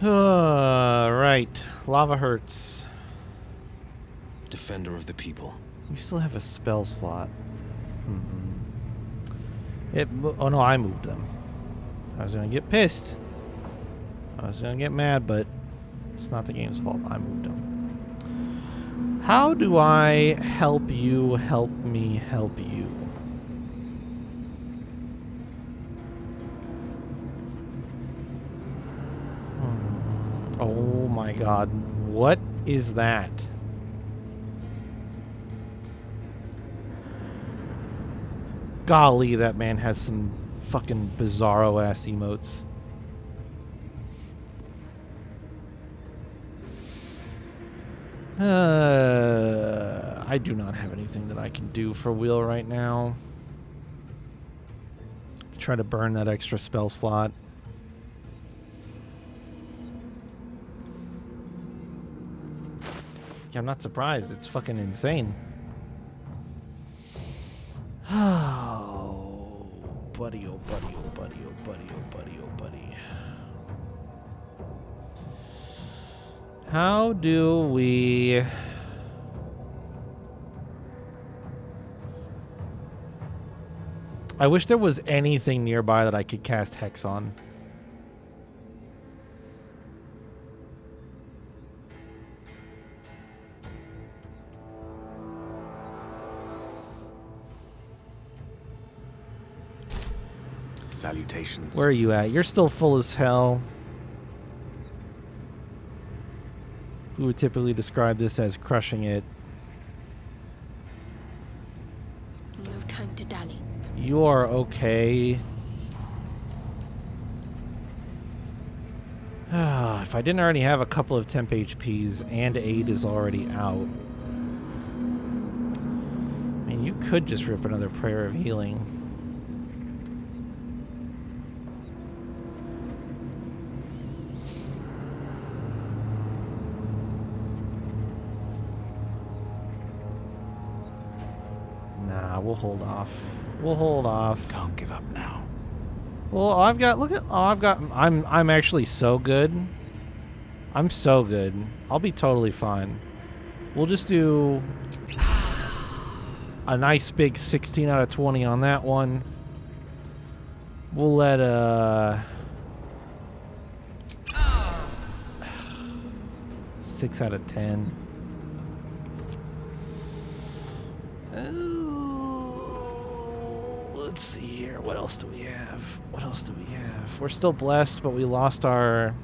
Right. Lava hurts. Defender of the people. You still have a spell slot. Oh no, I moved them. I was gonna get pissed. I was gonna get mad, but it's not the game's fault. I moved them. How do I help you help me help you? Oh my god. What is that? Golly, that man has some fucking bizarro ass emotes. I do not have anything that I can do for Wheel right now. Try to burn that extra spell slot. Yeah, I'm not surprised. It's fucking insane. Oh, buddy, oh, buddy, oh, buddy, oh, buddy, oh, buddy, oh, buddy. How do we... I wish there was anything nearby that I could cast Hex on. Salutations. Where are you at? You're still full as hell. We would typically describe this as crushing it. No time to dally. You are okay. If I didn't already have a couple of temp HPs and aid is already out. I mean, you could just rip another Prayer of Healing. Nah, we'll hold off. We'll hold off. Can't give up now. Well, I'm actually so good. I'm so good. I'll be totally fine. We'll just do a nice big 16 out of 20 on that one. We'll let 6 out of 10. Let's see here. What else do we have? What else do we have? We're still blessed, but we lost our...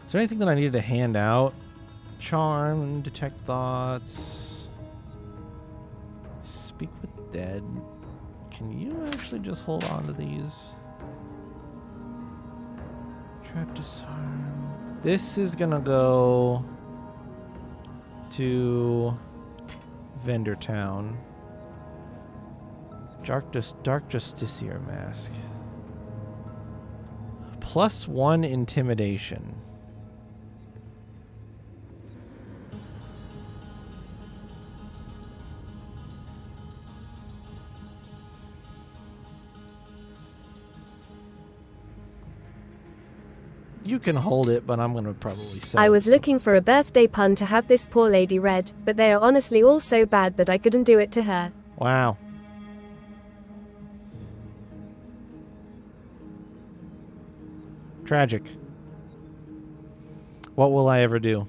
Is there anything that I needed to hand out? Charm, detect thoughts. Speak with dead. Can you actually just hold on to these? Trap disarm. This is gonna go to Vendor Town. Dark Justiciar Mask. +1 intimidation. You can hold it, but I'm going to probably sell I it. was looking for a birthday pun to have this poor lady read, but they are honestly all so bad that I couldn't do it to her. Wow. Tragic. What will I ever do?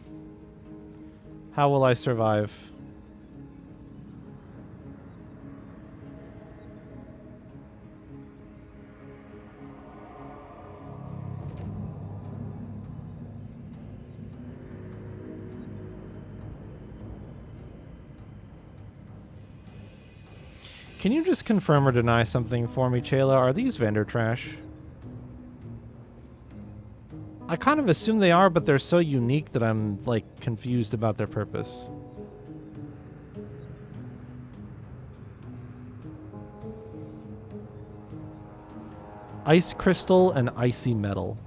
How will I survive? Can you just confirm or deny something for me, Chayla? Are these vendor trash? I kind of assume they are, but they're so unique that I'm, like, confused about their purpose. Ice crystal and icy metal.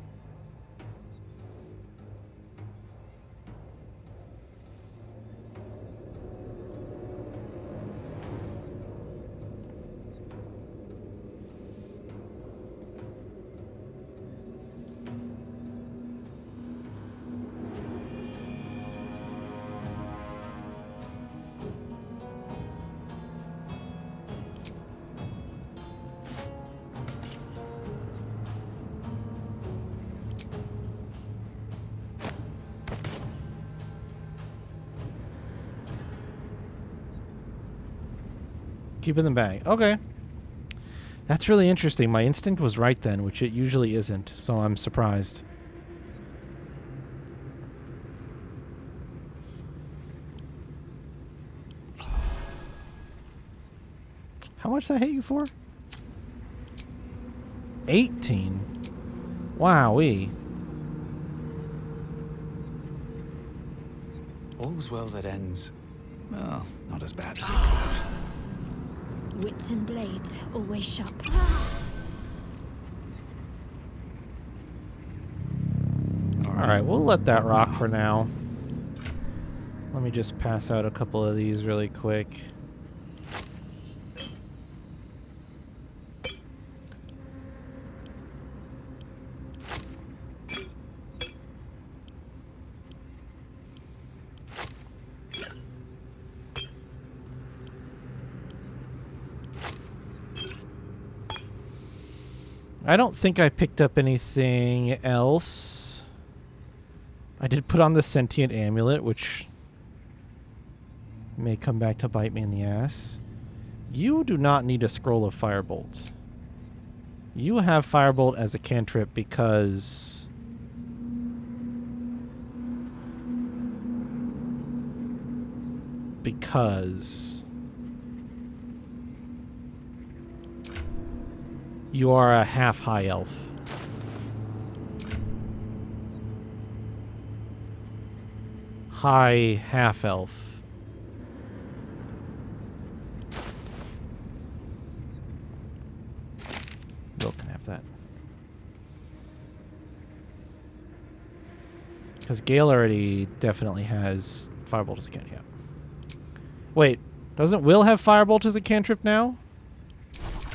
Keep in the bag. Okay. That's really interesting. My instinct was right then, which it usually isn't, so I'm surprised. How much did that hit you for? 18. Wowee. All's well that ends, well, not as bad as it could have. Wits and blades, always sharp. Alright, we'll let that rock for now. Let me just pass out a couple of these really quick. I don't think I picked up anything else. I did put on the sentient amulet, which may come back to bite me in the ass. You do not need a scroll of firebolt. You have firebolt as a cantrip because you are a half high elf. High half elf. Will can have that. Because Gale already definitely has firebolt as a cantrip. Yeah. Wait, doesn't Will have firebolt as a cantrip now?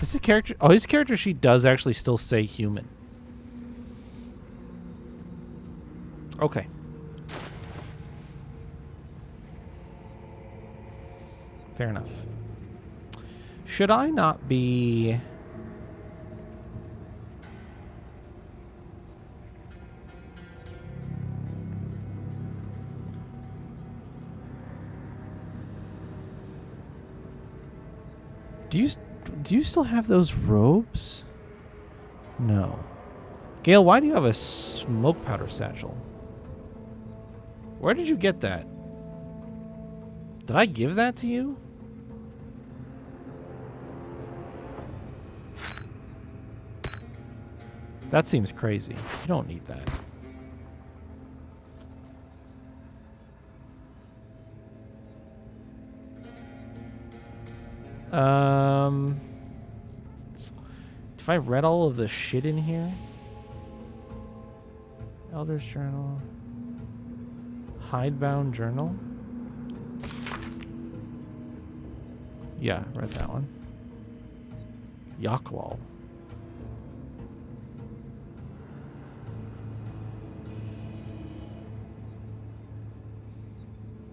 Is his character? Oh, his character sheet does actually still say human. Okay. Fair enough. Should I not be... Do you still have those robes? No. Gale, why do you have a smoke powder satchel? Where did you get that? Did I give that to you? That seems crazy. You don't need that. If I read all of the shit in here? Elder's Journal. Hidebound Journal. Yeah, read that one. Yaklal.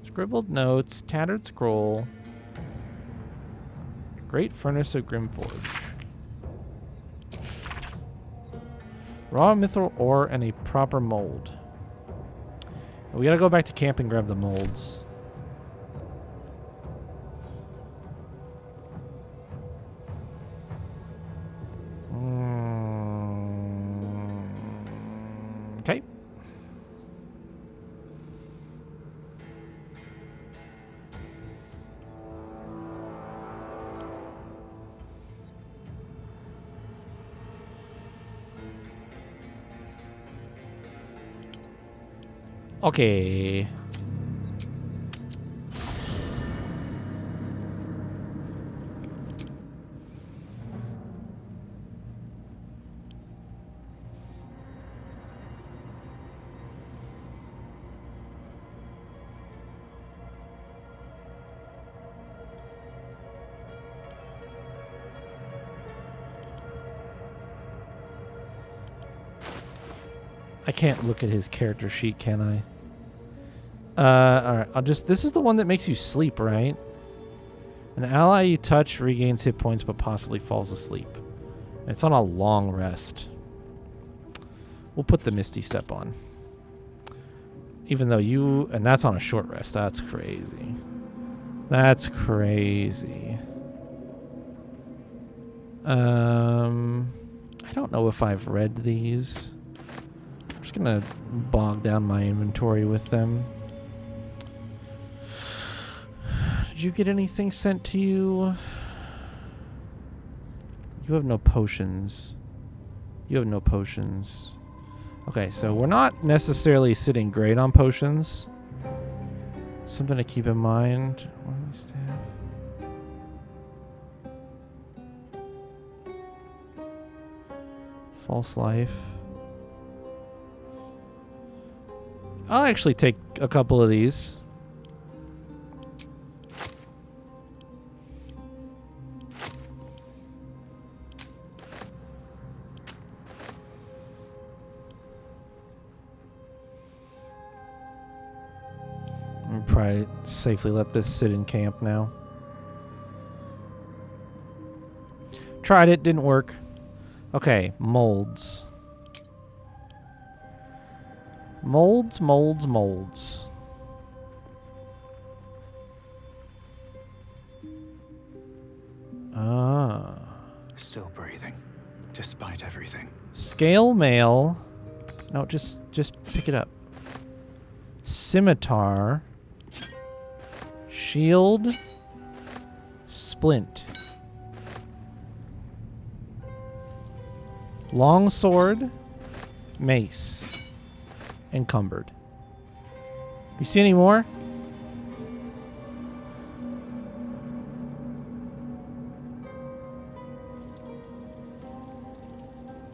Scribbled notes, tattered scroll. Great Furnace of Grimforge. Raw mithril ore and a proper mold. We gotta go back to camp and grab the molds. Okay. Okay. I can't look at his character sheet, can I? Alright, this is the one that makes you sleep, right? An ally you touch regains hit points but possibly falls asleep. It's on a long rest. We'll put the Misty Step on. Even though and that's on a short rest. That's crazy. That's crazy. I don't know if I've read these. I'm just gonna bog down my inventory with them. Did you get anything sent to you? You have no potions. You have no potions. Okay, so we're not necessarily sitting great on potions. Something to keep in mind. Where do we stand? False life. I'll actually take a couple of these. I'll probably safely let this sit in camp now. Tried it, didn't work. Okay, molds. Molds, molds, molds. Ah. Still breathing, despite everything. Scale mail. No, just pick it up. Scimitar. Shield. Splint. Longsword. Mace. Encumbered. You see any more?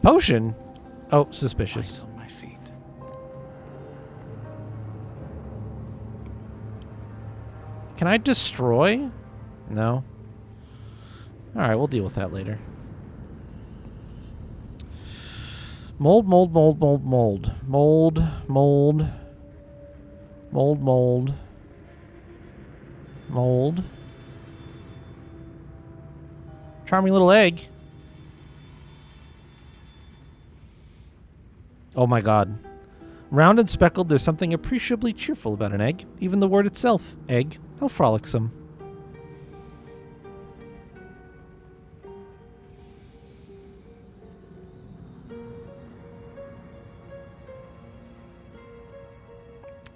Potion? Oh, suspicious. Light on my feet. Can I destroy? No. Alright, we'll deal with that later. Mold, mold, mold, mold, mold. Mold, mold. Mold, mold. Mold. Charming little egg. Oh my god. Round and speckled, there's something appreciably cheerful about an egg. Even the word itself, egg. How frolicsome.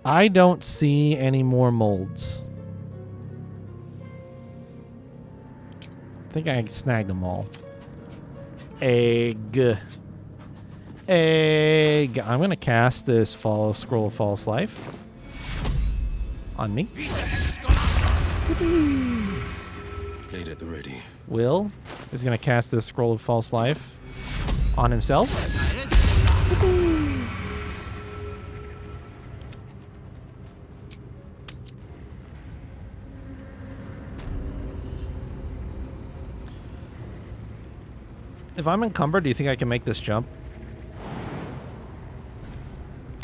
I don't see any more molds. I think I snagged them all. Egg. Egg. I'm going to cast this Scroll of False Life on me. Blade at the ready. Will is going to cast this Scroll of False Life on himself. If I'm encumbered, do you think I can make this jump?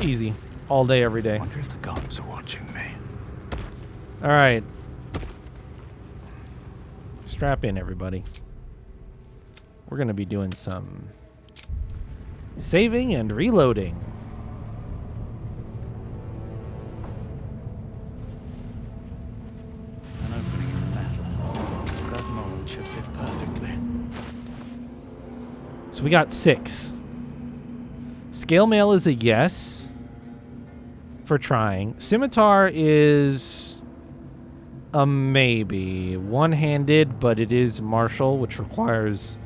Easy. All day, every day. I wonder if the gods are watching me. Alright. Strap in, everybody. We're going to be doing some saving and reloading. An opening in the metal. That mold should fit perfectly. So we got 6. Scale mail is a yes for trying. Scimitar is a maybe. One-handed, but it is martial, which requires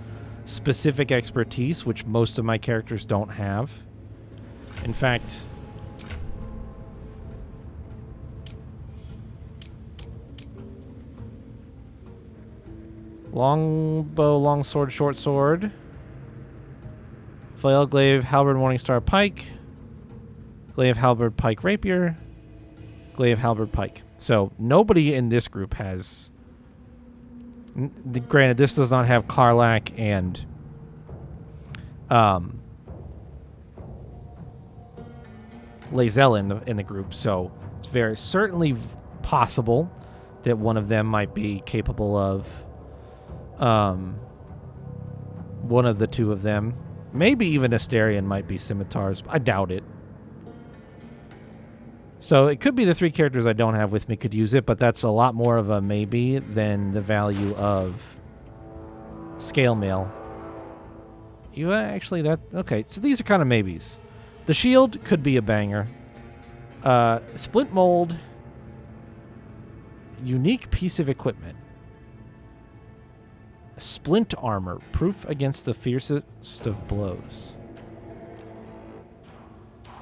specific expertise, which most of my characters don't have. In fact, Long bow, long sword, short sword. Flail, glaive, halberd, morningstar, pike. Glaive, halberd, pike, rapier. Glaive, halberd, pike. So nobody in this group has... Granted, this does not have Karlak and... Lae'zel in the group, so it's very certainly possible that one of them might be capable of one of the two of them. Maybe even Asterion might be scimitars. I doubt it. So it could be the three characters I don't have with me could use it, but that's a lot more of a maybe than the value of scale mail. You actually that okay? So these are kind of maybes. The shield could be a banger. Splint mold. Unique piece of equipment. Splint armor. Proof against the fiercest of blows.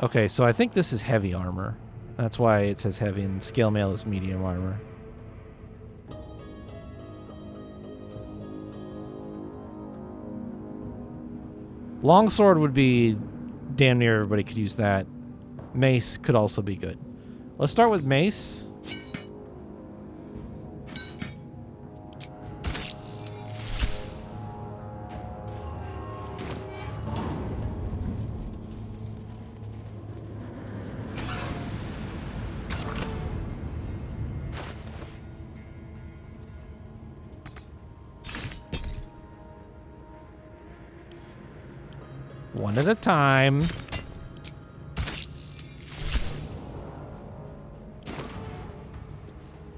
Okay, so I think this is heavy armor. That's why it says heavy, and scale mail is medium armor. Longsword would be damn near everybody could use that. Mace could also be good. Let's start with mace. One at a time.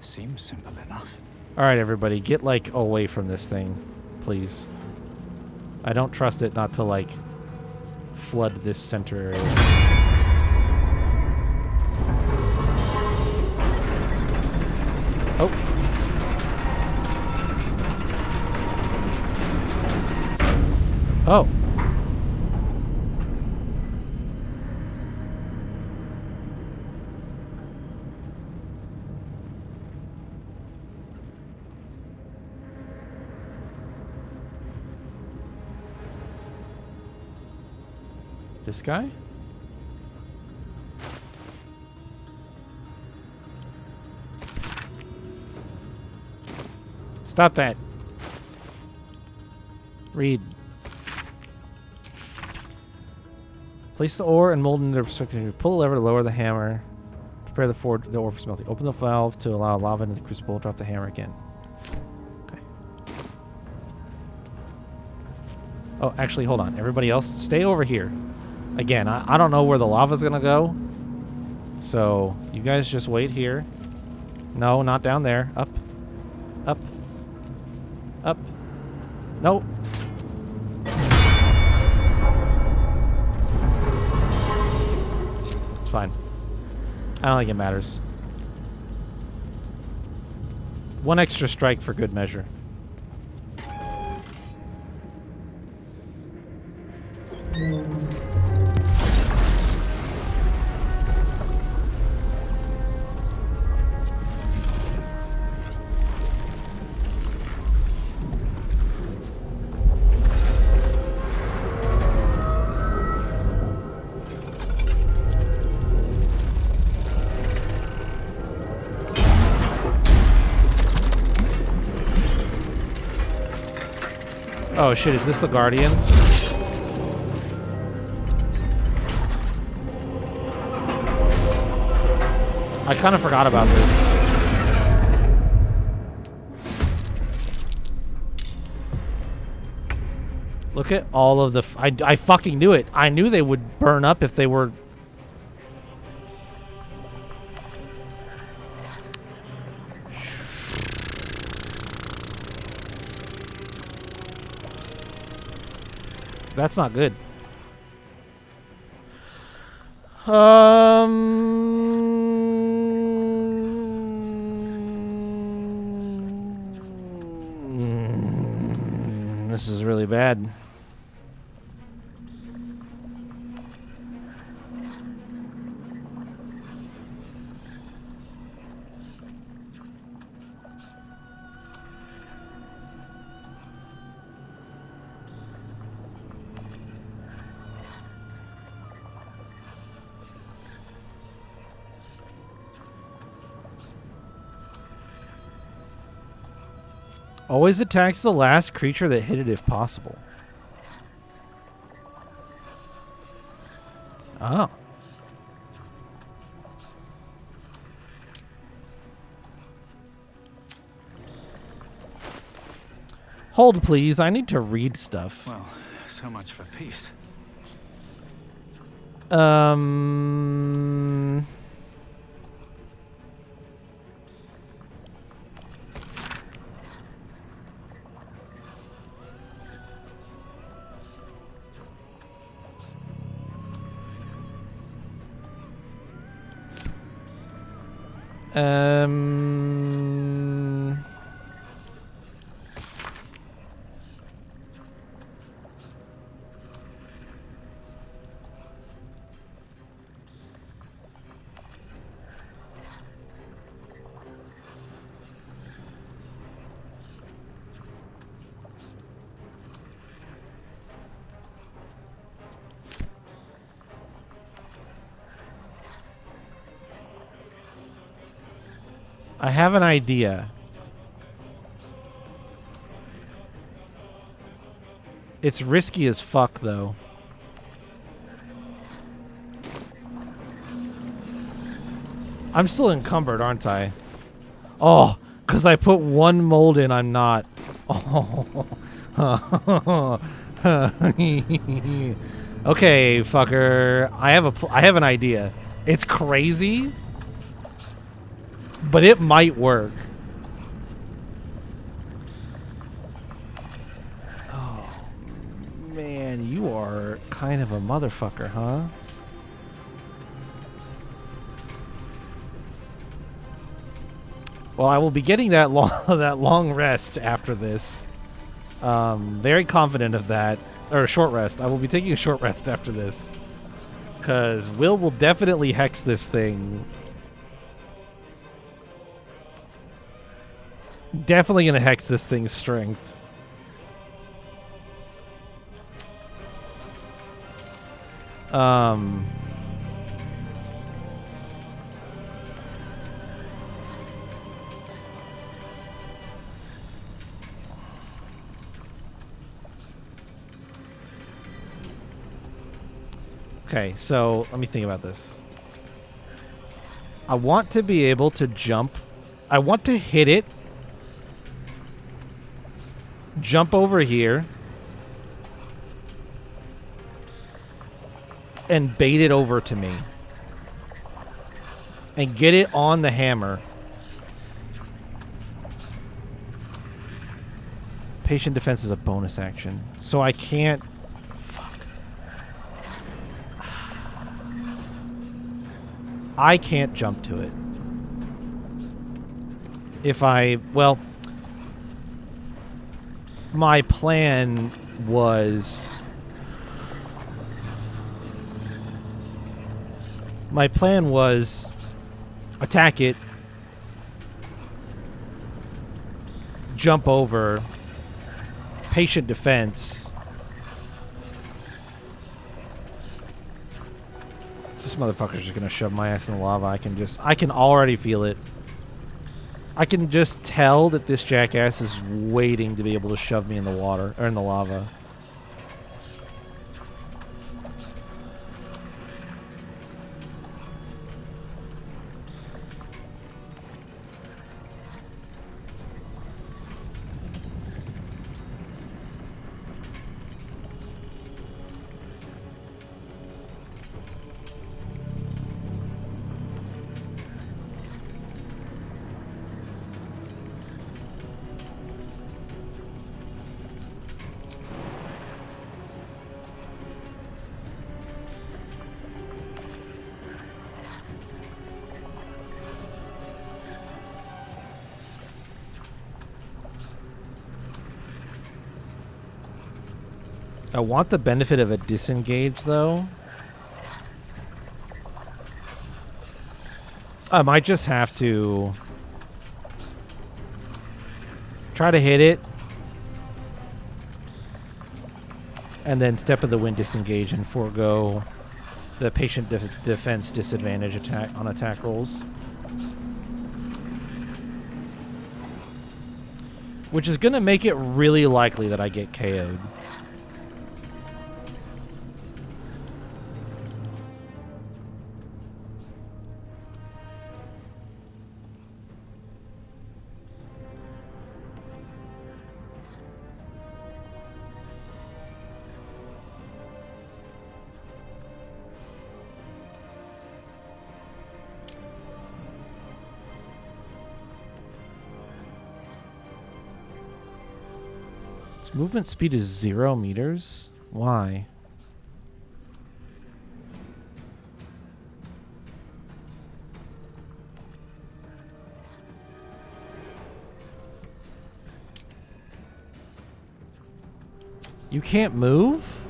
Seems simple enough. All right, everybody, get like away from this thing, please. I don't trust it not to like flood this center area. Oh. Oh. This guy? Stop that. Read. Place the ore and mold into the perspective. Pull the lever to lower the hammer. Prepare the ore for smelting. Open the valve to allow lava into the crucible. Drop the hammer again. Okay. Oh, actually, hold on. Everybody else, stay over here. Again, I don't know where the lava's gonna go. So, you guys just wait here. No, not down there. Up. Up. Up. Nope. It's fine. I don't think it matters. One extra strike for good measure. Oh shit, is this the Guardian? I kind of forgot about this. Look at all of the... I fucking knew it. I knew they would burn up if they were... That's not good. This is really bad. Always attacks the last creature that hit it if possible. Oh. Hold, please. I need to read stuff. Well, so much for peace. I have an idea. It's risky as fuck, though. I'm still encumbered, aren't I? Oh, because I put one mold in, I'm not. Oh. Okay, fucker. I have an idea. It's crazy, but it might work. Oh, man, you are kind of a motherfucker, huh? Well, I will be getting that long rest after this. Very confident of that. Or a short rest. I will be taking a short rest after this. Because will definitely hex this thing. Definitely going to hex this thing's strength. Okay, so let me think about this. I want to be able to jump. I want to hit it. Jump over here. And bait it over to me. And get it on the hammer. Patient defense is a bonus action. So I can't... I can't jump to it. If I... Well... My plan was... attack it, jump over, patient defense. This motherfucker's just gonna shove my ass in the lava. I can already feel it. I can just tell that this jackass is waiting to be able to shove me in the water, or in the lava. I want the benefit of a disengage, though. I might just have to try to hit it and then step of the wind disengage and forego the patient defense disadvantage on attack rolls. Which is going to make it really likely that I get KO'd. Movement speed is 0 meters? Why? You can't move?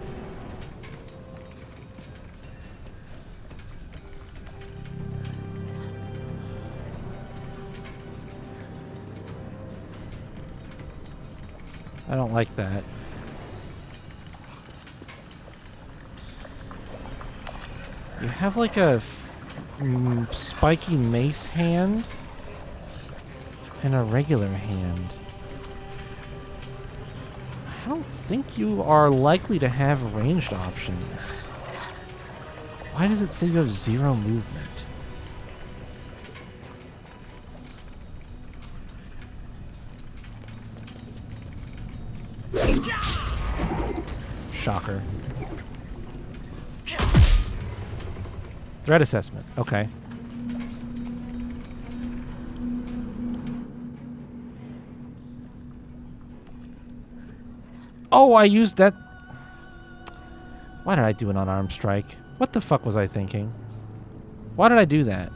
I don't like that. You have like a spiky mace hand and a regular hand. I don't think you are likely to have ranged options. Why does it say you have 0 movement? Shocker. Threat assessment. Okay. Oh, I used that. Why did I do an unarmed strike? What the fuck was I thinking? Why did I do that?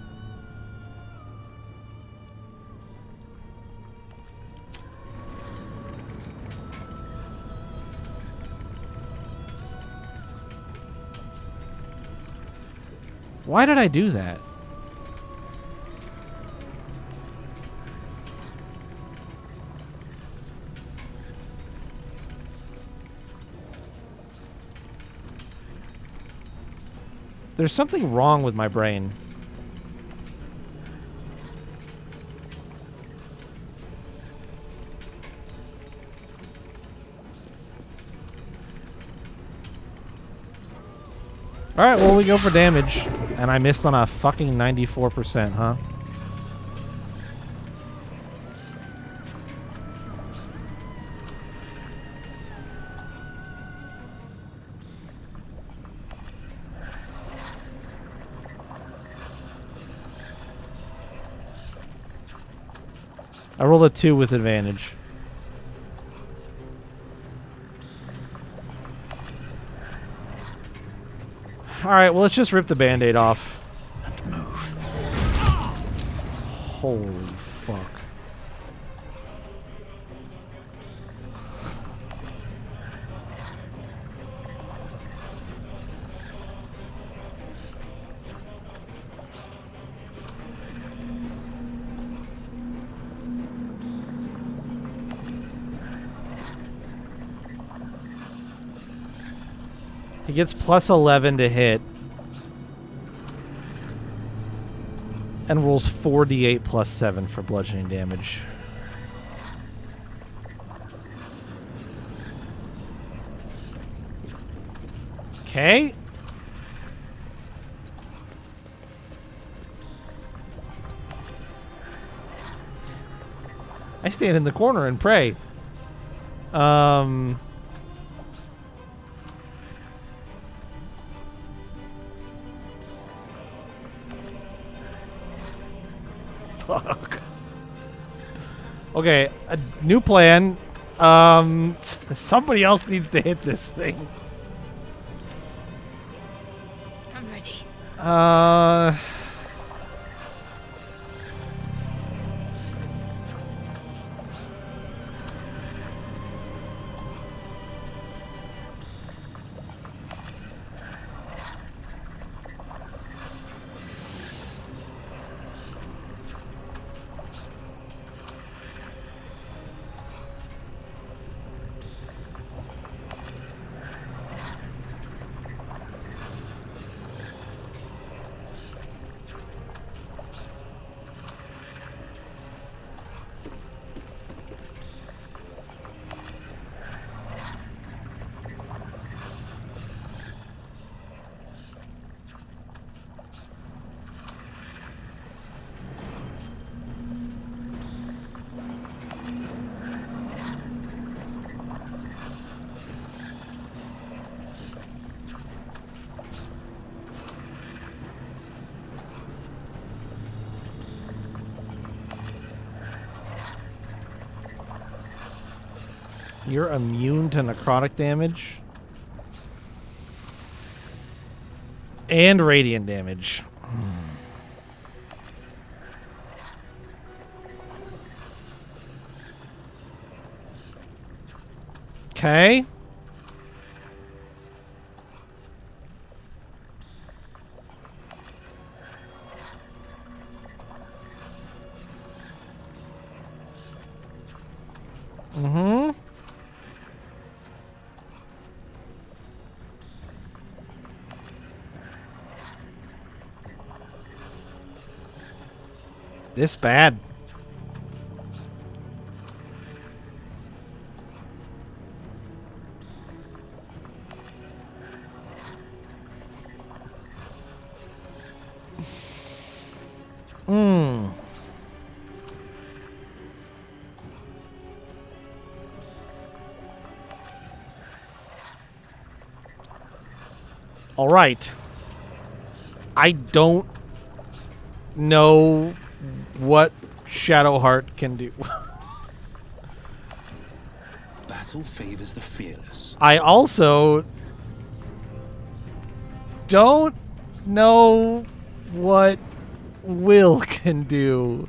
Why did I do that? There's something wrong with my brain. Alright, well, we go for damage. And I missed on a fucking 94%, huh? I rolled a 2 with advantage. Alright, well, let's just rip the band-aid off. And move. Holy fuck. He gets plus 11 to hit. And rolls 4d8 plus 7 for bludgeoning damage. Okay. I stand in the corner and pray. Fuck. Okay, a new plan. Somebody else needs to hit this thing. I'm ready. You're immune to necrotic damage. And radiant damage. Okay. Mm-hmm. This bad. Hmm. All right. I don't know what Shadowheart can do. Battle favors the fearless. I also don't know what Will can do.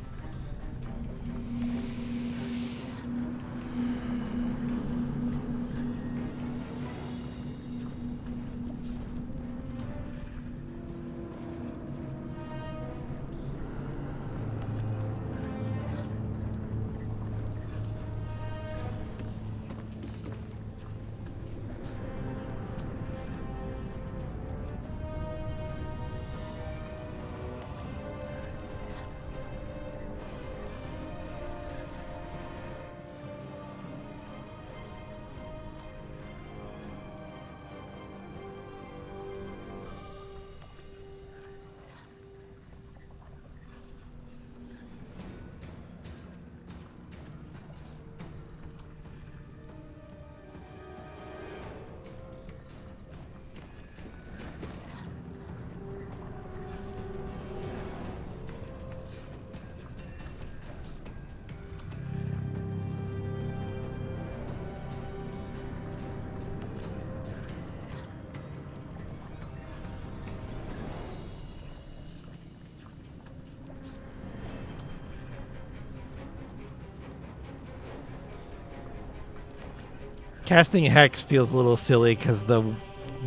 Casting Hex feels a little silly because the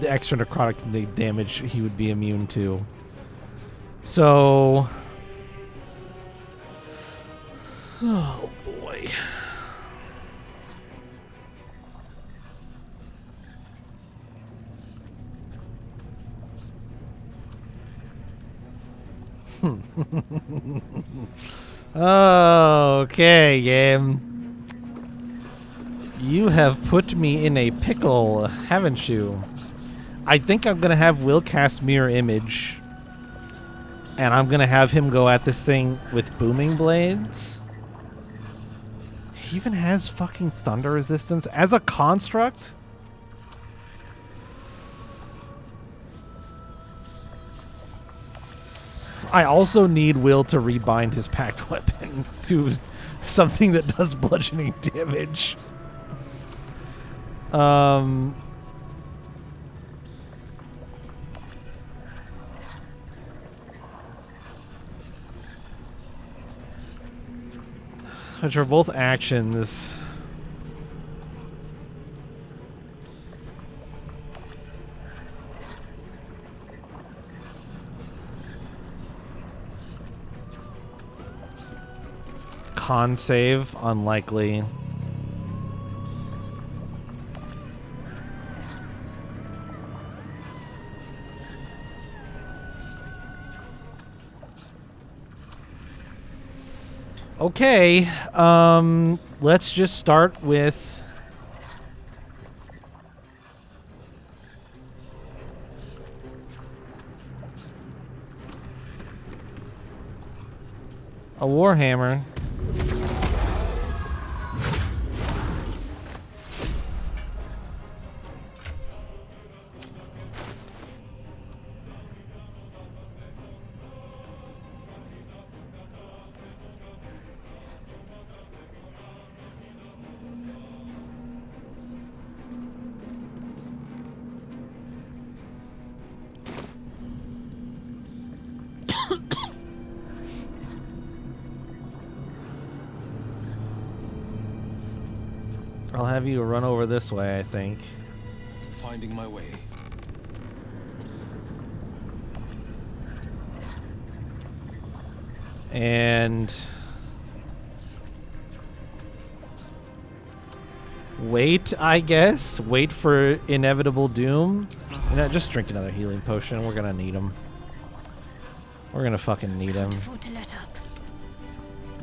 extra necrotic damage he would be immune to. So, oh boy. Okay, game. You have put me in a pickle, haven't you? I think I'm gonna have Will cast Mirror Image, and I'm gonna have him go at this thing with Booming Blades. He even has fucking Thunder Resistance as a construct? I also need Will to rebind his packed weapon to something that does bludgeoning damage. Which are both actions. Con save, unlikely. Okay, let's just start with a Warhammer. I'll have you run over this way, I think. Finding my way. And wait, I guess. Wait for inevitable doom. You know, just drink another healing potion. We're gonna need him. We're gonna fucking need him. Can't afford to let up.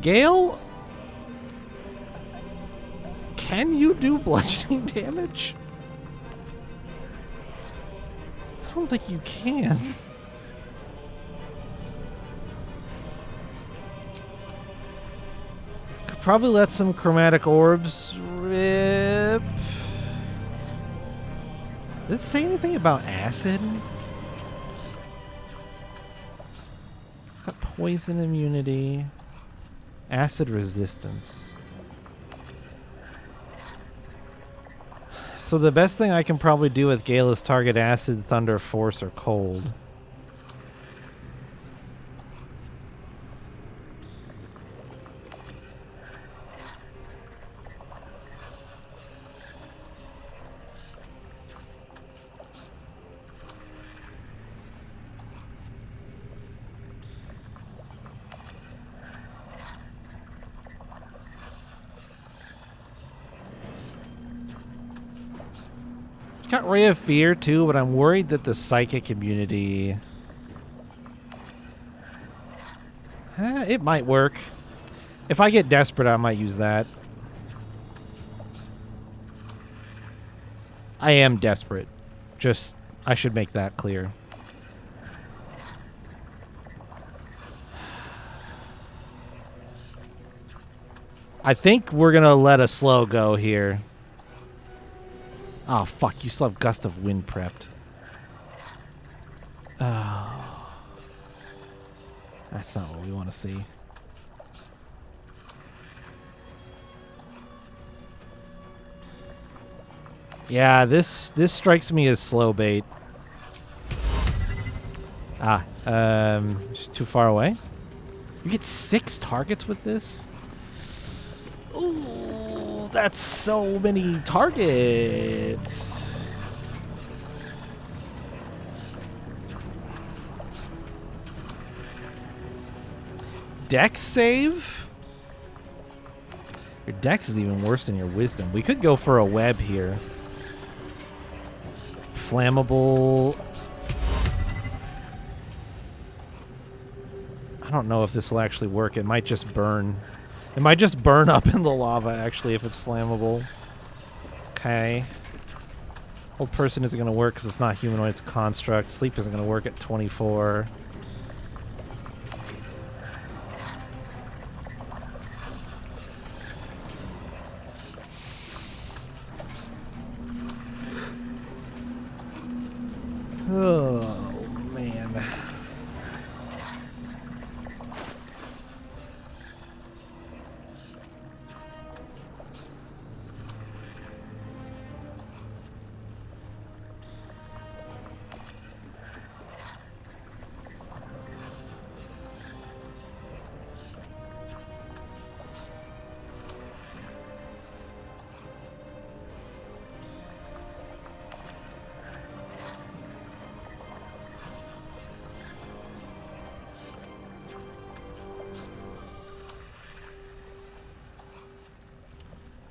Gale? Can you do bludgeoning damage? I don't think you can. Could probably let some chromatic orbs rip. Did it say anything about acid? It's got poison immunity. Acid resistance. So the best thing I can probably do with Gale is target acid, thunder, force, or cold. Got Ray of Fear too, but I'm worried that the psychic immunity... it might work. If I get desperate, I might use that. I am desperate. Just, I should make that clear. I think we're gonna let a slow go here. Oh, fuck. You still have Gust of Wind prepped. Oh. That's not what we want to see. Yeah, this strikes me as slow bait. Just too far away. You get 6 targets with this? Ooh, that's so many targets. Dex save? Your dex is even worse than your wisdom. We could go for a web here. Flammable. I don't know if this will actually work. It might just burn. It might just burn up in the lava, actually, if it's flammable. Okay. Old person isn't going to work because it's not humanoid, it's a construct. Sleep isn't going to work at 24. Oh, man.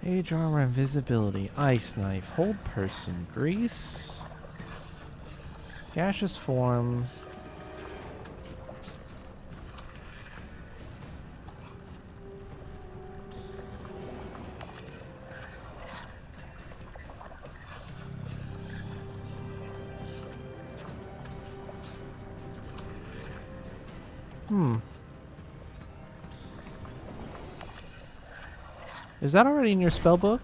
Age armor, invisibility, ice knife, hold person, grease, gaseous form. Is that already in your spell book?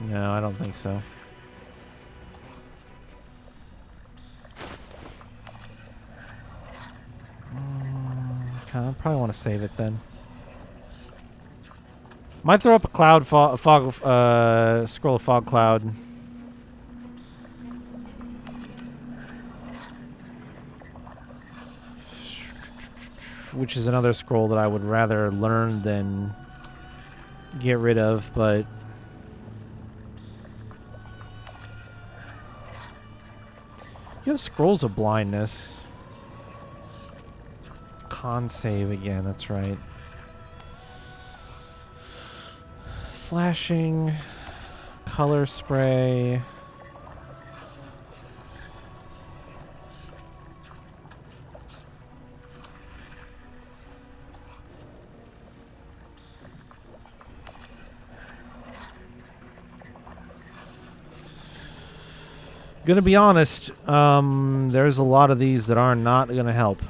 No, I don't think so. I probably want to save it then. Might throw up a cloud scroll of fog cloud. Which is another scroll that I would rather learn than get rid of, but you have scrolls of blindness. Con save again, that's right. Slashing, color spray. Gonna be honest, there's a lot of these that are not gonna help.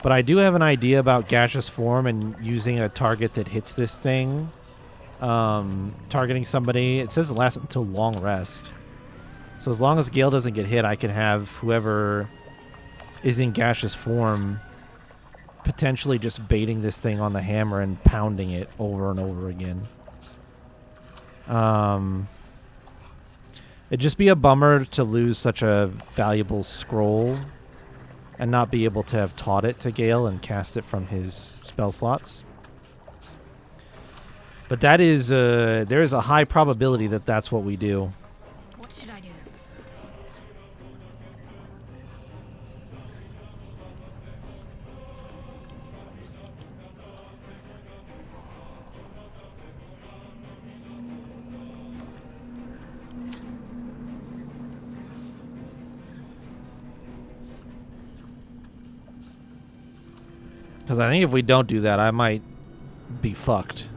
But I do have an idea about gaseous form and using a target that hits this thing. Targeting somebody. It says it lasts until long rest. So as long as Gale doesn't get hit, I can have whoever is in gaseous form potentially just baiting this thing on the hammer and pounding it over and over again. It'd just be a bummer to lose such a valuable scroll and not be able to have taught it to Gale and cast it from his spell slots. But that is, there is a high probability that that's what we do. What should I do? Because I think if we don't do that, I might be fucked.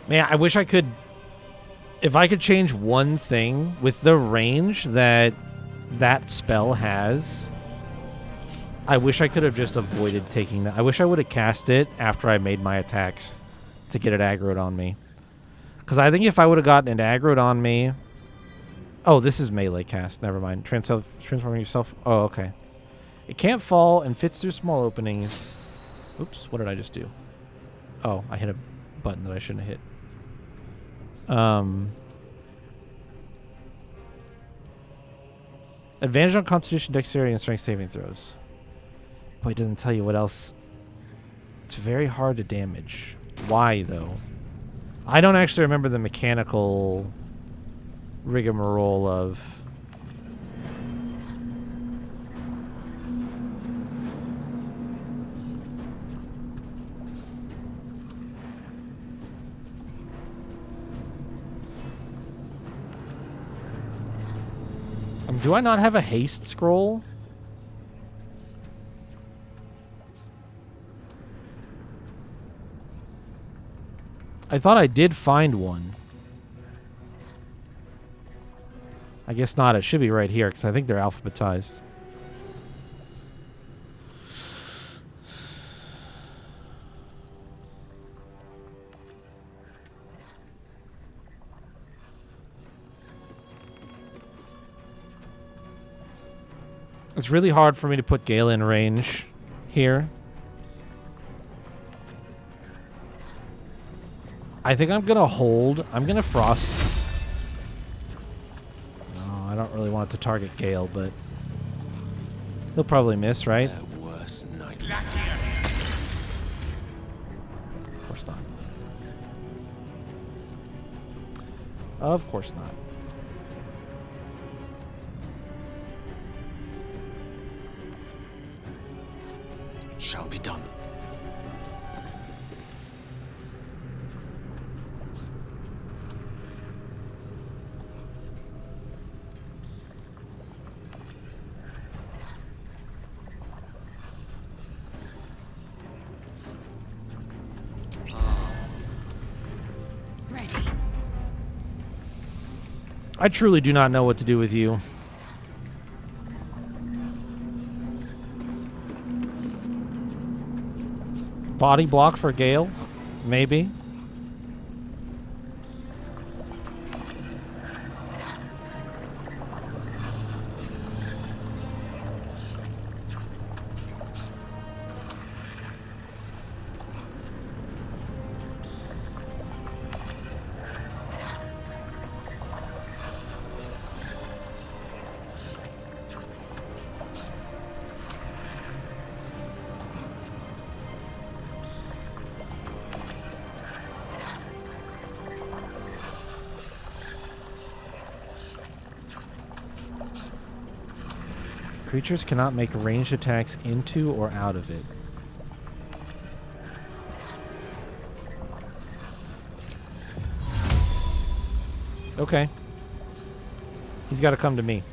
Man, I wish I could... If I could change one thing with the range that that spell has, I wish I could have just avoided taking that. I wish I would have cast it after I made my attacks to get it aggroed on me. Because I think if I would have gotten it aggroed on me... Oh, this is melee cast. Never mind. Transform yourself... Oh, okay. It can't fall and fits through small openings. Oops, what did I just do? Oh, I hit a button that I shouldn't have hit. Advantage on Constitution, Dexterity, and Strength saving throws. Boy, it doesn't tell you what else. It's very hard to damage. Why, though? I don't actually remember the mechanical rigmarole of... Do I not have a haste scroll? I thought I did find one. I guess not. It should be right here because I think they're alphabetized. It's really hard for me to put Gale in range here. I think I'm gonna hold. I'm gonna frost. No, I don't really want it to target Gale, but he'll probably miss, right? Their worst nightmare. Of course not. Of course not. Shall be done. I truly do not know what to do with you. Body block for Gale? Maybe. Creatures cannot make ranged attacks into or out of it. Okay. He's got to come to me.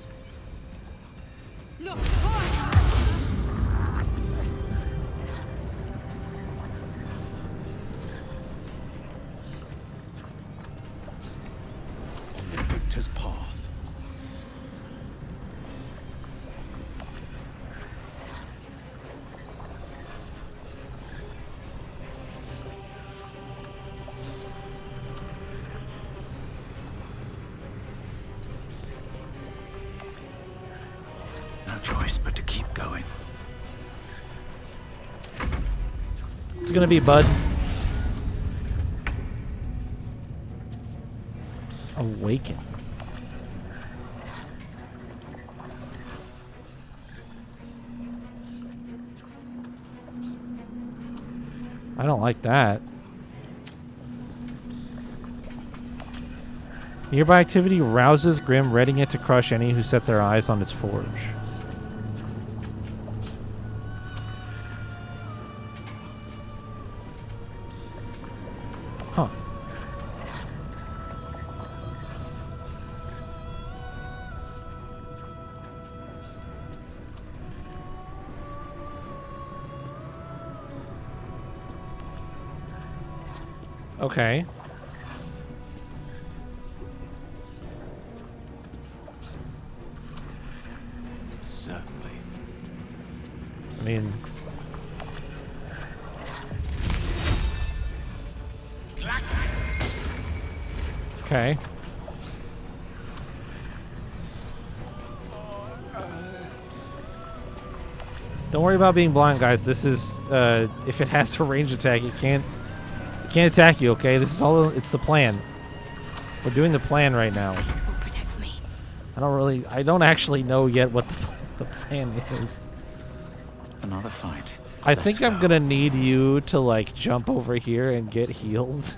The victor's path. Choice but to keep going. It's gonna be Bud. Awaken. I don't like that. Nearby activity rouses Grim, readying it to crush any who set their eyes on its forge. Huh. Okay. Certainly. I mean... Okay. Don't worry about being blind, guys. This is, if it has a range attack, it can't attack you, okay? This is all, it's the plan. We're doing the plan right now. Will protect me. I don't actually know yet what the plan is. Another fight. I think I'm gonna need you to, like, jump over here and get healed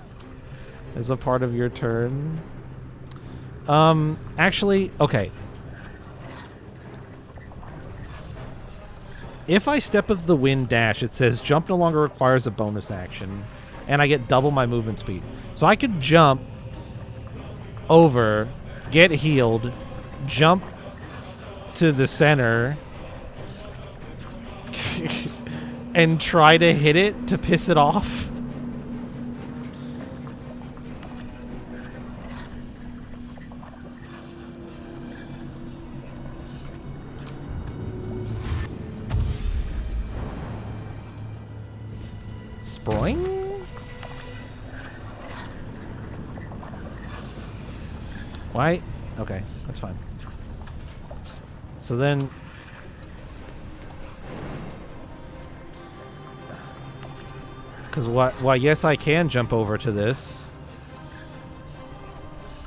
as a part of your turn. Actually, okay. If I step of the wind dash, it says jump no longer requires a bonus action, and I get double my movement speed. So I could jump over, get healed, jump to the center, and try to hit it to piss it off. Sproing? Why? Okay, that's fine. So then... Because why, yes, I can jump over to this.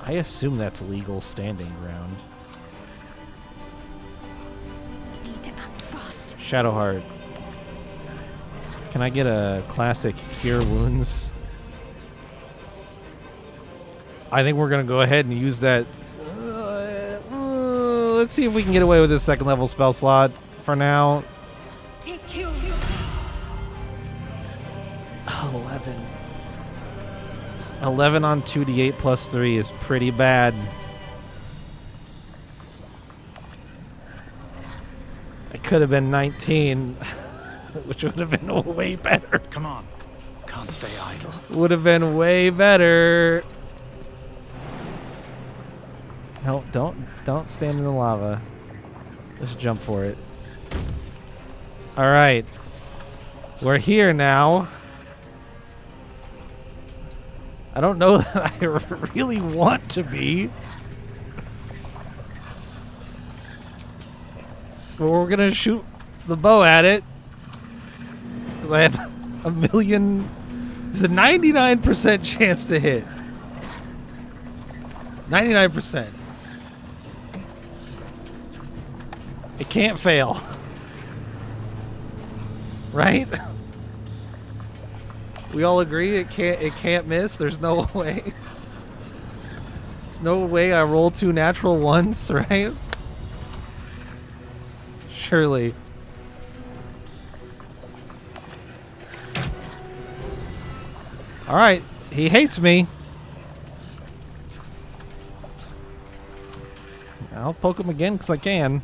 I assume that's legal standing ground. Need to act fast. Shadowheart. Can I get a classic Cure Wounds? I think we're going to go ahead and use that. Let's see if we can get away with this second level spell slot for now. Take you. 11. 11 on 2d8 plus 3 is pretty bad. It could have been 19. Which would have been way better. Come on. Can't stay idle. Would have been way better. No, don't stand in the lava. Just jump for it. All right. We're here now. I don't know that I really want to be. But we're going to shoot the bow at it. 'Cause I have a million... There's a 99% chance to hit. 99%. It can't fail. Right? We all agree it can't miss. There's no way. There's no way I roll 2 natural ones, right? Surely. All right, he hates me. I'll poke him again because I can.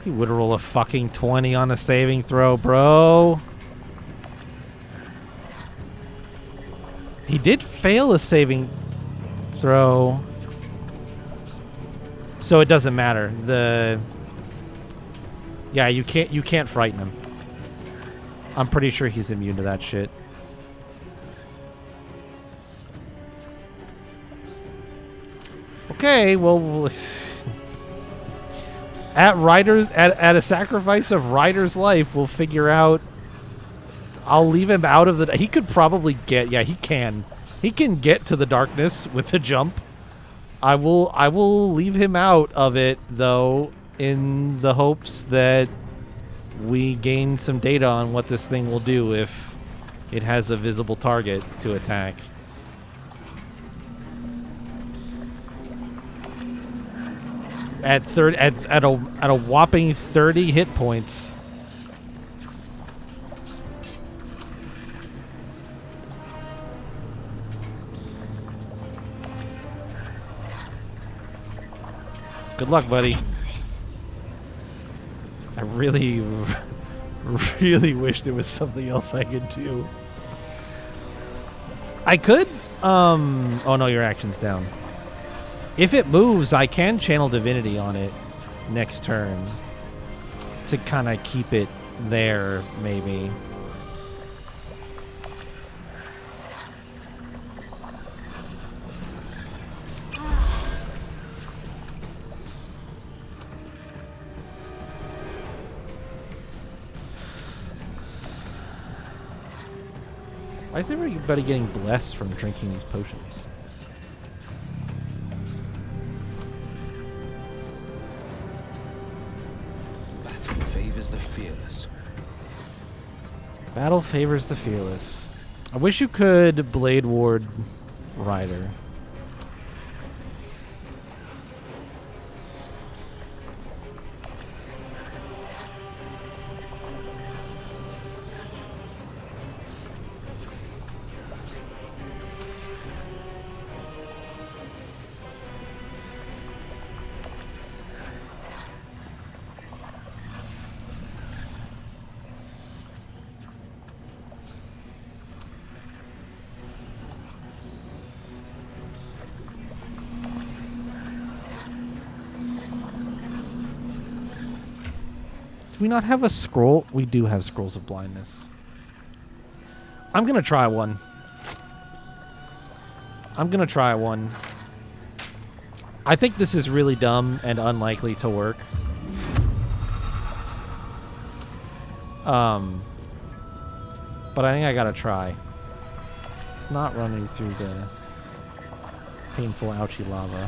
He would roll a fucking 20 on a saving throw, bro. He did fail a saving throw. So it doesn't matter. Yeah, you can't frighten him. I'm pretty sure he's immune to that shit. Okay, well, at a sacrifice of Ryder's life, we'll figure out. I'll leave him out of the. He could probably get. Yeah, he can. He can get to the darkness with a jump. I will leave him out of it though, in the hopes that we gain some data on what this thing will do if it has a visible target to attack. At a whopping 30 hit points. Good luck, buddy. I really, really wish there was something else I could do. I could, oh no, your action's down. If it moves, I can channel divinity on it next turn to kind of keep it there, maybe. Why is everybody getting blessed from drinking these potions? Battle favors the fearless. Battle favors the fearless. I wish you could Blade Ward Rider. Do we not have a scroll? We do have scrolls of blindness. I'm gonna try one. I think this is really dumb and unlikely to work. But I think I gotta try. It's not running through the painful ouchy lava.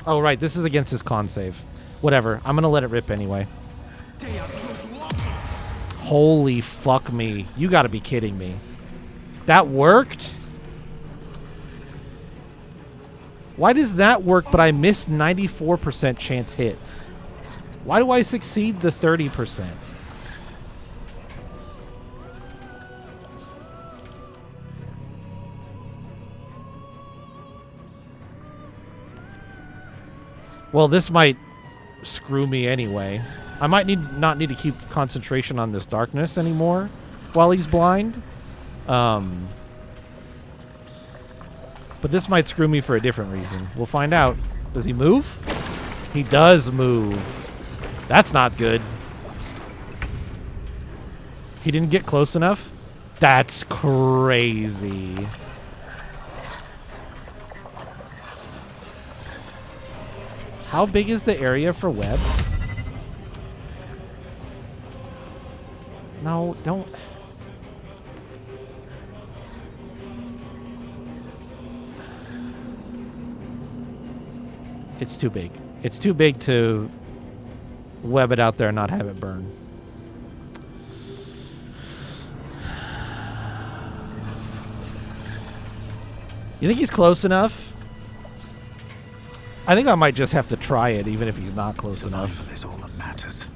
Oh, right. This is against his con save. Whatever. I'm going to let it rip anyway. Holy fuck me. You got to be kidding me. That worked? Why does that work, but I missed 94% chance hits? Why do I succeed the 30%? Well, this might screw me anyway. I might not need to keep concentration on this darkness anymore while he's blind. But this might screw me for a different reason. We'll find out. Does he move? He does move. That's not good. He didn't get close enough? That's crazy. How big is the area for web? No, don't. It's too big. It's too big to web it out there and not have it burn. You think he's close enough? I think I might just have to try it, even if he's not close enough. Survival is all that matters.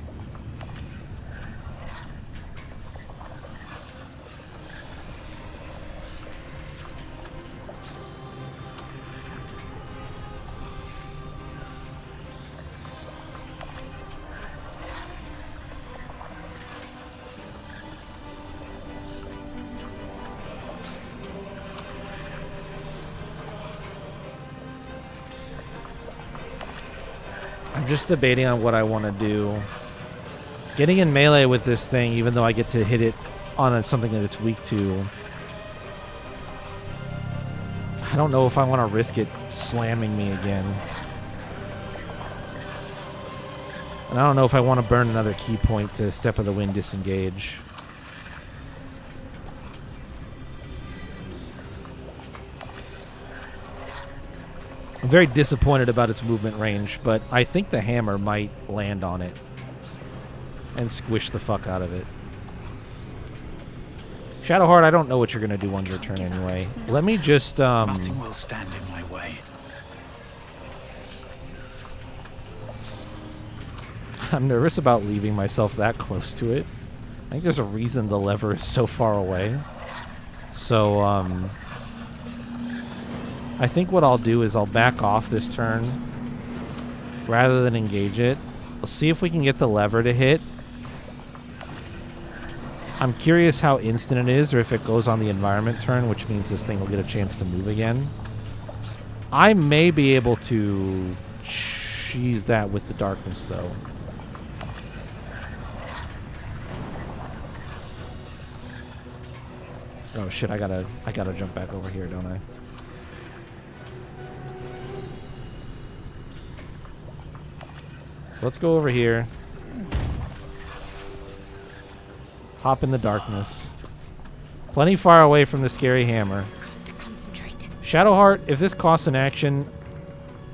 I'm just debating on what I want to do. Getting in melee with this thing, even though I get to hit it on something that it's weak to, I don't know if I want to risk it slamming me again. And I don't know if I want to burn another key point to Step of the Wind disengage. I'm very disappointed about its movement range, but I think the hammer might land on it and squish the fuck out of it. Shadowheart, I don't know what you're going to do on your turn anyway. Let me just... Nothing will stand in my way. I'm nervous about leaving myself that close to it. I think there's a reason the lever is so far away. So, I think what I'll do is I'll back off this turn rather than engage it. We'll see if we can get the lever to hit. I'm curious how instant it is, or if it goes on the environment turn, which means this thing will get a chance to move again. I may be able to cheese that with the darkness, though. Oh shit! I gotta jump back over here, don't I? So let's go over here. Hop in the darkness. Plenty far away from the scary hammer. To concentrate. Shadowheart, if this costs an action,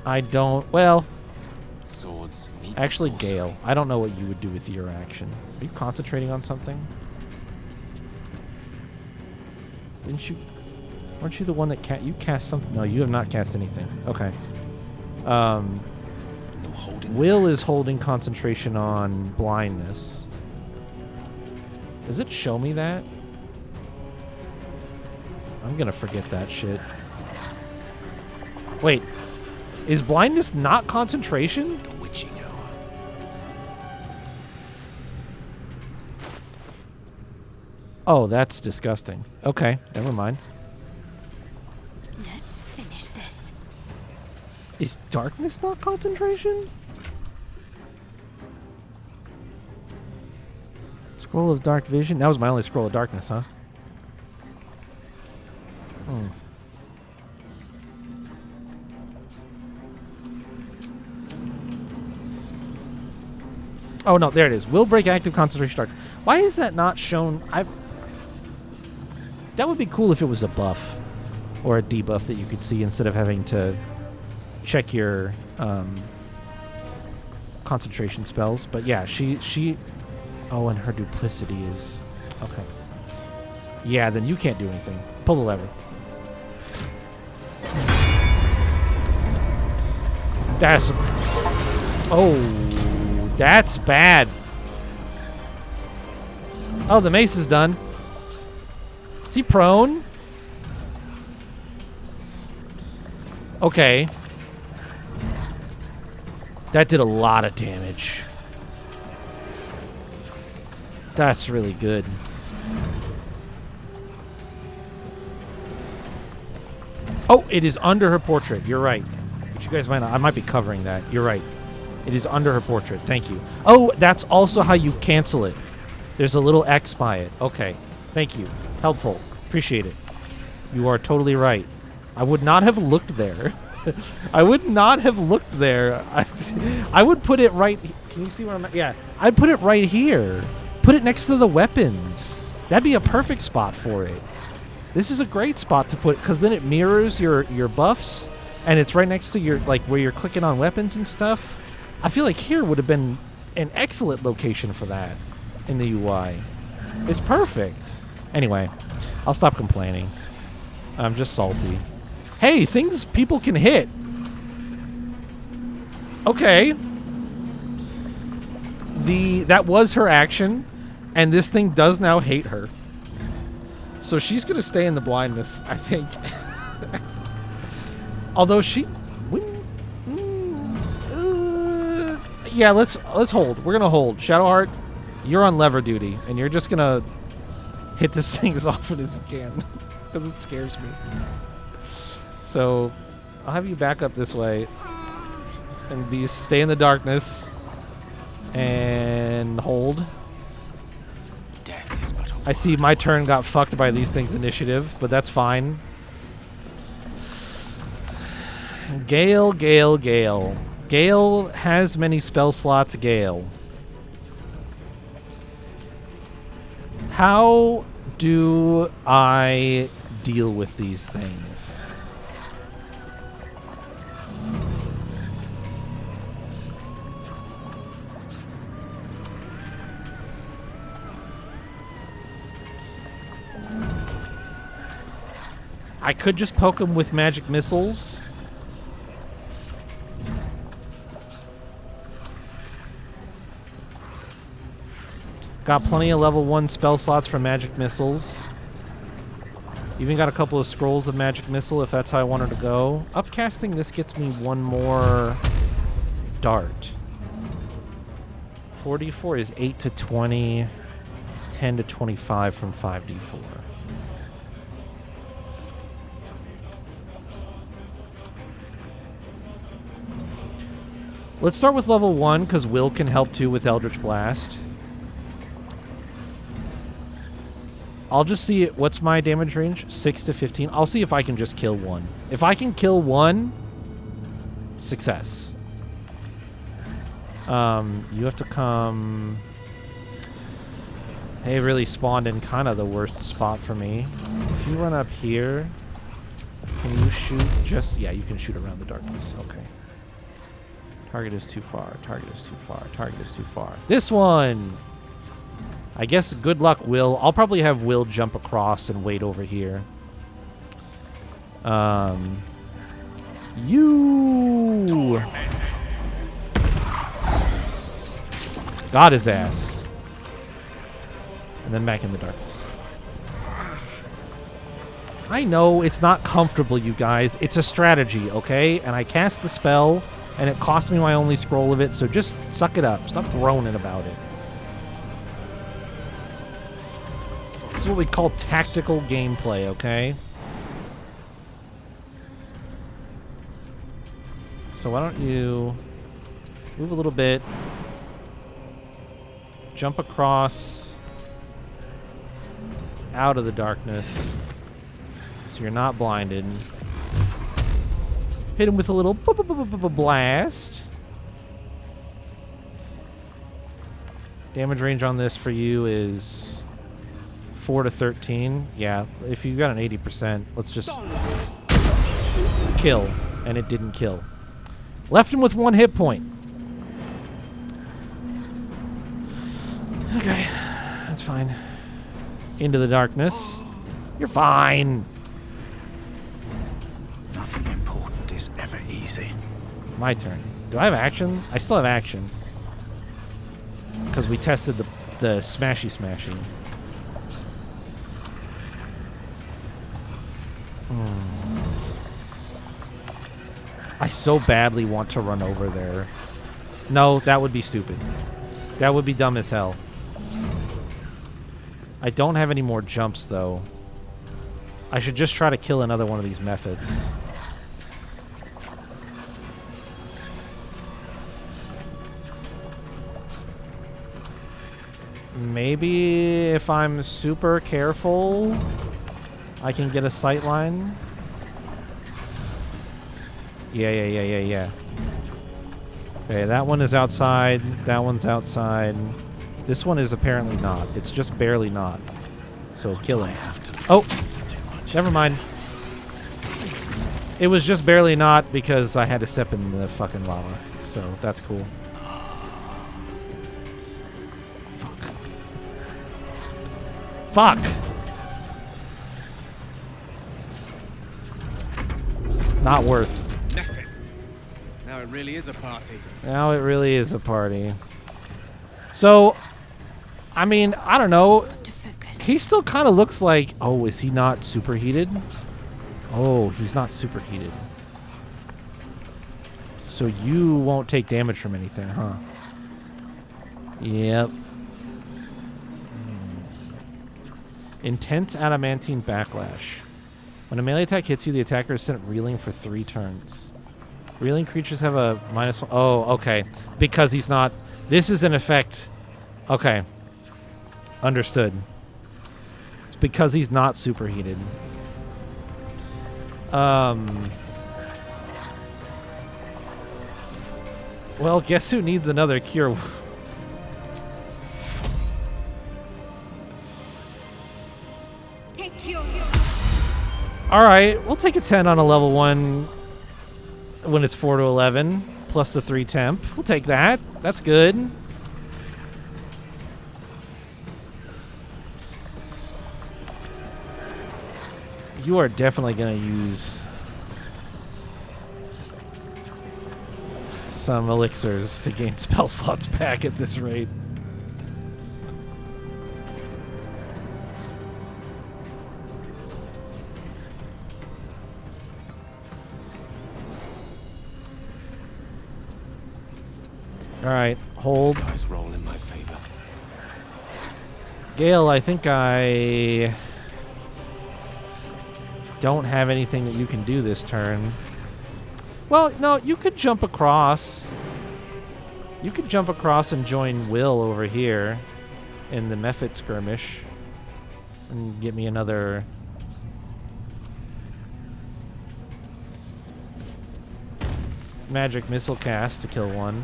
I don't... Well, Swords meet actually, sorcery. Gale, I don't know what you would do with your action. Are you concentrating on something? Didn't you... Weren't you the one that you cast something? No, you have not cast anything. Okay. No holding Will is holding concentration on blindness. Does it show me that? I'm gonna forget that shit. Wait. Is blindness not concentration? the witching hour. Oh, that's disgusting. Okay, never mind. Let's finish this. Is darkness not concentration? Scroll of dark vision? That was my only scroll of darkness, huh? Hmm. Oh no, there it is. Will break active concentration dark. Why is that not shown? That would be cool if it was a buff or a debuff that you could see instead of having to check your concentration spells. But yeah, she oh, and her duplicity is okay. Yeah, then you can't do anything. Pull the lever. That's that's bad. Oh, the mace is done. Is he prone? Okay. That did a lot of damage. That's really good. Oh, it is under her portrait. You're right. But you guys might not. I might be covering that. You're right. It is under her portrait. Thank you. Oh, that's also how you cancel it. There's a little X by it. Okay. Thank you. Helpful. Appreciate it. You are totally right. I would not have looked there. I would not have looked there. I would put it right... Can you see where I'm at? Yeah. I'd put it right here. Put it next to the weapons. That'd be a perfect spot for it. This is a great spot to put, because then it mirrors your buffs, and it's right next to your, like, where you're clicking on weapons and stuff. I feel like here would have been an excellent location for that in the UI. It's perfect. Anyway, I'll stop complaining. I'm just salty. Hey, things people can hit. Okay. That was her action, and this thing does now hate her. So she's gonna stay in the blindness, I think. Although she yeah, let's hold. We're gonna hold. Shadowheart, you're on lever duty, and you're just gonna hit this thing as often as you can. Because it scares me. So I'll have you back up this way and stay in the darkness and hold. Death is but a I see my turn got fucked by these things' initiative, but that's fine. Gale, Gale, Gale. Gale has many spell slots, Gale. How do I deal with these things? I could just poke him with magic missiles. Got plenty of level 1 spell slots for magic missiles. Even got a couple of scrolls of magic missile if that's how I wanted to go. Upcasting this gets me one more dart. 4d4 is 8 to 20, 10 to 25 from 5d4. Let's start with level 1, because Will can help too with Eldritch Blast. I'll just see it. What's my damage range? 6 to 15. I'll see if I can just kill one. If I can kill one, success. You have to come... Hey, really spawned in kind of the worst spot for me. If you run up here, can you shoot just... Yeah, you can shoot around the darkness. Okay. Target is too far. Target is too far. Target is too far. This one! I guess good luck, Will. I'll probably have Will jump across and wait over here. You got his ass. And then back in the darkness. I know it's not comfortable, you guys. It's a strategy, okay? And I cast the spell, and it cost me my only scroll of it, so just suck it up. Stop groaning about it. This is what we call tactical gameplay, okay? So why don't you move a little bit, jump across out of the darkness so you're not blinded. Hit him with a little blast. Damage range on this for you is 4 to 13. Yeah, if you got an 80%, let's just kill. And it didn't kill. Left him with 1 hit point. Okay, that's fine. Into the darkness. You're fine. Nothing important is ever easy. My turn. Do I have action? I still have action. Because we tested the smashy. I so badly want to run over there. No, that would be stupid. That would be dumb as hell. I don't have any more jumps, though. I should just try to kill another one of these methods. Maybe if I'm super careful, I can get a sight line. Yeah. Okay, that one is outside. That one's outside. This one is apparently not. It's just barely not. So kill him. Oh! Never mind. It was just barely not because I had to step in the fucking lava. So that's cool. Fuck! Not worth. Methods. Now it really is a party. Now it really is a party. So, I mean, I don't know. To focus. He still kind of looks like... Oh, is he not superheated? Oh, he's not superheated. So you won't take damage from anything, huh? Yep. Intense adamantine backlash. When a melee attack hits you, the attacker is sent reeling for 3 turns. Reeling creatures have a -1. Oh, okay. Because he's not... This is an effect... Okay. Understood. It's because he's not superheated. Well, guess who needs another cure wounds? Take your Alright, we'll take a 10 on a level 1 when it's 4 to 11, plus the 3 temp. We'll take that. That's good. You are definitely going to use some elixirs to gain spell slots back at this rate. All right, hold. Dice roll in my favor. Gale, I think I don't have anything that you can do this turn. Well, no, you could jump across. You could jump across and join Will over here in the Mephit skirmish and get me another... magic missile cast to kill one.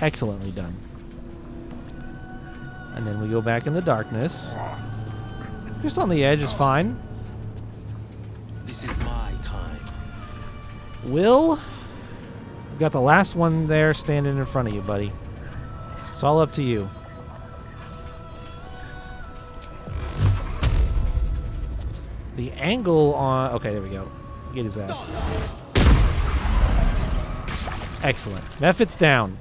Excellently done. And then we go back in the darkness. Just on the edge is fine. This is my time. Will, you got the last one there standing in front of you, buddy. It's all up to you. The angle on... Okay, there we go. Get his ass. Excellent. Mephit's down.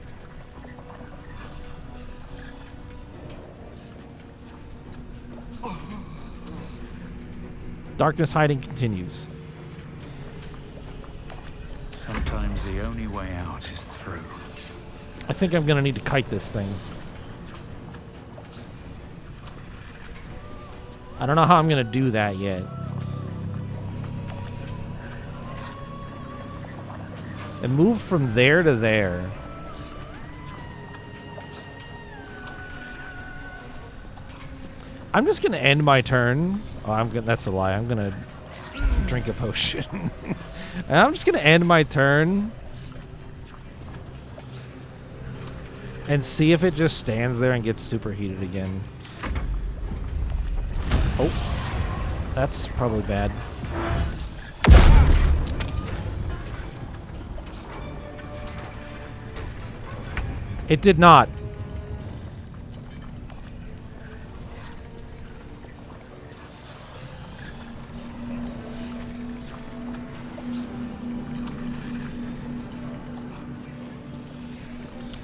Darkness hiding continues. Sometimes the only way out is through. I think I'm going to need to kite this thing. I don't know how I'm going to do that yet. And move from there to there. I'm just going to end my turn. Oh, that's a lie. I'm going to drink a potion. And I'm just going to end my turn. And see if it just stands there and gets superheated again. Oh. That's probably bad. It did not.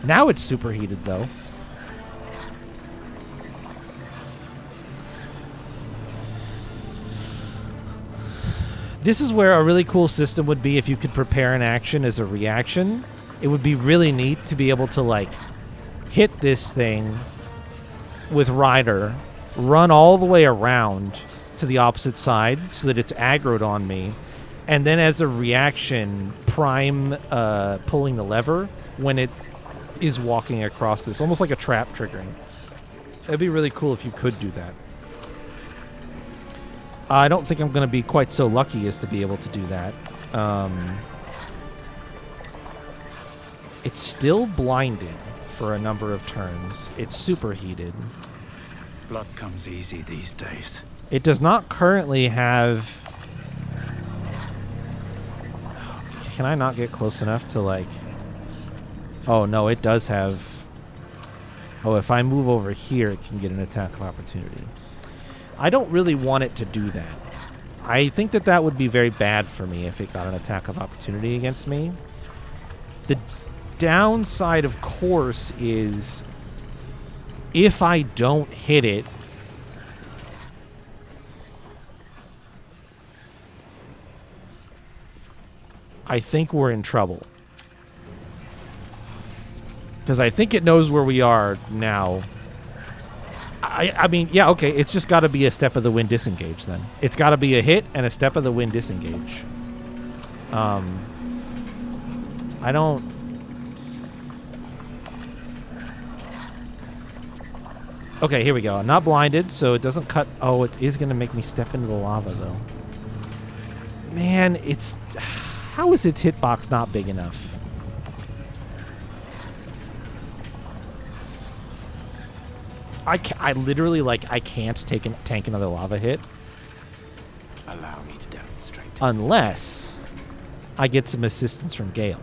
Now it's superheated, though. This is where a really cool system would be if you could prepare an action as a reaction. It would be really neat to be able to, like, hit this thing with Ryder, run all the way around to the opposite side so that it's aggroed on me, and then as a reaction, prime pulling the lever when it is walking across this. Almost like a trap triggering. That'd be really cool if you could do that. I don't think I'm going to be quite so lucky as to be able to do that. It's still blinded for a number of turns. It's superheated. Blood comes easy these days. It does not currently have... Can I not get close enough to, like... Oh, no, it does have... Oh, if I move over here, it can get an attack of opportunity. I don't really want it to do that. I think that that would be very bad for me if it got an attack of opportunity against me. The downside, of course, is if I don't hit it, I think we're in trouble. Because I think it knows where we are now. I mean, yeah, okay, it's just got to be a step of the wind disengage then. It's got to be a hit and a step of the wind disengage. I don't... Okay, here we go. I'm not blinded, so it doesn't cut... Oh, it is going to make me step into the lava, though. Man, it's... How is its hitbox not big enough? I literally, like, I can't tank another lava hit. Allow me to demonstrate. Unless I get some assistance from Gale.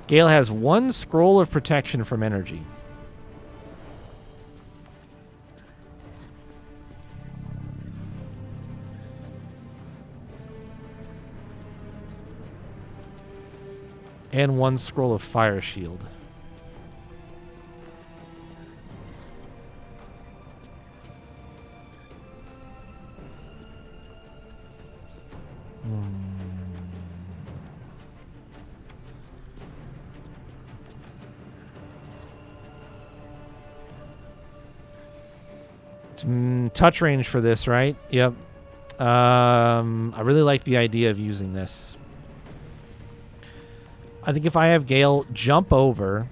Gale has 1 scroll of protection from energy. And 1 scroll of fire shield. Touch range for this, right? Yep. I really like the idea of using this. I think if I have Gale jump over,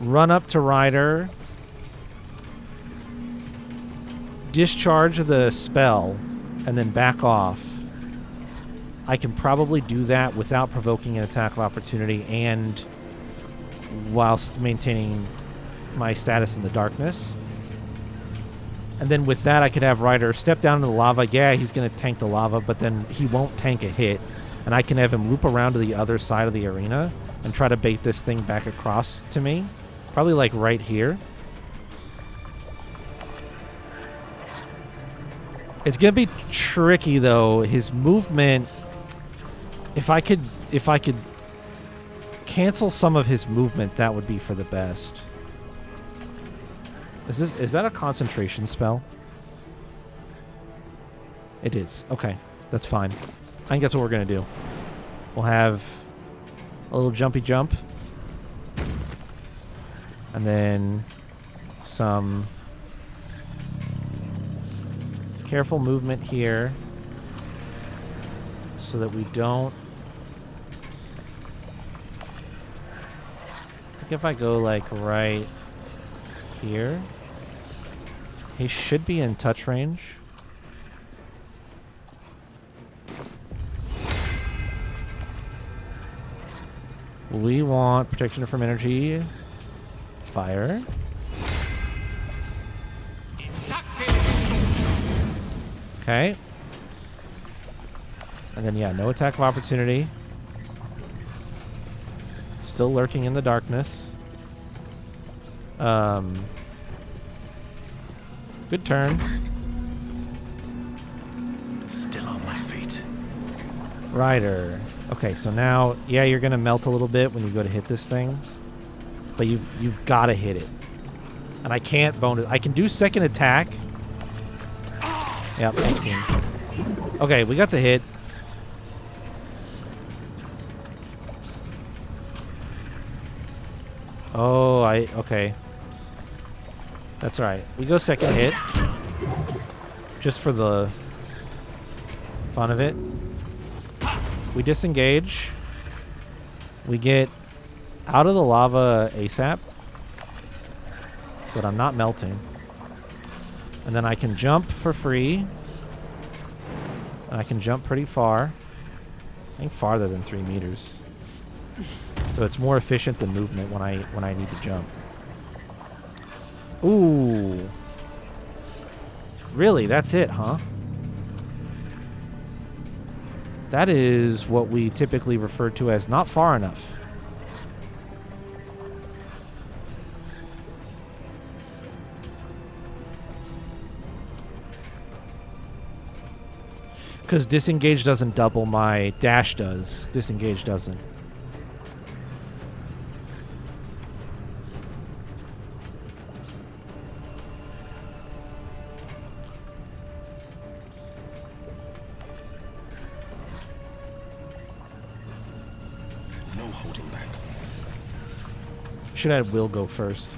run up to Ryder, discharge the spell, and then back off, I can probably do that without provoking an attack of opportunity and whilst maintaining my status in the darkness. And then with that, I could have Ryder step down into the lava. Yeah, he's going to tank the lava, but then he won't tank a hit. And I can have him loop around to the other side of the arena and try to bait this thing back across to me. Probably like right here. It's going to be tricky, though. His movement... If I could cancel some of his movement, that would be for the best. Is that a concentration spell? It is. Okay. That's fine. I think that's what we're going to do. We'll have a little jumpy jump. And then some careful movement here so that we don't... I think if I go like right here... He should be in touch range. We want protection from energy. Fire. Okay. And then, yeah, no attack of opportunity. Still lurking in the darkness. Good turn. Still on my feet. Ryder. Okay, so now, yeah, you're gonna melt a little bit when you go to hit this thing, but you've got to hit it. And I can't bonus. I can do second attack. Yep, 18. Okay, we got the hit. Oh, okay. That's right. We go second hit. Just for the fun of it. We disengage. We get out of the lava ASAP. So that I'm not melting. And then I can jump for free. And I can jump pretty far. I think farther than 3 meters. So it's more efficient than movement when I need to jump. Ooh. Really? That's it, huh? That is what we typically refer to as not far enough. Because disengage doesn't double, my dash does. Disengage doesn't. No holding back. Should have Will go first.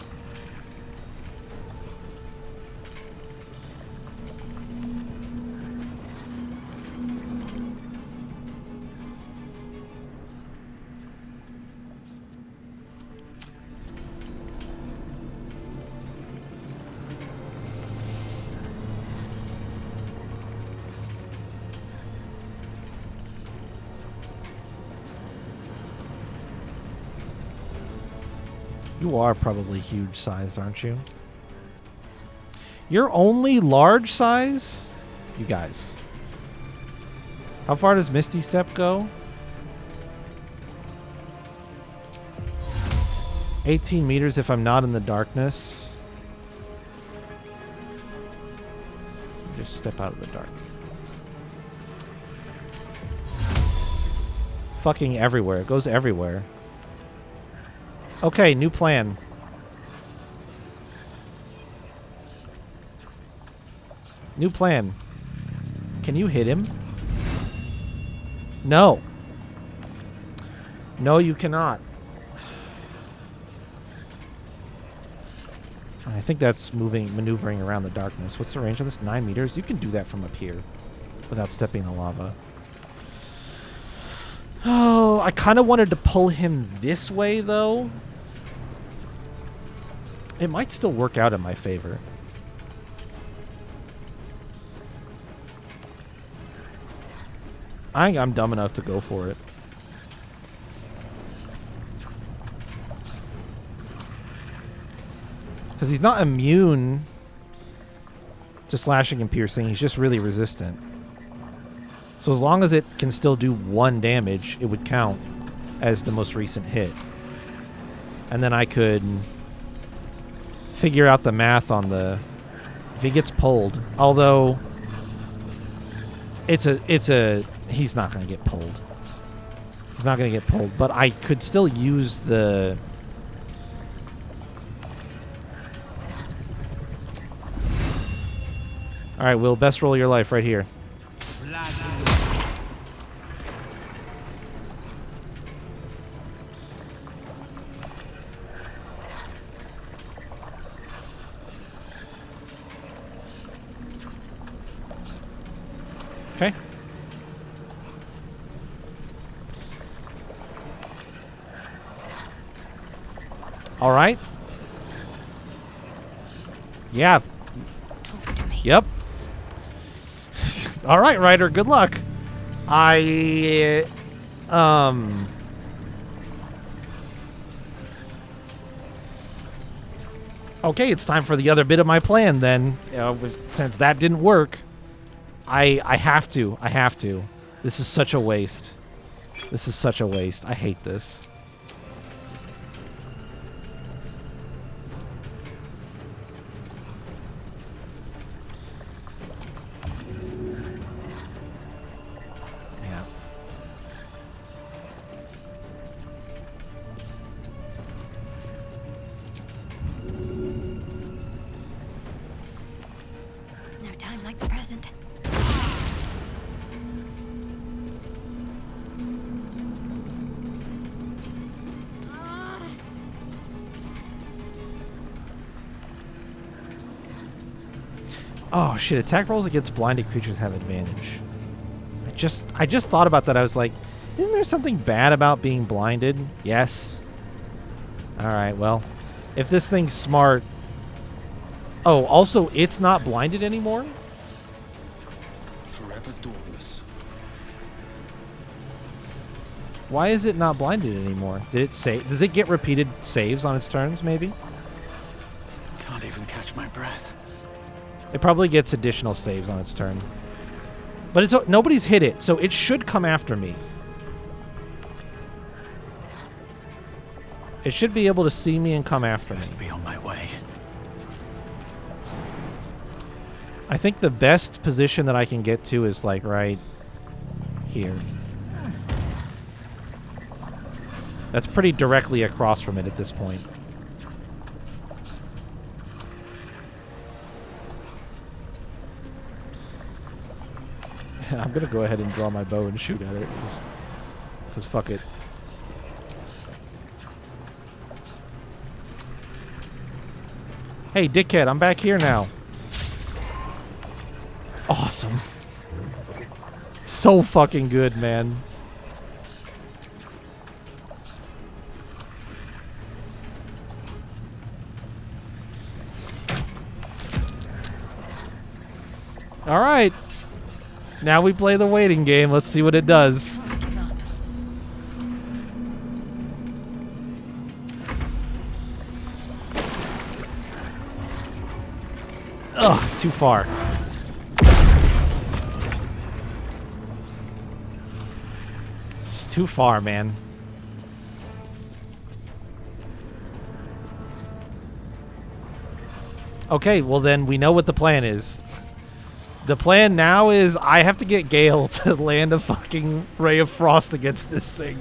You are probably huge size, aren't you? You're only large size? You guys. How far does Misty Step go? 18 meters if I'm not in the darkness. Just step out of the dark. Fucking everywhere. It goes everywhere. Okay, new plan. New plan. Can you hit him? No. No, you cannot. I think that's maneuvering around the darkness. What's the range of this? 9 meters? You can do that from up here without stepping in the lava. Oh, I kind of wanted to pull him this way, though. It might still work out in my favor. I think I'm dumb enough to go for it. Because he's not immune to slashing and piercing. He's just really resistant. So as long as it can still do 1 damage, it would count as the most recent hit. And then I could figure out the math on the... If he gets pulled. Although... It's a... He's not going to get pulled. He's not going to get pulled. But I could still use the... Alright, Will, best roll of your life right here. Okay. All right. Yeah. Talk to me. Yep. All right, Ryder. Good luck. Okay, it's time for the other bit of my plan then. Since that didn't work, I have to. This is such a waste. This is such a waste. I hate this. Oh shit! Attack rolls against blinded creatures have advantage. I just thought about that. I was like, isn't there something bad about being blinded? Yes. All right. Well, if this thing's smart. Oh, also, it's not blinded anymore. Forever dauntless. Why is it not blinded anymore? Did it save? Does it get repeated saves on its turns? Maybe. Can't even catch my breath. It probably gets additional saves on its turn. But it's nobody's hit it, so it should come after me. It should be able to see me and come after me. Best be on my way. I think the best position that I can get to is like right here. That's pretty directly across from it at this point. I'm gonna go ahead and draw my bow and shoot at it, cause fuck it. Hey, dickhead, I'm back here now. Awesome. So fucking good, man. All right. Now we play the waiting game. Let's see what it does. Ugh, too far. It's too far, man. Okay, well then we know what the plan is. The plan now is I have to get Gale to land a fucking ray of frost against this thing.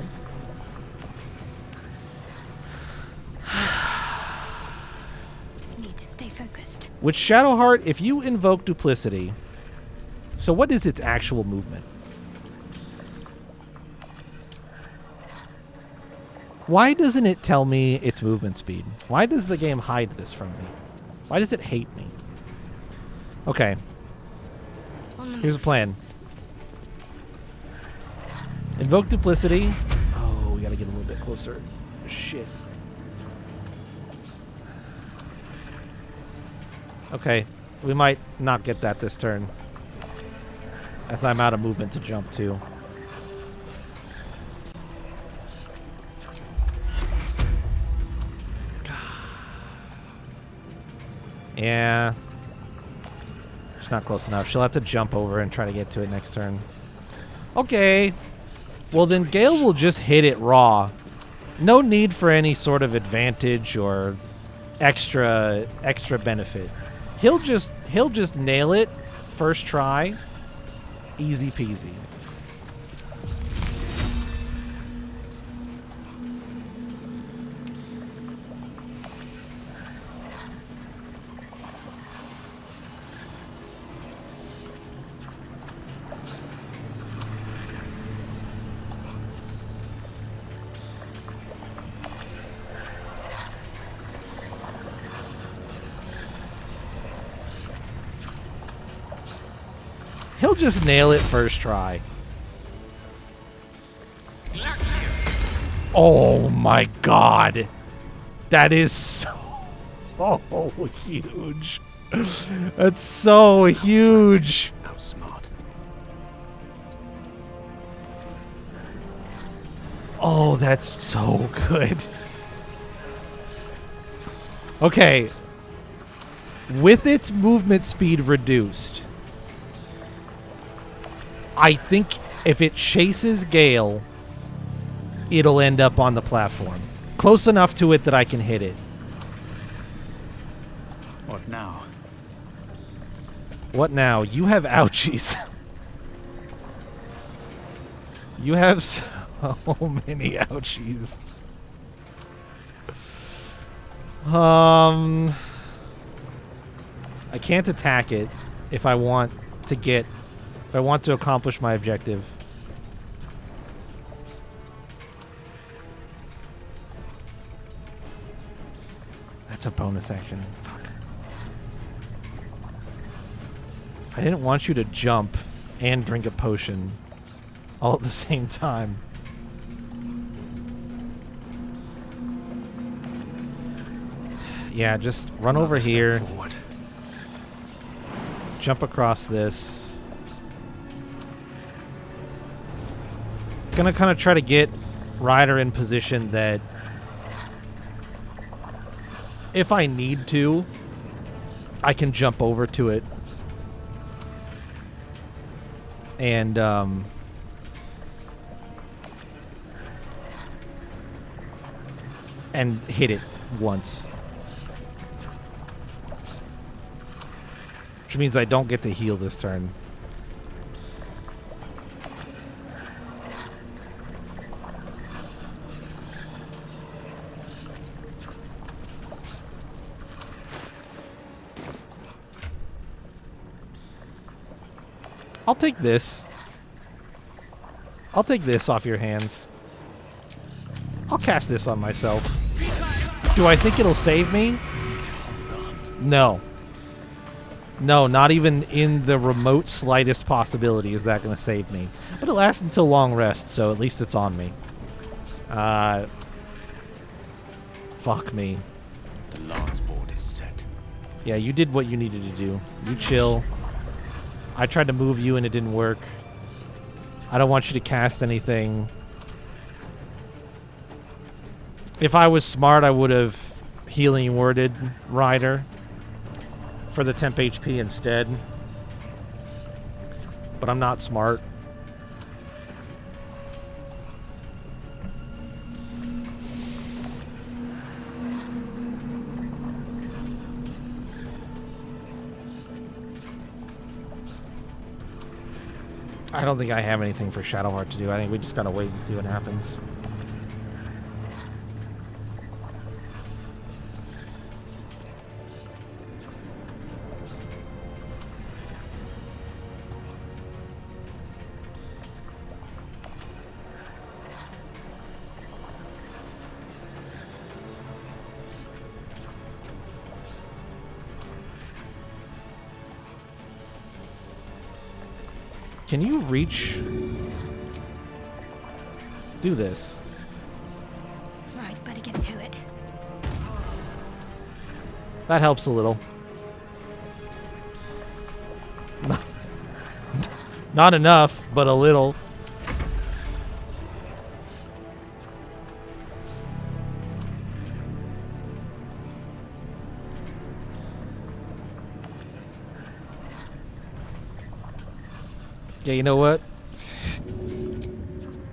Need to stay focused. With Shadowheart, if you invoke duplicity, so what is its actual movement? Why doesn't it tell me its movement speed? Why does the game hide this from me? Why does it hate me? Okay. Here's a plan. Invoke duplicity. Oh, we gotta get a little bit closer. Shit. Okay. We might not get that this turn, as I'm out of movement to jump to. Yeah. It's not close enough. She'll have to jump over and try to get to it next turn. Okay. Well, then Gale will just hit it raw. No need for any sort of advantage or extra benefit. He'll just nail it first try. Easy peasy. He'll just nail it first try. Oh my god. That is so huge. That's so huge. Outsmart. Oh, that's so good. Okay. With its movement speed reduced, I think if it chases Gale, it'll end up on the platform. Close enough to it that I can hit it. What now? What now? You have ouchies. You have so many ouchies. I can't attack it if I want to get... If I want to accomplish my objective. That's a bonus action. Fuck. I didn't want you to jump and drink a potion all at the same time. Yeah, just run over Another step here. forward. Jump across this. Gonna kind of try to get Ryder in position that if I need to, I can jump over to it and hit it once. Which means I don't get to heal this turn. I'll take this. I'll take this off your hands. I'll cast this on myself. Do I think it'll save me? No. No, not even in the remote slightest possibility is that going to save me. But it lasts until long rest, so at least it's on me. Fuck me. The lance board is set. Yeah, you did what you needed to do. You chill. I tried to move you and it didn't work. I don't want you to cast anything. If I was smart, I would have healing worded Ryder for the temp HP instead. But I'm not smart. I don't think I have anything for Shadowheart to do. I think we just gotta wait and see what happens. Can you reach? Do this. Right, better get to it. That helps a little. Not enough, but a little. Yeah, you know what?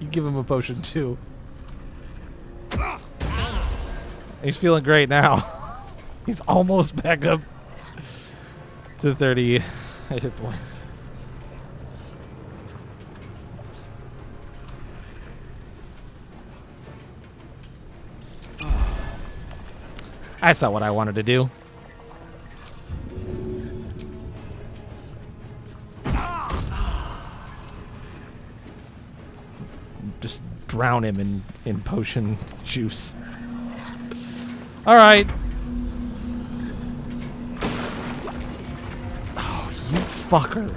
You give him a potion too. He's feeling great now. He's almost back up to 30 hit points. That's not what I wanted to do. Just drown him in potion juice. All right. Oh, you fucker.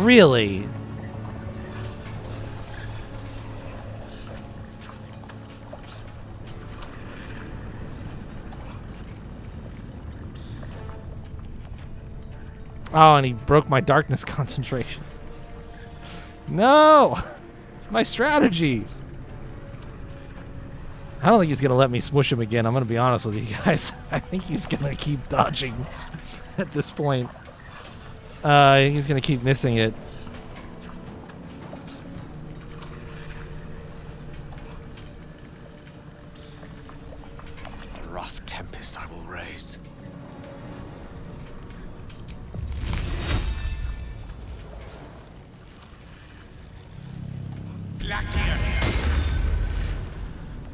Really? Oh, and he broke my darkness concentration. No! My strategy! I don't think he's going to let me smush him again. I'm going to be honest with you guys. I think he's going to keep dodging at this point. He's going to keep missing it. A rough tempest I will raise.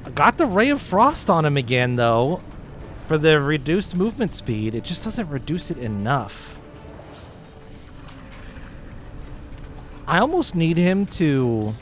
I got the Ray of Frost on him again, though, for the reduced movement speed. It just doesn't reduce it enough. I almost need him to...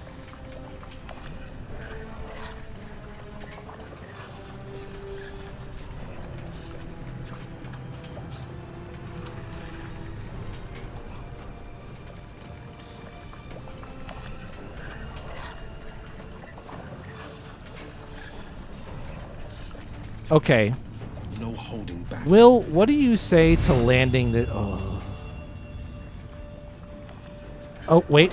Okay. No holding back. Will, what do you say to landing the... Oh, wait.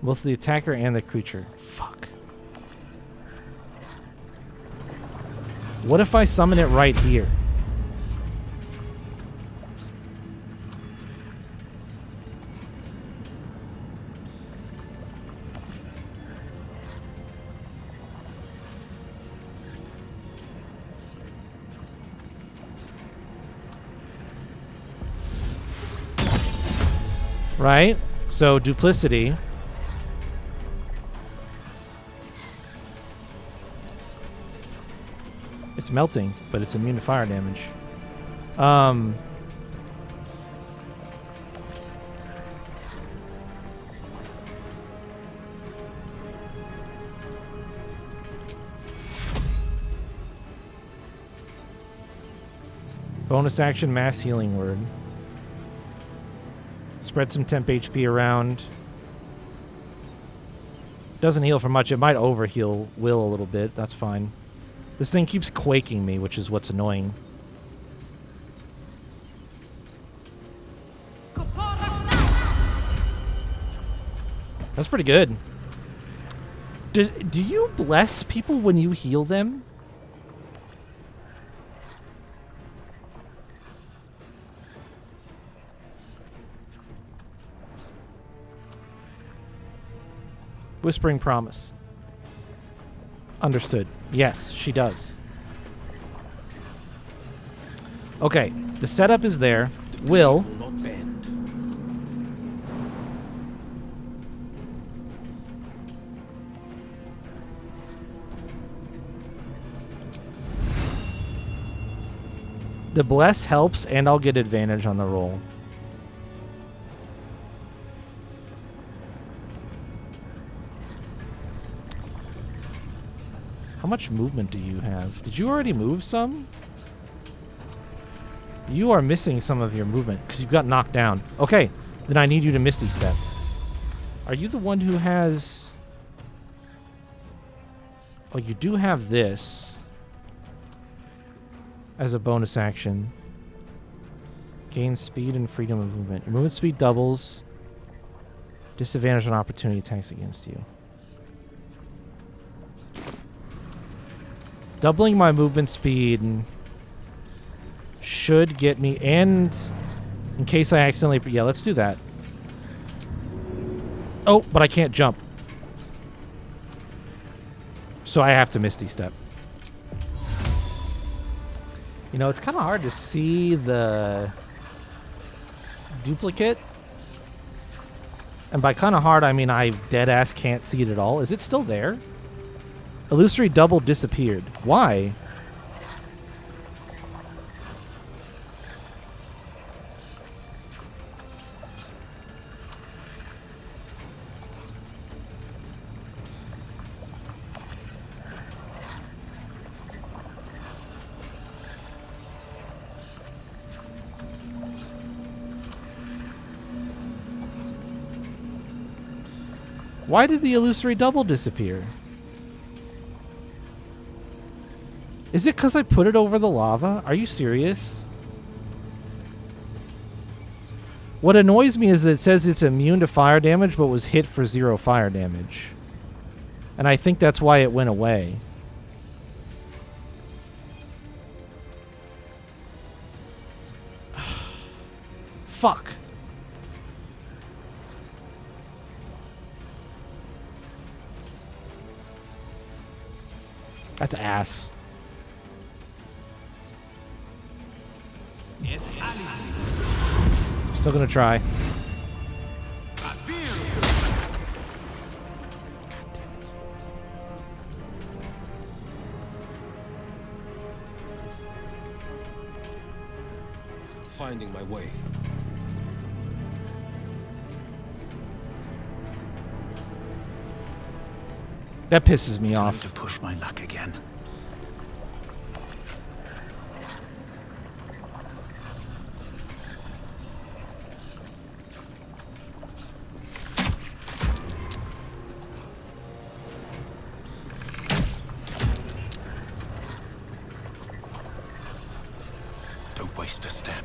Both the attacker and the creature. Fuck. What if I summon it right here? Right? So, duplicity. It's melting, but it's immune to fire damage. Bonus action, mass healing word. Spread some temp HP around. Doesn't heal for much. It might overheal Will a little bit. That's fine. This thing keeps quaking me, which is what's annoying. That's pretty good. Do you bless people when you heal them? Whispering promise. Understood. Yes, she does. Okay, the setup is there. Will not bend. the bless helps, and I'll get advantage on the roll. How much movement do you have? Did you already move some? You are missing some of your movement because you got knocked down. Okay, then I need you to Misty Step. Are you the one who has... Oh, you do have this as a bonus action. Gain speed and freedom of movement. Your movement speed doubles. Disadvantage on opportunity attacks against you. Doubling my movement speed should get me, and in case I accidentally... Yeah, let's do that. Oh, but I can't jump. So I have to Misty Step. You know, it's kind of hard to see the duplicate. And by kind of hard, I mean I dead-ass can't see it at all. Is it still there? Illusory double disappeared. Why? Why did the illusory double disappear? Is it because I put it over the lava? Are you serious? What annoys me is that it says it's immune to fire damage, but was hit for 0 fire damage. And I think that's why it went away. Fuck. That's ass. Still gonna try. Finding my way. That pisses me Time off. to push my luck again. waste a step.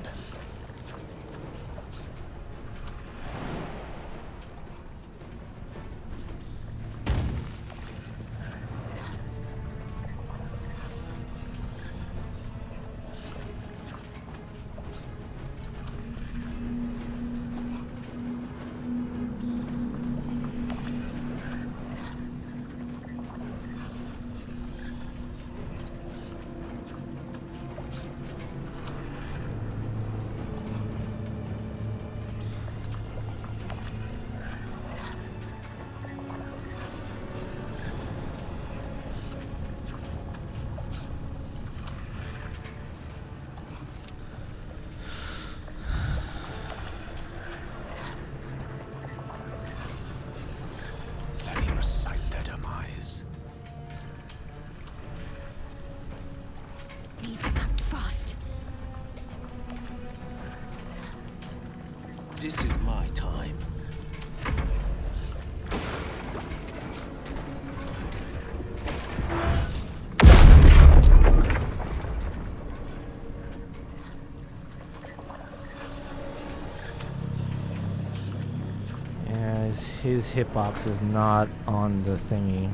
This is my time. Yeah, his hitbox is not on the thingy.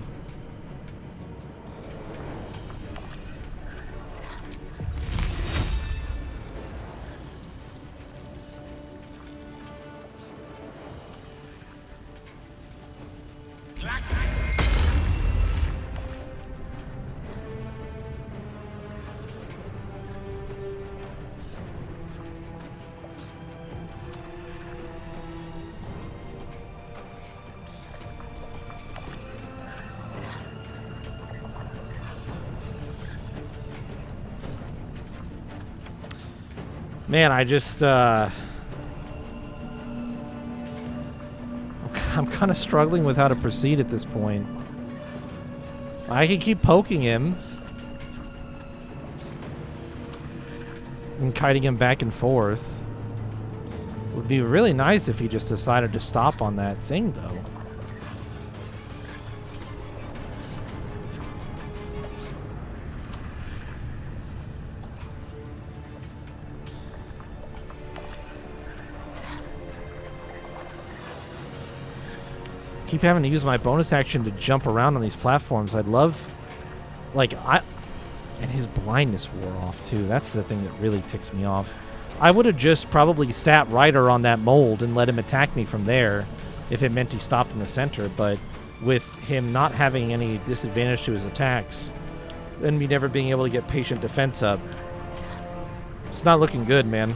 Man, I just, I'm kind of struggling with how to proceed at this point. I can keep poking him and kiting him back and forth. Would be really nice if he just decided to stop on that thing, though. Keep having to use my bonus action to jump around on these platforms. I'd love, like, and his blindness wore off too. That's the thing that really ticks me off. I would have just probably sat Ryder on that mold and let him attack me from there if it meant he stopped in the center, but with him not having any disadvantage to his attacks and me never being able to get patient defense up, it's not looking good, man.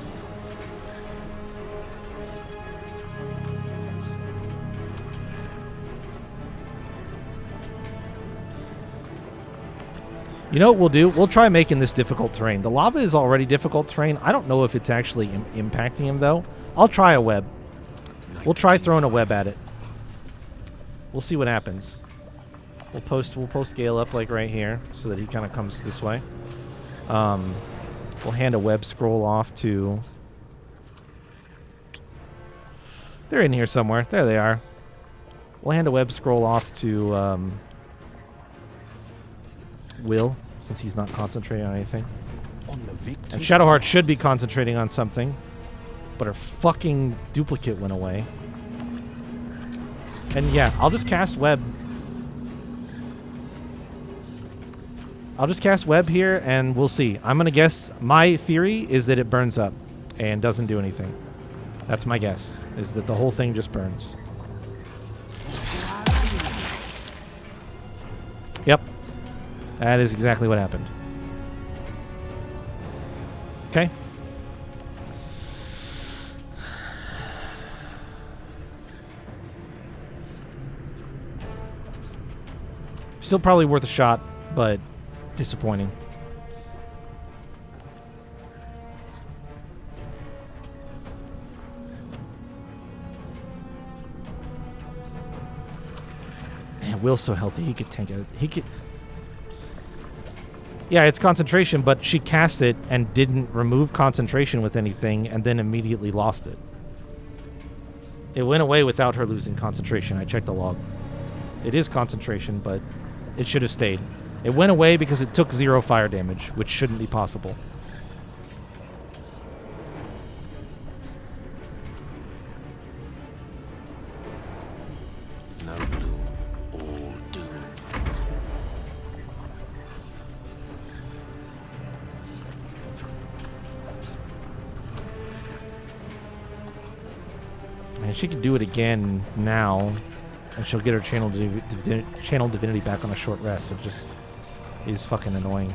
You know what we'll do? We'll try making this difficult terrain. The lava is already difficult terrain. I don't know if it's actually impacting him, though. I'll try a web. We'll try throwing a web at it. We'll see what happens. We'll post Gale up, like, right here, so that he kind of comes this way. We'll hand a web scroll off to... They're in here somewhere. There they are. We'll hand a web scroll off to... Will, since he's not concentrating on anything. And Shadowheart should be concentrating on something, but her fucking duplicate went away. And yeah, I'll just cast web. I'll just cast web here, and we'll see. I'm gonna guess. My theory is that it burns up and doesn't do anything. That's my guess. Is that the whole thing just burns. Yep. That is exactly what happened. Okay. Still probably worth a shot, but disappointing. Man, Will's so healthy. He could tank it. He could... Yeah, it's concentration, but she cast it and didn't remove concentration with anything and then immediately lost it. It went away without her losing concentration. I checked the log. It is concentration, but it should have stayed. It went away because it took 0 fire damage, which shouldn't be possible. And she can do it again now, and she'll get her channel divinity back on a short rest. It just is fucking annoying.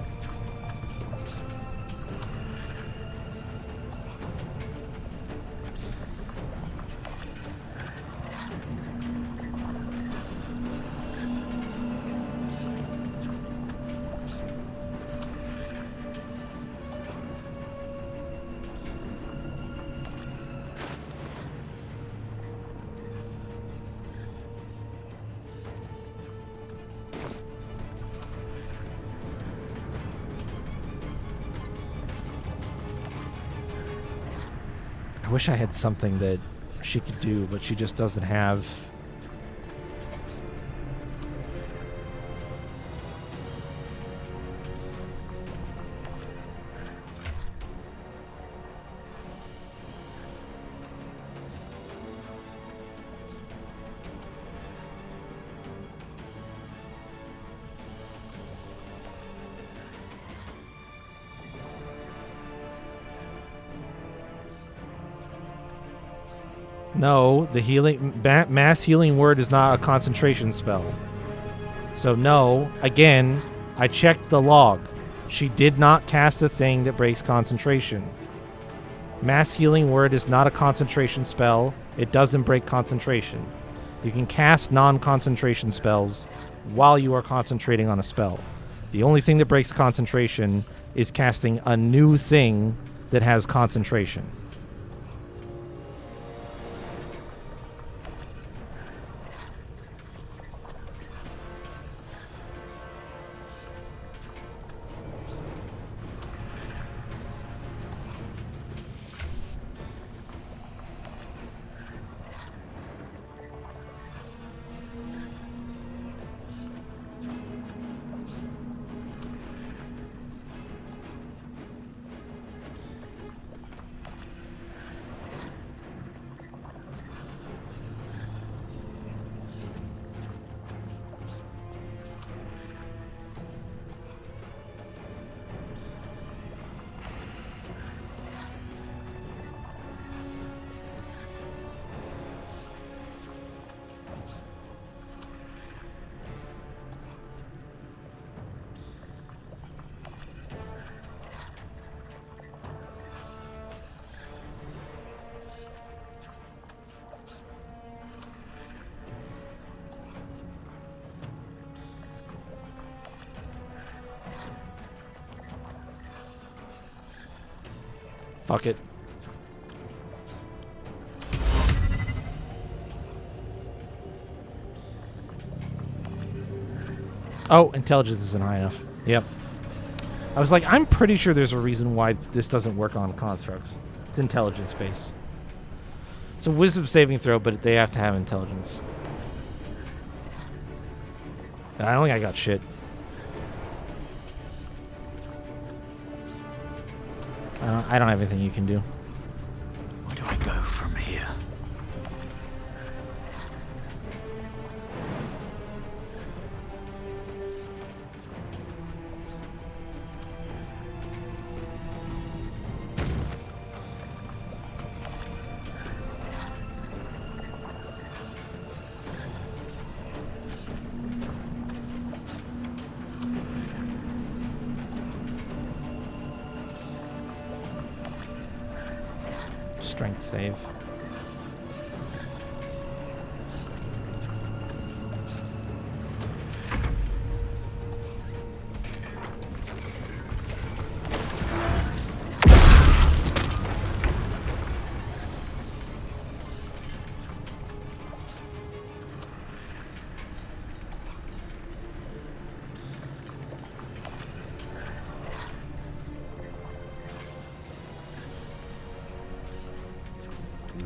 I wish I had something that she could do, but she just doesn't have. No, the healing mass healing word is not a concentration spell. So no, again, I checked the log. She did not cast a thing that breaks concentration. Mass healing word is not a concentration spell. It doesn't break concentration. You can cast non-concentration spells while you are concentrating on a spell. The only thing that breaks concentration is casting a new thing that has concentration. Fuck it. Oh, intelligence isn't high enough. Yep. I was like, I'm pretty sure there's a reason why this doesn't work on constructs. It's intelligence based. So wisdom saving throw, but they have to have intelligence. I don't think I got shit. I don't have anything you can do. Where do I go from here? Strength save.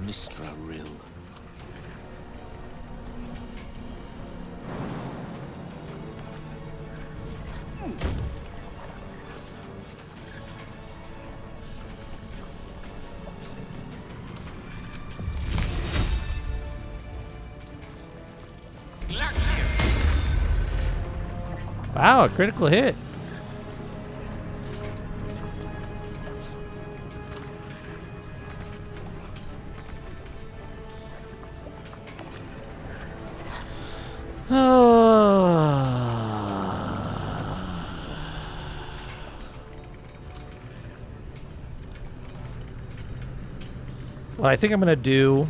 Mistra Rill. Wow, a critical hit. What I think I'm gonna do.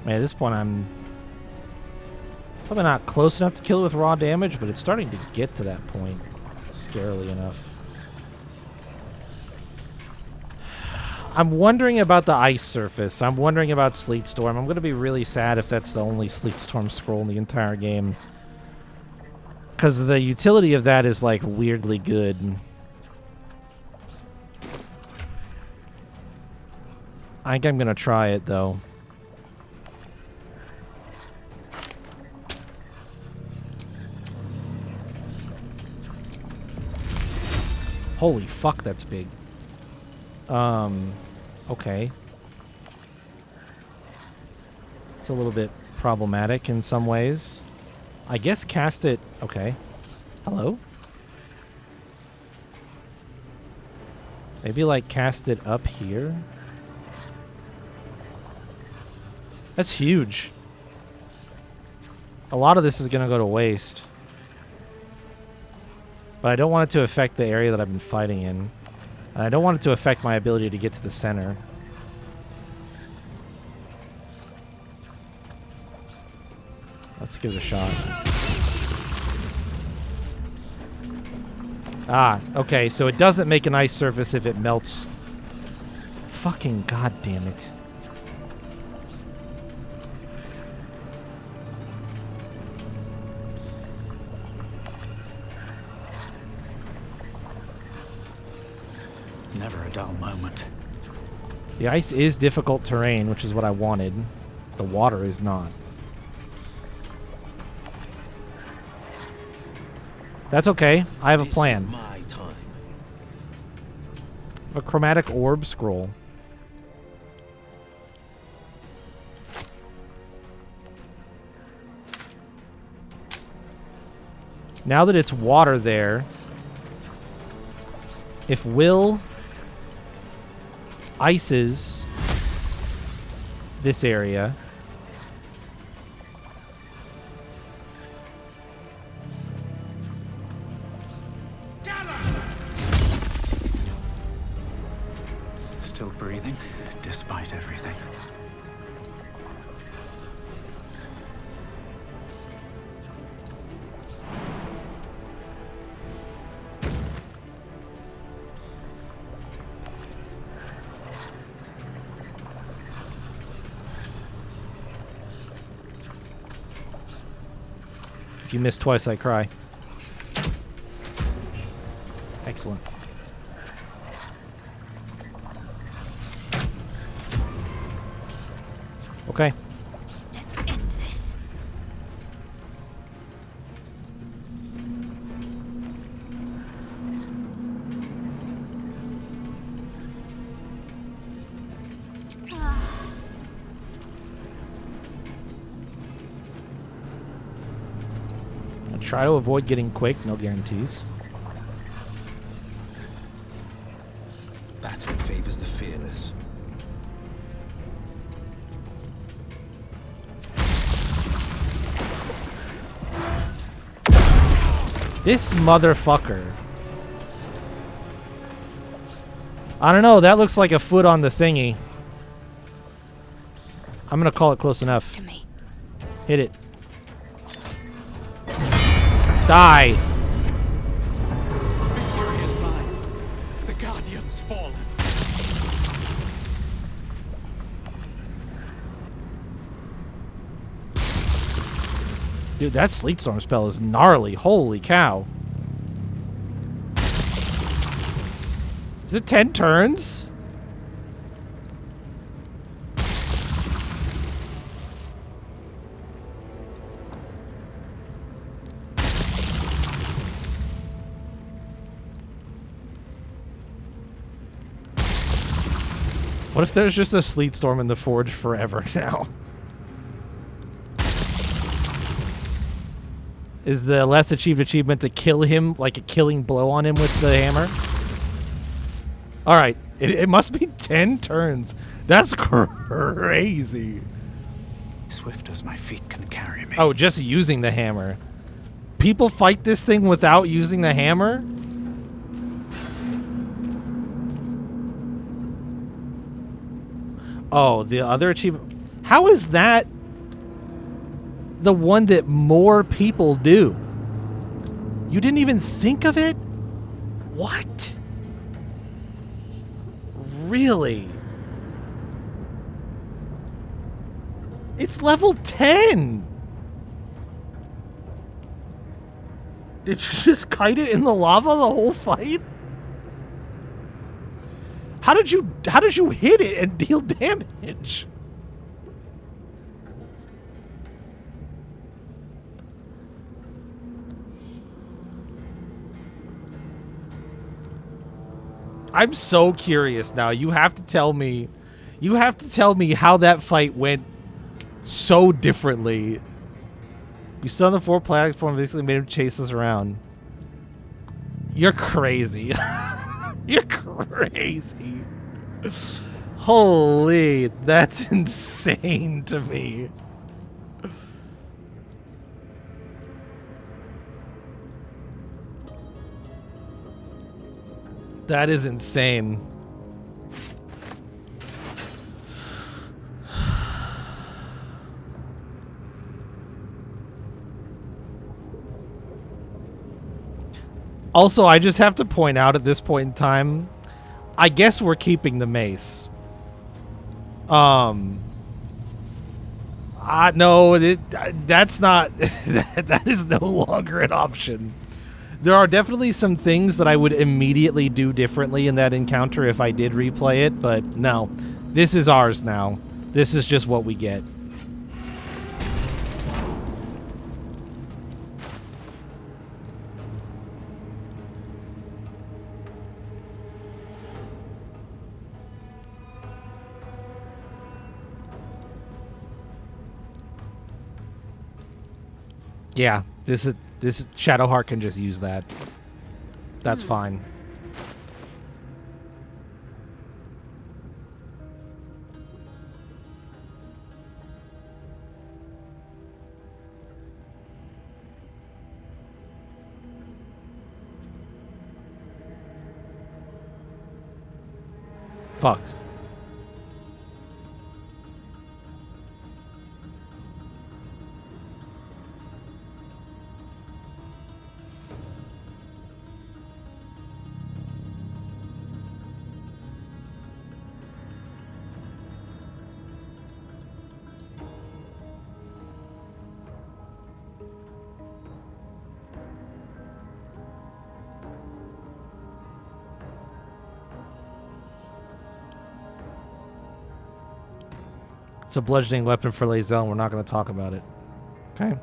Man, at this point, I'm probably not close enough to kill it with raw damage, but it's starting to get to that point, scarily enough. I'm wondering about the ice surface. I'm wondering about Sleet Storm. I'm going to be really sad if that's the only Sleet Storm scroll in the entire game. Because the utility of that is, like, weirdly good. I think I'm going to try it, though. Holy fuck, that's big. Okay. It's a little bit problematic in some ways. I guess cast it... Okay. Hello? Maybe, like, cast it up here? That's huge. A lot of this is gonna go to waste. But I don't want it to affect the area that I've been fighting in. And I don't want it to affect my ability to get to the center. Let's give it a shot. Ah, okay, so it doesn't make an ice surface if it melts. Fucking goddamn it. Never a dull moment. The ice is difficult terrain, which is what I wanted. The water is not. That's okay. I have a plan. This is my time. A chromatic orb scroll. Now that it's water there, if Will ices this area, Still breathing, despite everything. if you miss twice, I cry. Excellent. Okay. Let's end this. I'll try to avoid getting quick, no guarantees. Battle favors the fearless. This motherfucker. I don't know, that looks like a foot on the thingy. I'm gonna call it close enough. To me. Hit it. Die. Victory is mine. The Guardian's fallen. Dude, that Sleet Storm spell is gnarly. Holy cow. Is it 10 turns? What if there's just a sleet storm in the forge forever now? Is the less achieved achievement to kill him, like a killing blow on him with the hammer? Alright, it must be 10 turns. That's crazy. Swift as my feet can carry me. Oh, just using the hammer. People fight this thing without using the hammer? Oh, the other achievement. How is that the one that more people do? You didn't even think of it? What? Really? It's level 10. Did you just kite it in the lava the whole fight? How did you hit it and deal damage? I'm so curious now. You have to tell me how that fight went so differently. You still on the 4 platform basically made him chase us around. You're crazy. You're crazy. Holy, that's insane to me. That is insane. Also, I just have to point out at this point in time, I guess we're keeping the mace. No, that's not, that is no longer an option. There are definitely some things that I would immediately do differently in that encounter if I did replay it, but no. This is ours now. This is just what we get. Yeah, this Shadowheart can just use that. That's fine. Fuck. It's a bludgeoning weapon for Lae'zel, and we're not going to talk about it. Okay.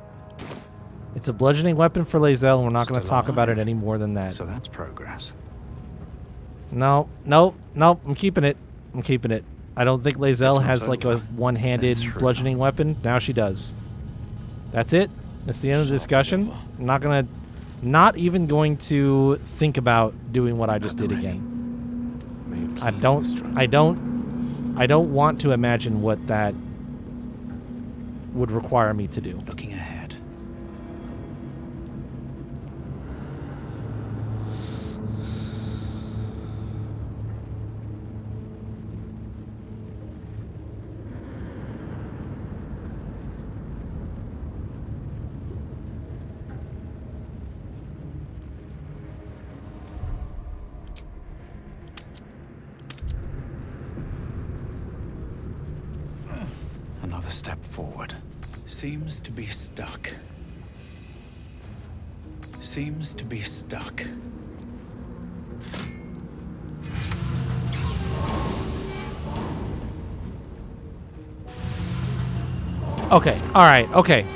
It's a bludgeoning weapon for Lae'zel, and we're not going to talk about it any more than that. So that's progress. No, I'm keeping it. I'm keeping it. I don't think Lae'zel has like a one-handed bludgeoning weapon. Now she does. That's it. That's the end of the discussion. I'm not even going to think about doing what I just did again. I don't want to imagine what that would require me to do. Looking ahead. Another step forward. Seems to be stuck. Seems to be stuck. Okay, alright, okay.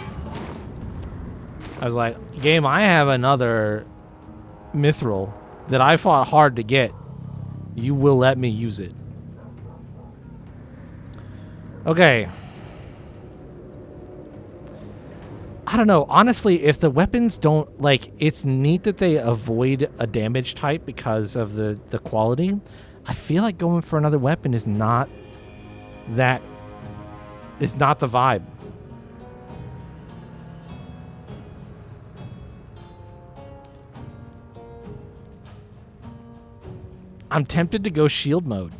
I was like, game, I have another mithril that I fought hard to get. You will let me use it. Okay. I don't know. Honestly, if the weapons don't, like, it's neat that they avoid a damage type because of the quality. I feel like going for another weapon is not the vibe. I'm tempted to go shield mode.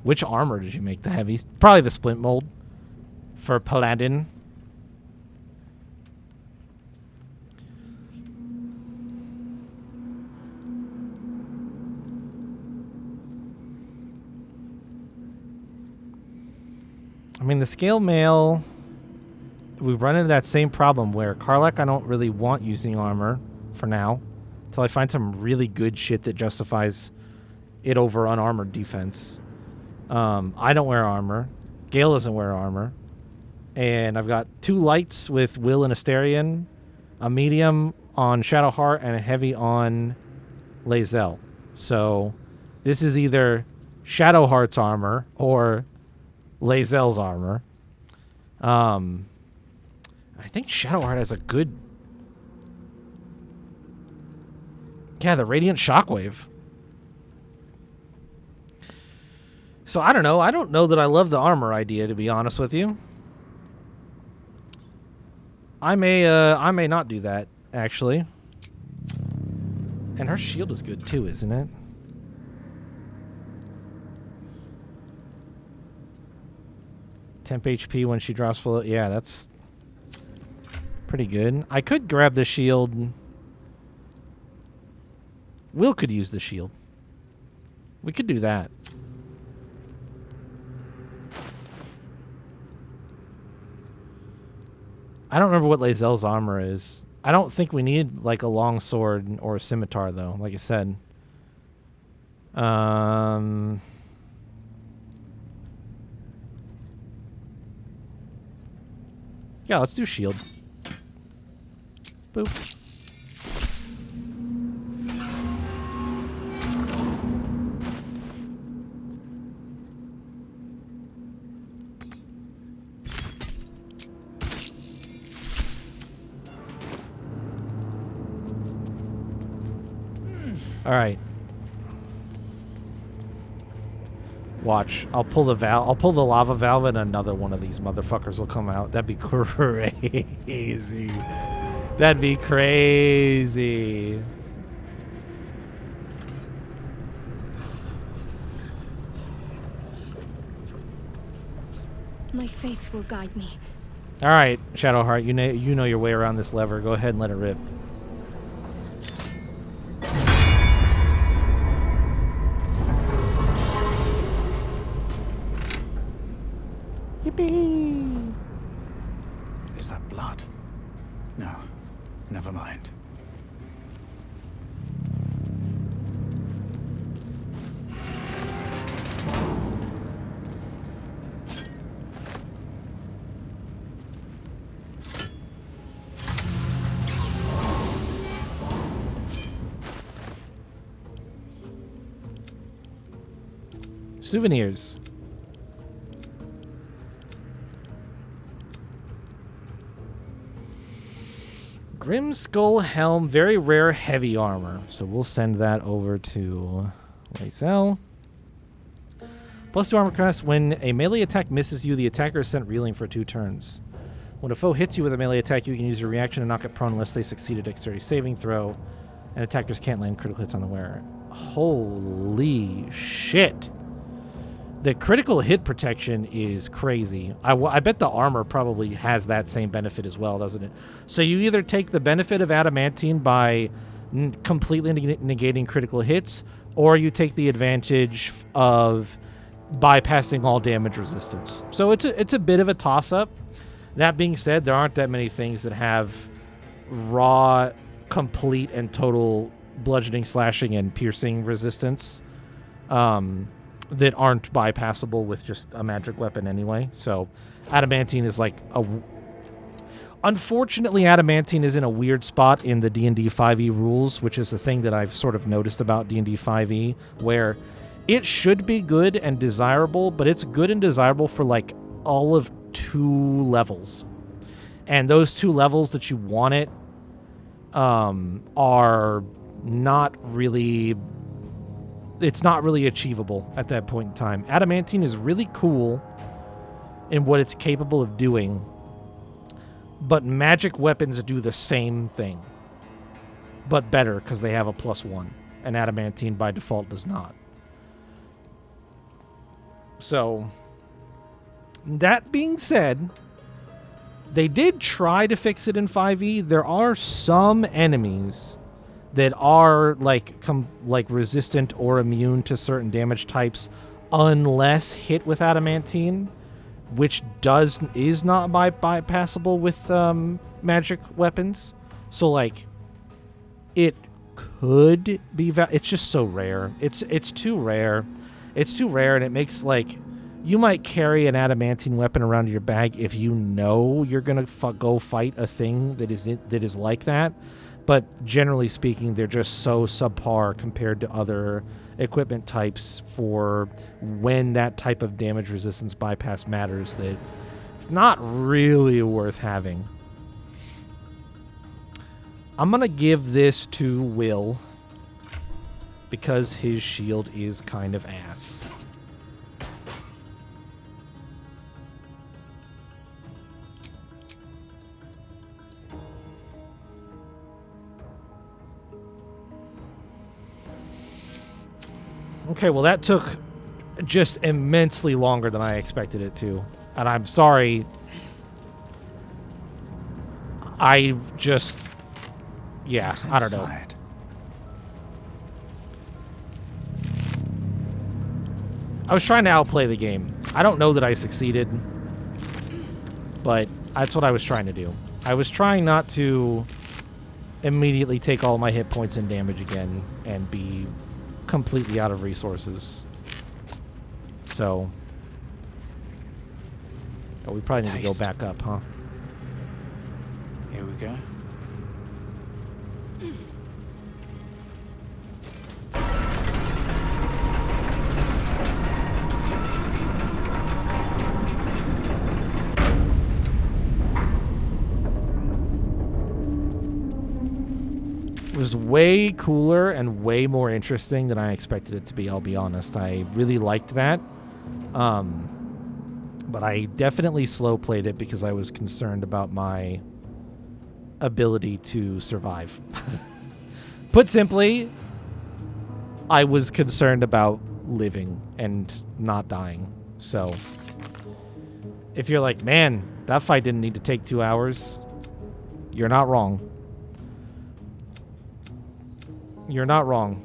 Which armor did you make the heavies? Probably the splint mold for Paladin. I mean, the scale mail, we run into that same problem where Karlach, I don't really want using armor for now until I find some really good shit that justifies it over unarmored defense. I don't wear armor. Gale doesn't wear armor. And I've got 2 lights with Will and Asterion, a medium on Shadowheart, and a heavy on Lae'zel. So this is either Shadowheart's armor or Lae'zel's armor. I think Shadowheart has a good... Yeah, the Radiant Shockwave. So I don't know. I don't know that I love the armor idea, to be honest with you. I may not do that, actually. And her shield is good too, isn't it? Temp HP when she drops below. Yeah, that's pretty good. I could grab the shield. Will could use the shield. We could do that. I don't remember what Lae'zel's armor is. I don't think we need like a long sword or a scimitar though, like I said. Yeah, let's do shield. Boop. All right. Watch. I'll pull the valve. I'll pull the lava valve, and another one of these motherfuckers will come out. That'd be crazy. That'd be crazy. My faith will guide me. All right, Shadowheart. You know your way around this lever. Go ahead and let it rip. Yippee! Is that blood? No, never mind. Souvenirs. Grim Skull Helm, very rare heavy armor. So we'll send that over to Lae'zel. +2 armor class. When a melee attack misses you, the attacker is sent reeling for 2 turns. When a foe hits you with a melee attack, you can use your reaction to knock it prone unless they succeed a dexterity saving throw. And attackers can't land critical hits on the wearer. Holy shit. The critical hit protection is crazy. I bet the armor probably has that same benefit as well, doesn't it? So you either take the benefit of adamantine by completely negating critical hits, or you take the advantage of bypassing all damage resistance. So it's a bit of a toss-up. That being said, there aren't that many things that have raw, complete, and total bludgeoning, slashing, and piercing resistance. That aren't bypassable with just a magic weapon anyway. So adamantine is like Unfortunately, adamantine is in a weird spot in the D&D 5e rules, which is the thing that I've sort of noticed about D&D 5e, where it should be good and desirable, but it's good and desirable for like all of 2 levels. And those 2 levels that you want it are not really... It's not really achievable at that point in time. Adamantine is really cool in what it's capable of doing, but magic weapons do the same thing, but better because they have a +1, and adamantine by default does not. So, that being said, they did try to fix it in 5e. There are some enemies that are like resistant or immune to certain damage types unless hit with adamantine, which is not bypassable with magic weapons. So like it could be it's just so rare. It's too rare. It's too rare, and it makes like you might carry an adamantine weapon around in your bag if you know you're gonna go fight a thing that is like that. But generally speaking, they're just so subpar compared to other equipment types for when that type of damage resistance bypass matters that it's not really worth having. I'm going to give this to Will because his shield is kind of ass. Okay, well that took just immensely longer than I expected it to. And I'm sorry. I just... Yeah, I don't know. I was trying to outplay the game. I don't know that I succeeded, but that's what I was trying to do. I was trying not to immediately take all my hit points and damage again and be completely out of resources. So... Oh, we probably need to go back up, huh? Here we go. It was way cooler and way more interesting than I expected it to be, I'll be honest. I really liked that. But I definitely slow played it because I was concerned about my ability to survive. Put simply, I was concerned about living and not dying. So, if you're like, man, that fight didn't need to take 2 hours, you're not wrong. You're not wrong.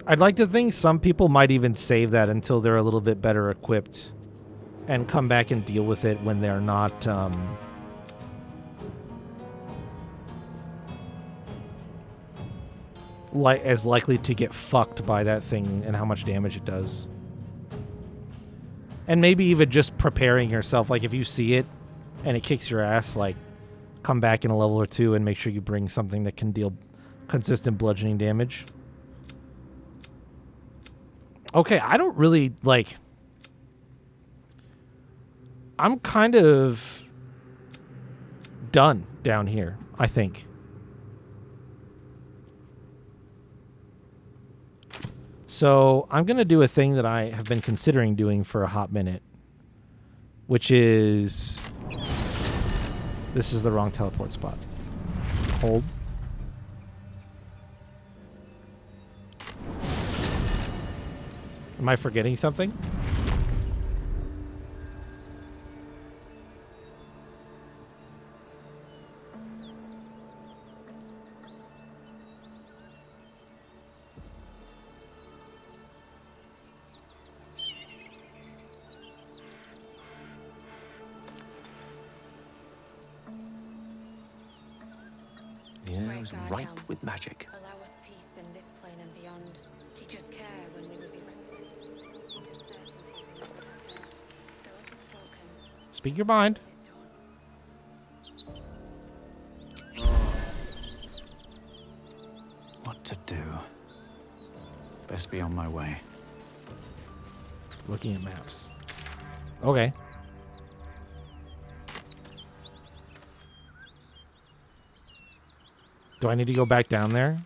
I'd like to think some people might even save that until they're a little bit better equipped and come back and deal with it when they're not as likely to get fucked by that thing and how much damage it does. And maybe even just preparing yourself, like if you see it and it kicks your ass, like come back in a level or 2 and make sure you bring something that can deal consistent bludgeoning damage. Okay, I don't really, like... I'm kind of done down here, I think. So, I'm going to do a thing that I have been considering doing for a hot minute, which is... This is the wrong teleport spot. Hold. Am I forgetting something? Yeah, it was ripe with magic. Allow us peace in this plane and beyond. Teach us care when we will be ready. Speak your mind. What to do? Best be on my way. Looking at maps. Okay. Do I need to go back down there?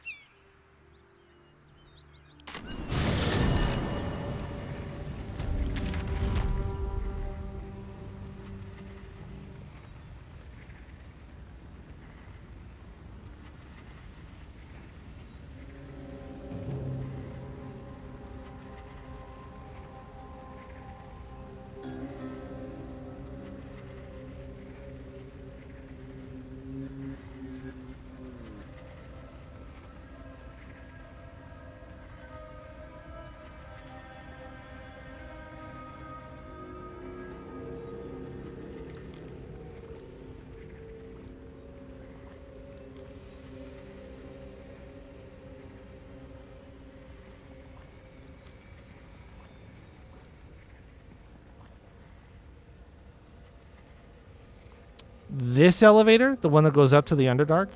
This elevator? The one that goes up to the Underdark?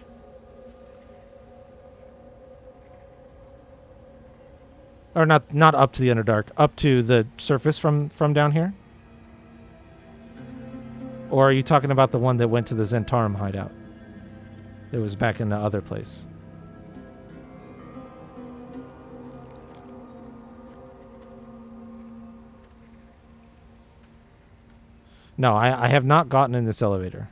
Or not up to the Underdark, up to the surface from down here? Or are you talking about the one that went to the Zentarum hideout? It was back in the other place. No, I have not gotten in this elevator.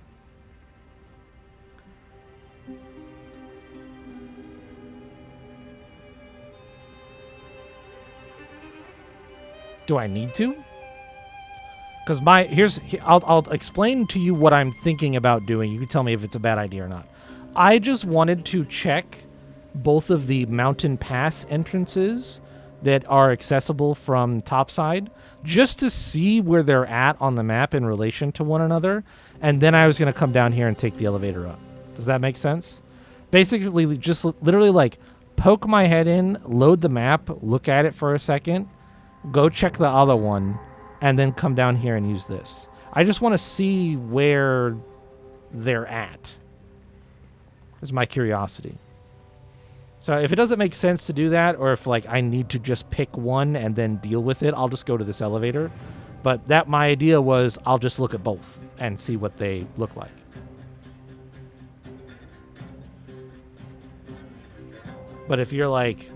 Do I need to? Because I'll explain to you what I'm thinking about doing. You can tell me if it's a bad idea or not. I just wanted to check both of the mountain pass entrances that are accessible from topside, just to see where they're at on the map in relation to one another, and then I was going to come down here and take the elevator up. Does that make sense? Basically, just literally like poke my head in, load the map, look at it for a second, go check the other one, and then come down here and use this. I just want to see where they're at. This is my curiosity. So if it doesn't make sense to do that, or if like I need to just pick one and then deal with it, I'll just go to this elevator. But my idea was I'll just look at both and see what they look like. But if you're like,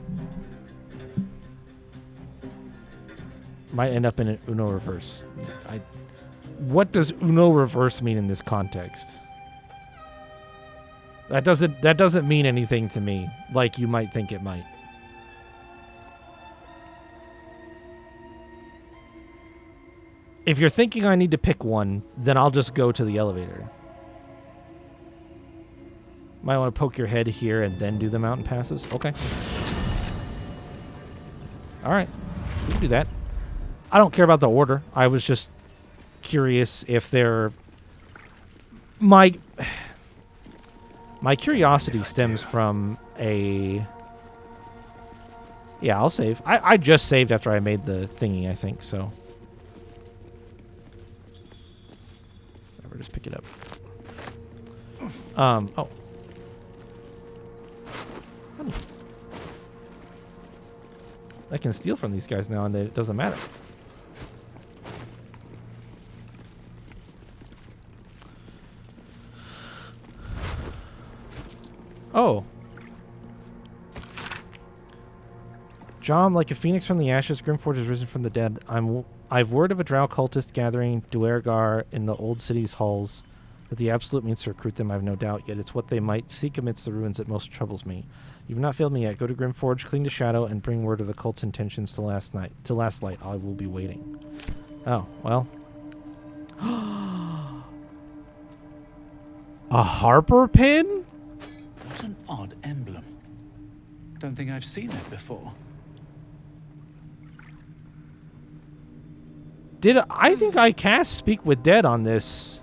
might end up in an Uno reverse. What does Uno reverse mean in this context? That doesn't mean anything to me, like you might think it might. If you're thinking I need to pick one, then I'll just go to the elevator. Might want to poke your head here and then do the mountain passes. Okay. All right. We can do that. I don't care about the order. I was just curious if they're... My curiosity stems from a... Yeah, I'll save. I just saved after I made the thingy, I think, so... Whatever, just pick it up. Oh. I can steal from these guys now and it doesn't matter. Oh. Jom, like a phoenix from the ashes, Grimforge has risen from the dead. I've word of a drow cultist gathering Duergar in the old city's halls. That the absolute means to recruit them, I have no doubt, yet it's what they might seek amidst the ruins that most troubles me. You've not failed me yet. Go to Grimforge, cling to Shadow, and bring word of the cult's intentions to last light. I will be waiting. Oh, well. A Harper pin? What an odd emblem. Don't think I've seen it before. I think I cast Speak with Dead on this.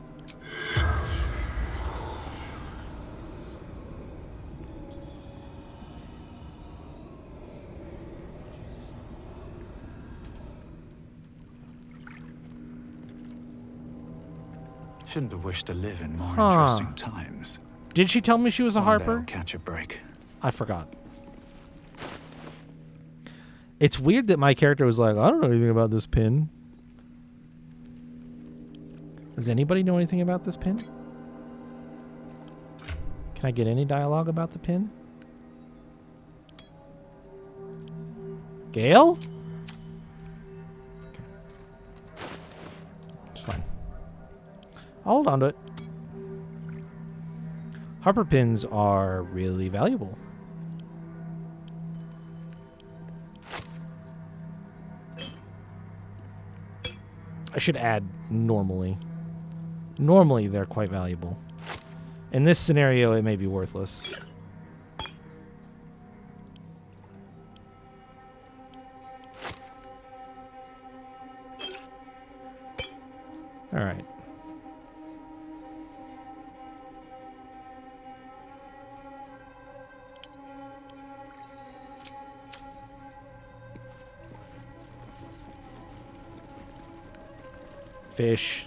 Shouldn't have wished to live in more Huh. interesting times. Did she tell me she was a One day harper? I'll catch a break. I forgot. It's weird that my character was like, I don't know anything about this pin. Does anybody know anything about this pin? Can I get any dialogue about the pin? Gale? Okay. It's fine. I'll hold on to it. Harper pins are really valuable. I should add normally. Normally, they're quite valuable. In this scenario, it may be worthless. All right. Fish.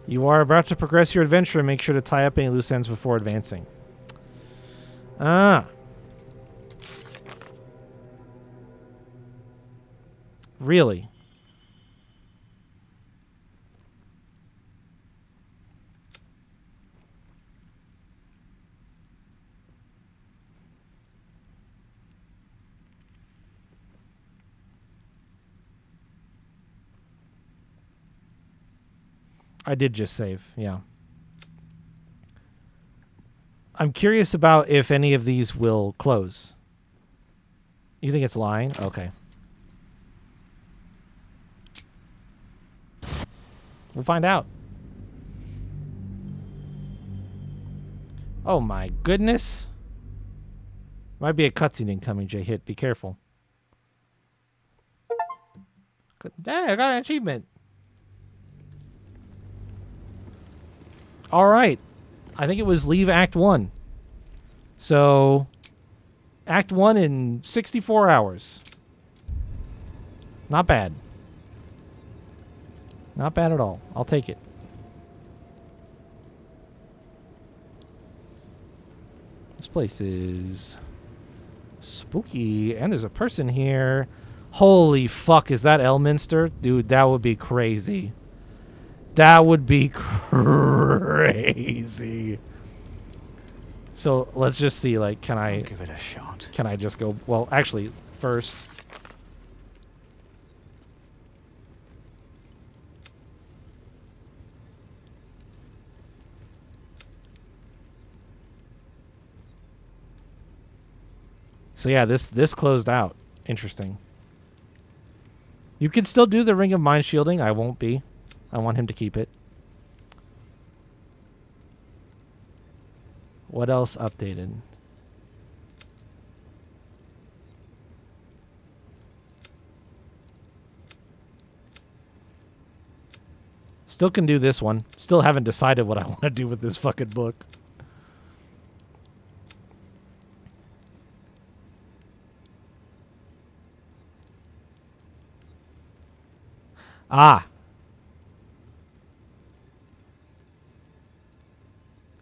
You are about to progress your adventure and make sure to tie up any loose ends before advancing. Ah. Really? I did just save, yeah. I'm curious about if any of these will close. You think it's lying? Okay. We'll find out. Oh my goodness. Might be a cutscene incoming, J-Hit. Be careful. Hey, I got an achievement. All right. I think it was leave Act 1. So, Act 1 in 64 hours. Not bad. Not bad at all. I'll take it. This place is spooky, and there's a person here. Holy fuck, is that Elminster? Dude, that would be crazy. That would be crazy. So let's just see, like, can I give it a shot? Can I just go? Well, actually, first. So yeah, this closed out. Interesting. You can still do the Ring of Mind shielding. I won't be. I want him to keep it. What else updated? Still can do this one. Still haven't decided what I want to do with this fucking book. Ah.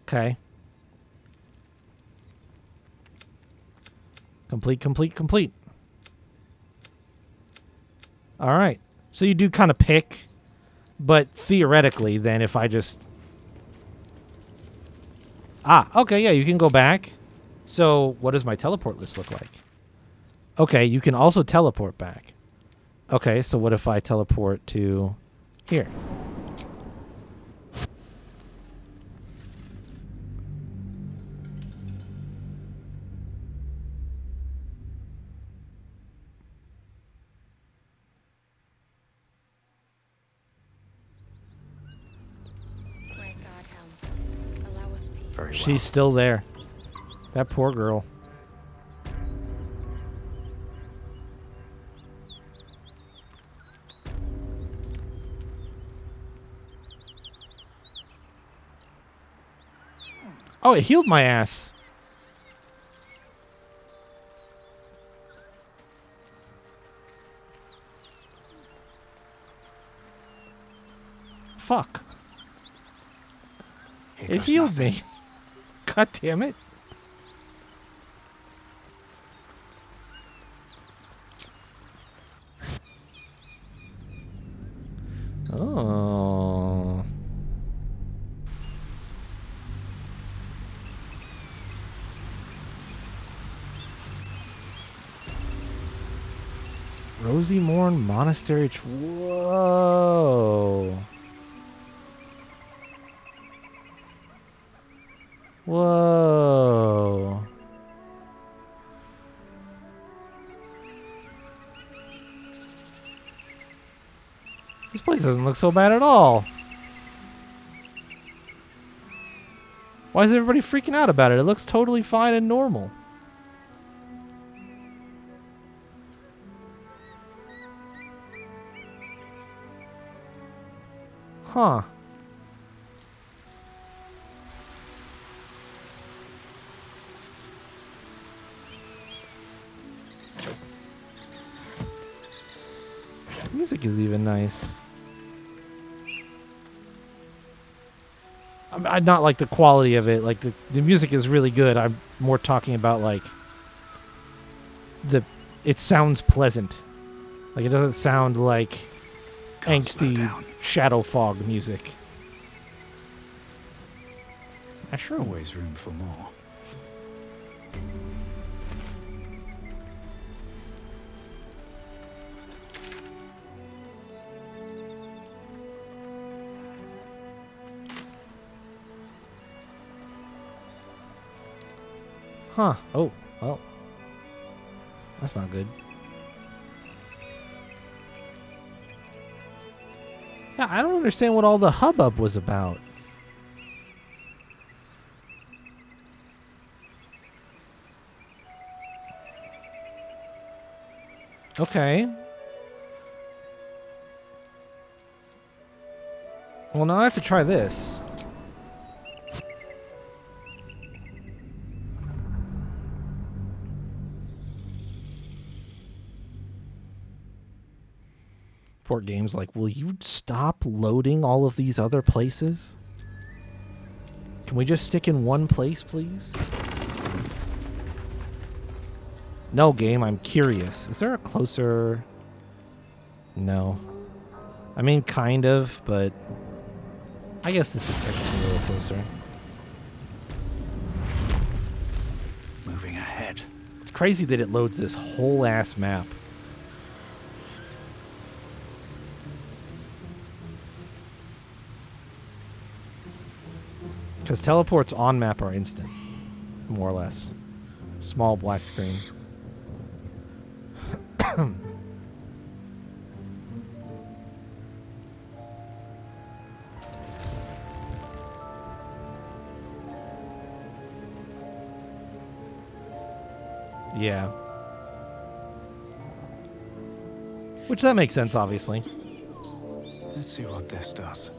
Okay. Complete. All right. So you do kind of pick, but theoretically, then if I just... Ah, okay, yeah, you can go back. So what does my teleport list look like? Okay, you can also teleport back. Okay, so what if I teleport to here? Great God, Helm. Allow us peace. Very well. She's still there. That poor girl. Oh, it healed my ass. Fuck. Here It goes healed nothing. me. God damn it. Oh. Rosy Morn Monastery. Whoa. Whoa. This place doesn't look so bad at all. Why is everybody freaking out about it? It looks totally fine and normal. Huh. Music is even nice. I not like the quality of it. Like the music is really good. I'm more talking about like it sounds pleasant. Like it doesn't sound like Can't slow angsty down. shadow fog music. Mushroom. Always room for more. Huh. Oh, well. That's not good. Yeah, I don't understand what all the hubbub was about. Okay. Well, now I have to try this. Port games like, will you stop loading all of these other places? Can we just stick in one place, please? No, game, I'm curious. Is there a closer... No. I mean, kind of, but... I guess this is technically a little closer. Moving ahead. It's crazy that it loads this whole ass map. Because teleports on map are instant. More or less. Small black screen. Yeah. Which that makes sense, obviously. Let's see what this does.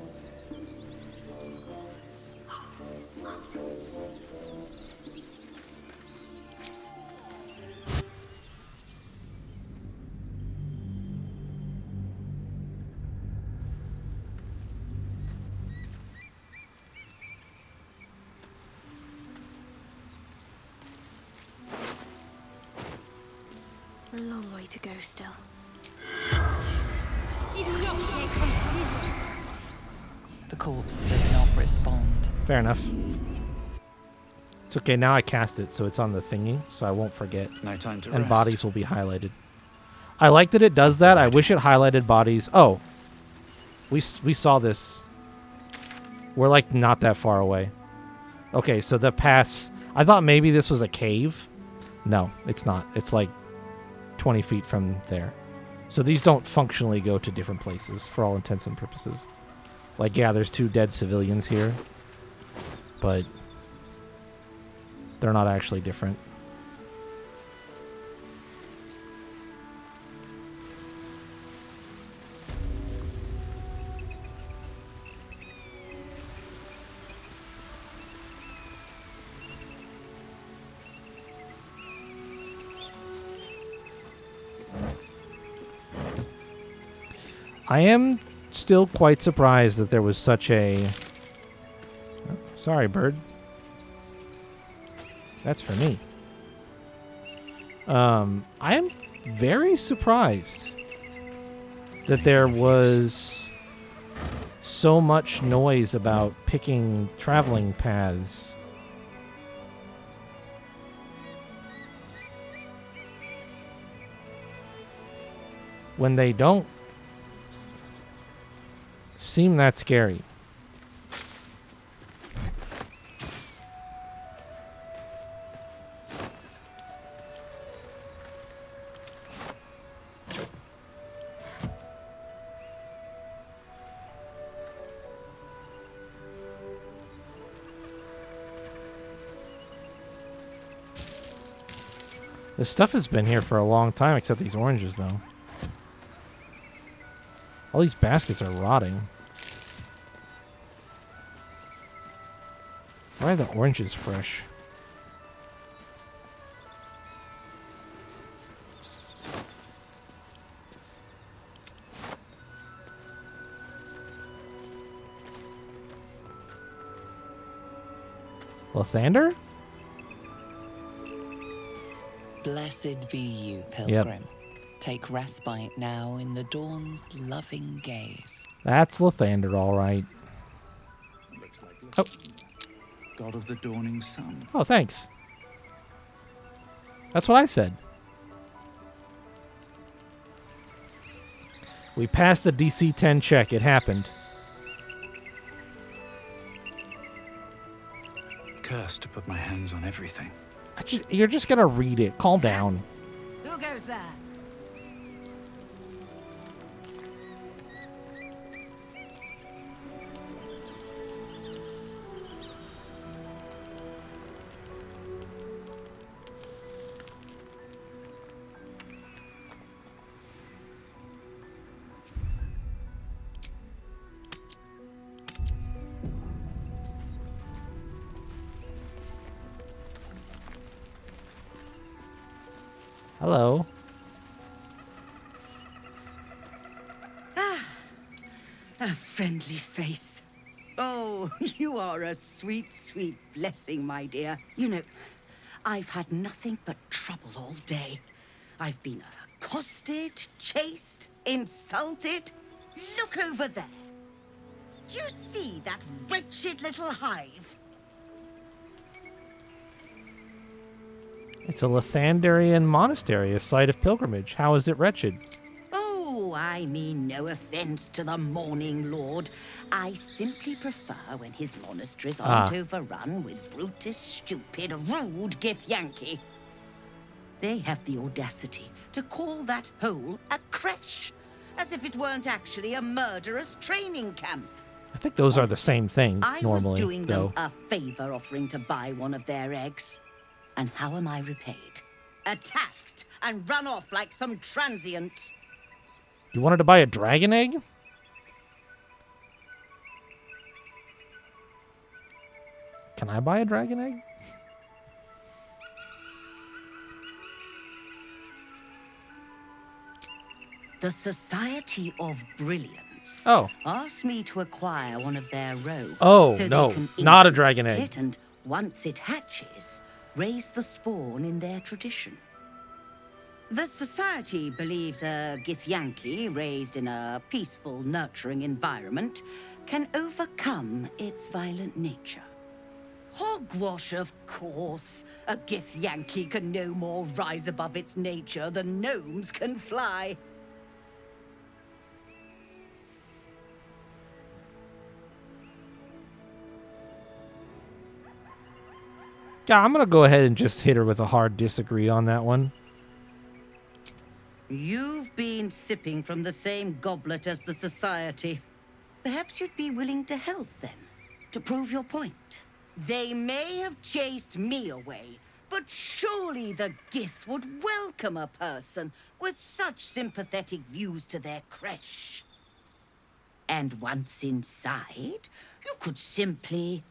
A long way to go still. The corpse does not respond. Fair enough. It's okay, now I cast it, so it's on the thingy, so I won't forget. No time to And rest. bodies will be highlighted. I like that it does that. I wish it highlighted bodies. Oh. We saw this. We're, like, not that far away. Okay, so the pass... I thought maybe this was a cave. No, it's not. It's, like, 20 feet from there. So these don't functionally go to different places, for all intents and purposes. Like, yeah, there's 2 dead civilians here. But... they're not actually different. I am still quite surprised that there was such a... Oh, sorry, bird. That's for me. I am very surprised that there was so much noise about picking traveling paths. When they don't seem that scary. This stuff has been here for a long time, except these oranges, though. All these baskets are rotting. Why are the oranges fresh? Lathander? Blessed be you, pilgrim. Take respite now in the dawn's loving gaze. That's Lathander, all right. Oh. God of the dawning sun. Oh, thanks. That's what I said. We passed the DC 10 check. It happened. Cursed to put my hands on everything. You're just gonna read it. Calm down. Who goes there? Hello. A friendly face. Oh, you are a sweet, sweet blessing, my dear. You know, I've had nothing but trouble all day. I've been accosted, chased, insulted. Look over there. Do you see that wretched little hive? It's a Lathanderian monastery, a site of pilgrimage. How is it wretched? Oh, I mean no offense to the Morning Lord. I simply prefer when his monasteries aren't overrun with brutish, stupid, rude Githyanki. They have the audacity to call that hole a creche, as if it weren't actually a murderous training camp. I think those are the same thing, I normally, was doing though. them a favor offering to buy one of their eggs. And how am I repaid? Attacked and run off like some transient. You wanted to buy a dragon egg? Can I buy a dragon egg? The Society of Brilliance asked me to acquire one of their roe. Oh, so no, they can not a dragon infect egg. it, and once it hatches, raise the spawn in their tradition. The Society believes a Githyanki raised in a peaceful, nurturing environment can overcome its violent nature. Hogwash, of course. A Githyanki can no more rise above its nature than gnomes can fly. Yeah, I'm going to go ahead and just hit her with a hard disagree on that one. You've been sipping from the same goblet as the Society. Perhaps you'd be willing to help, then, to prove your point. They may have chased me away, but surely the Gith would welcome a person with such sympathetic views to their creche. And once inside, you could simply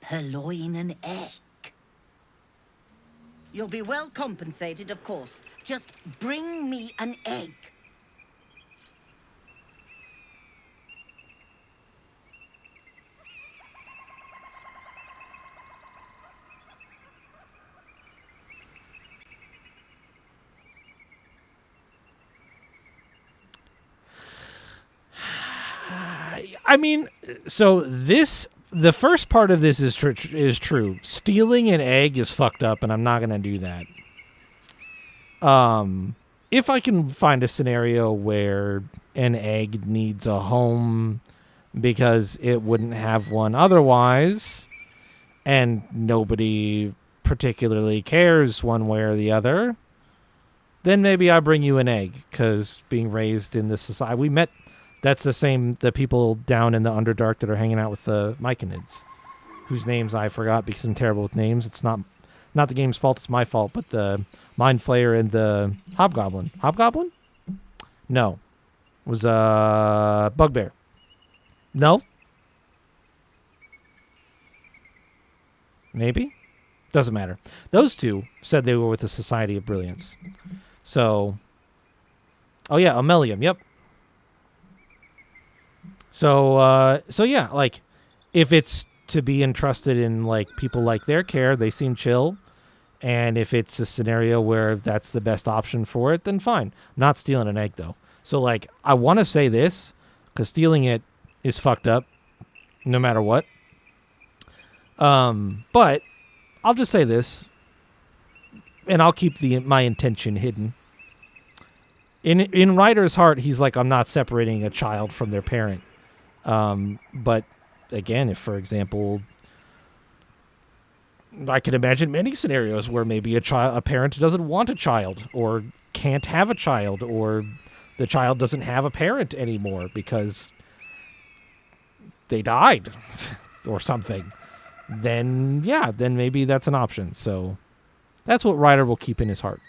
purloin an egg. You'll be well compensated, of course. Just bring me an egg. I mean, so the first part of this is true. Stealing an egg is fucked up, and I'm not gonna do that. If I can find a scenario where an egg needs a home because it wouldn't have one otherwise, and nobody particularly cares one way or the other, then maybe I bring you an egg, because being raised in this society, we met. That's the people down in the Underdark that are hanging out with the Myconids, whose names I forgot because I'm terrible with names. It's not the game's fault, it's my fault, but the Mind Flayer and the Hobgoblin. Hobgoblin? No. It was Bugbear. No? Maybe? Doesn't matter. Those two said they were with the Society of Brilliance. So, oh yeah, Ammelium, yep. So yeah, like, if it's to be entrusted in, like, people like their care, they seem chill. And if it's a scenario where that's the best option for it, then fine. Not stealing an egg, though. So, like, I want to say this, because stealing it is fucked up, no matter what. But I'll just say this, and I'll keep my intention hidden. In Ryder's heart, he's like, I'm not separating a child from their parent. But again, if, for example, I can imagine many scenarios where maybe a parent doesn't want a child, or can't have a child, or the child doesn't have a parent anymore because they died or something. Then maybe that's an option. So that's what Ryder will keep in his heart.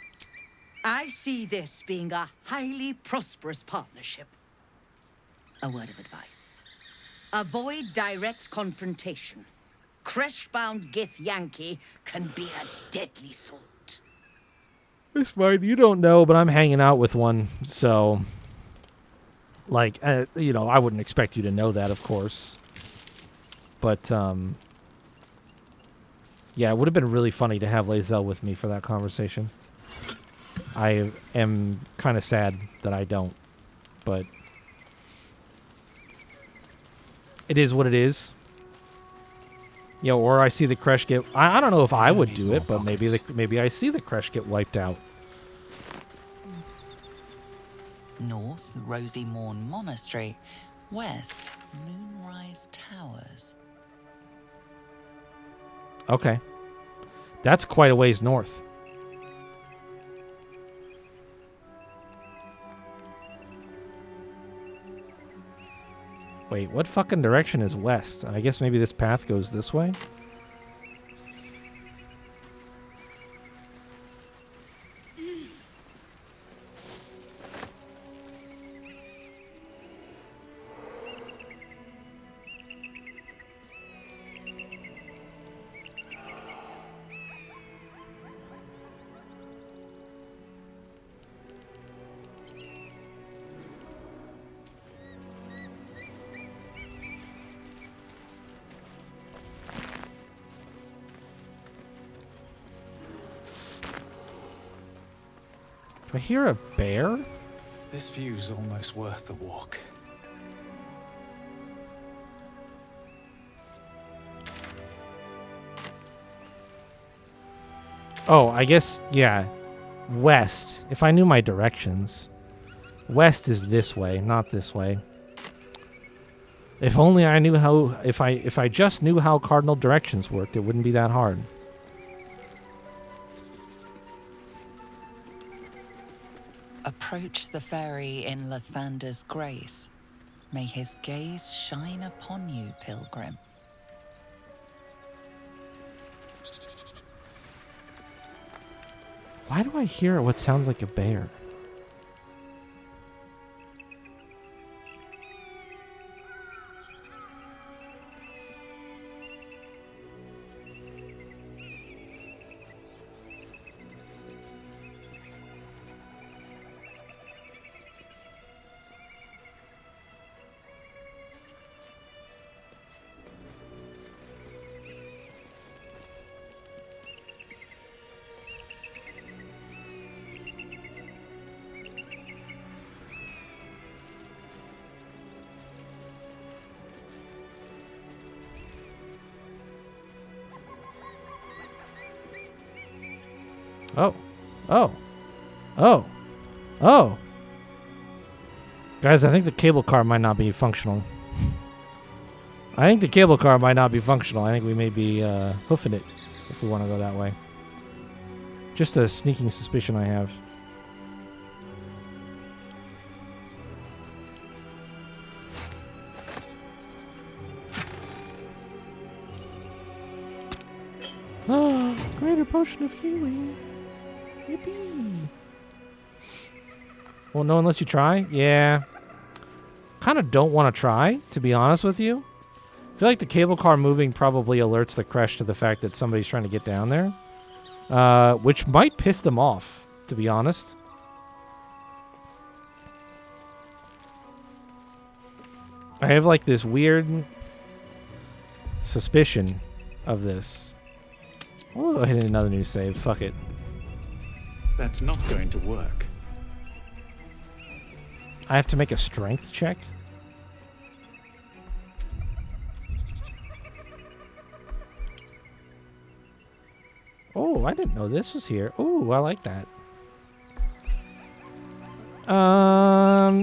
I see this being a highly prosperous partnership. A word of advice. Avoid direct confrontation. Creshbound Githyanki can be a deadly sort. It's fine. You don't know, but I'm hanging out with one, so, like, I wouldn't expect you to know that, of course. But, yeah, it would have been really funny to have Lae'zel with me for that conversation. I am kind of sad that I don't, but it is what it is. Yeah, or I see the Kresh get... I don't know if I would do it, but maybe I see the Kresh get wiped out. North, Rosy Morn Monastery. West, Moonrise Towers. Okay. That's quite a ways north. Wait, what fucking direction is west? I guess maybe this path goes this way? Do I hear a bear? This view's almost worth the walk. Oh, I guess, yeah. West. If I knew my directions. West is this way, not this way. If only I knew how... If I just knew how cardinal directions worked, it wouldn't be that hard. Approach the fairy in Lathander's grace. May his gaze shine upon you, pilgrim. Why do I hear what sounds like a bear? Oh. Oh. Oh. Oh. Guys, I think the cable car might not be functional. I think we may be hoofing it if we want to go that way. Just a sneaking suspicion I have. Oh, greater potion of healing. Yippee. Well, no, unless you try. Yeah. Kind of don't want to try, to be honest with you. I feel like the cable car moving probably alerts the Kresh to the fact that somebody's trying to get down there. Which might piss them off, to be honest. I have like this weird suspicion of this. We'll go ahead and another new save. Fuck it. That's not going to work. I have to make a strength check? Oh, I didn't know this was here. Oh, I like that.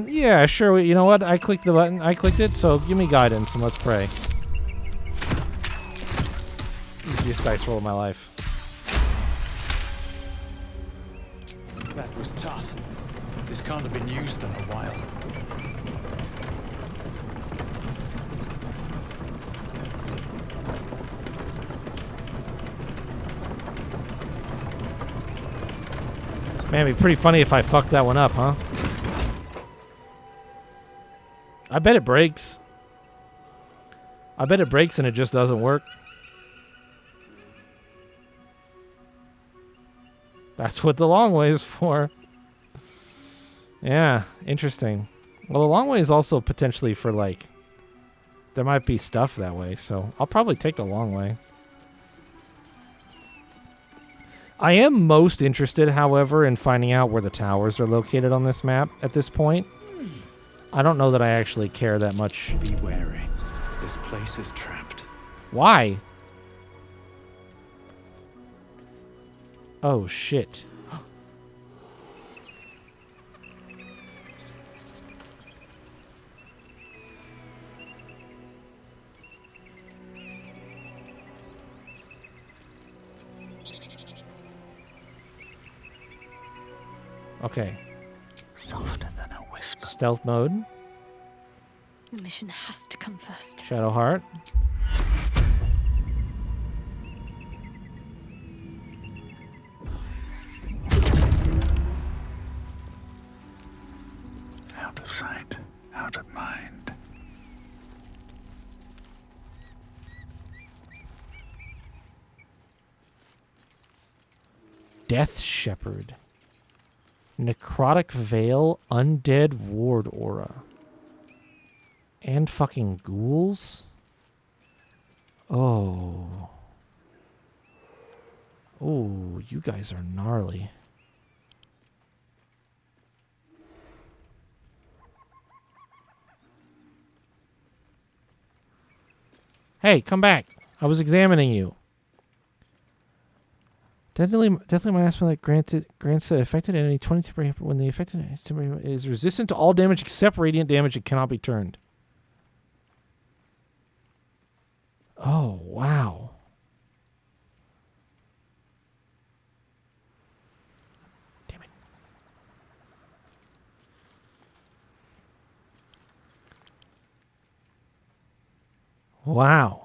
Yeah, sure. You know what? I clicked the button. I clicked it, so give me guidance and let's pray. Easiest dice roll of my life. That was tough. This can't have been used in a while. Man, it'd be pretty funny if I fucked that one up, huh? I bet it breaks. I bet it breaks and it just doesn't work. That's what the long way is for. Yeah, interesting. Well, the long way is also potentially for, like, there might be stuff that way, so I'll probably take the long way. I am most interested, however, in finding out where the towers are located on this map at this point. I don't know that I actually care that much. Be wary. This place is trapped. Why? Oh, shit. Okay. Softer than a whisper. Stealth mode. The mission has to come first. Shadow Heart. Out of sight, out of mind. Death Shepherd. Necrotic Veil, Undead Ward Aura. And fucking ghouls? Oh. Oh, you guys are gnarly. Hey, come back. I was examining you. Deadly Miasma grants the affected enemy 20 temporary hit when the affected is resistant to all damage except radiant damage. It cannot be turned. Oh, wow. Damn it. Wow.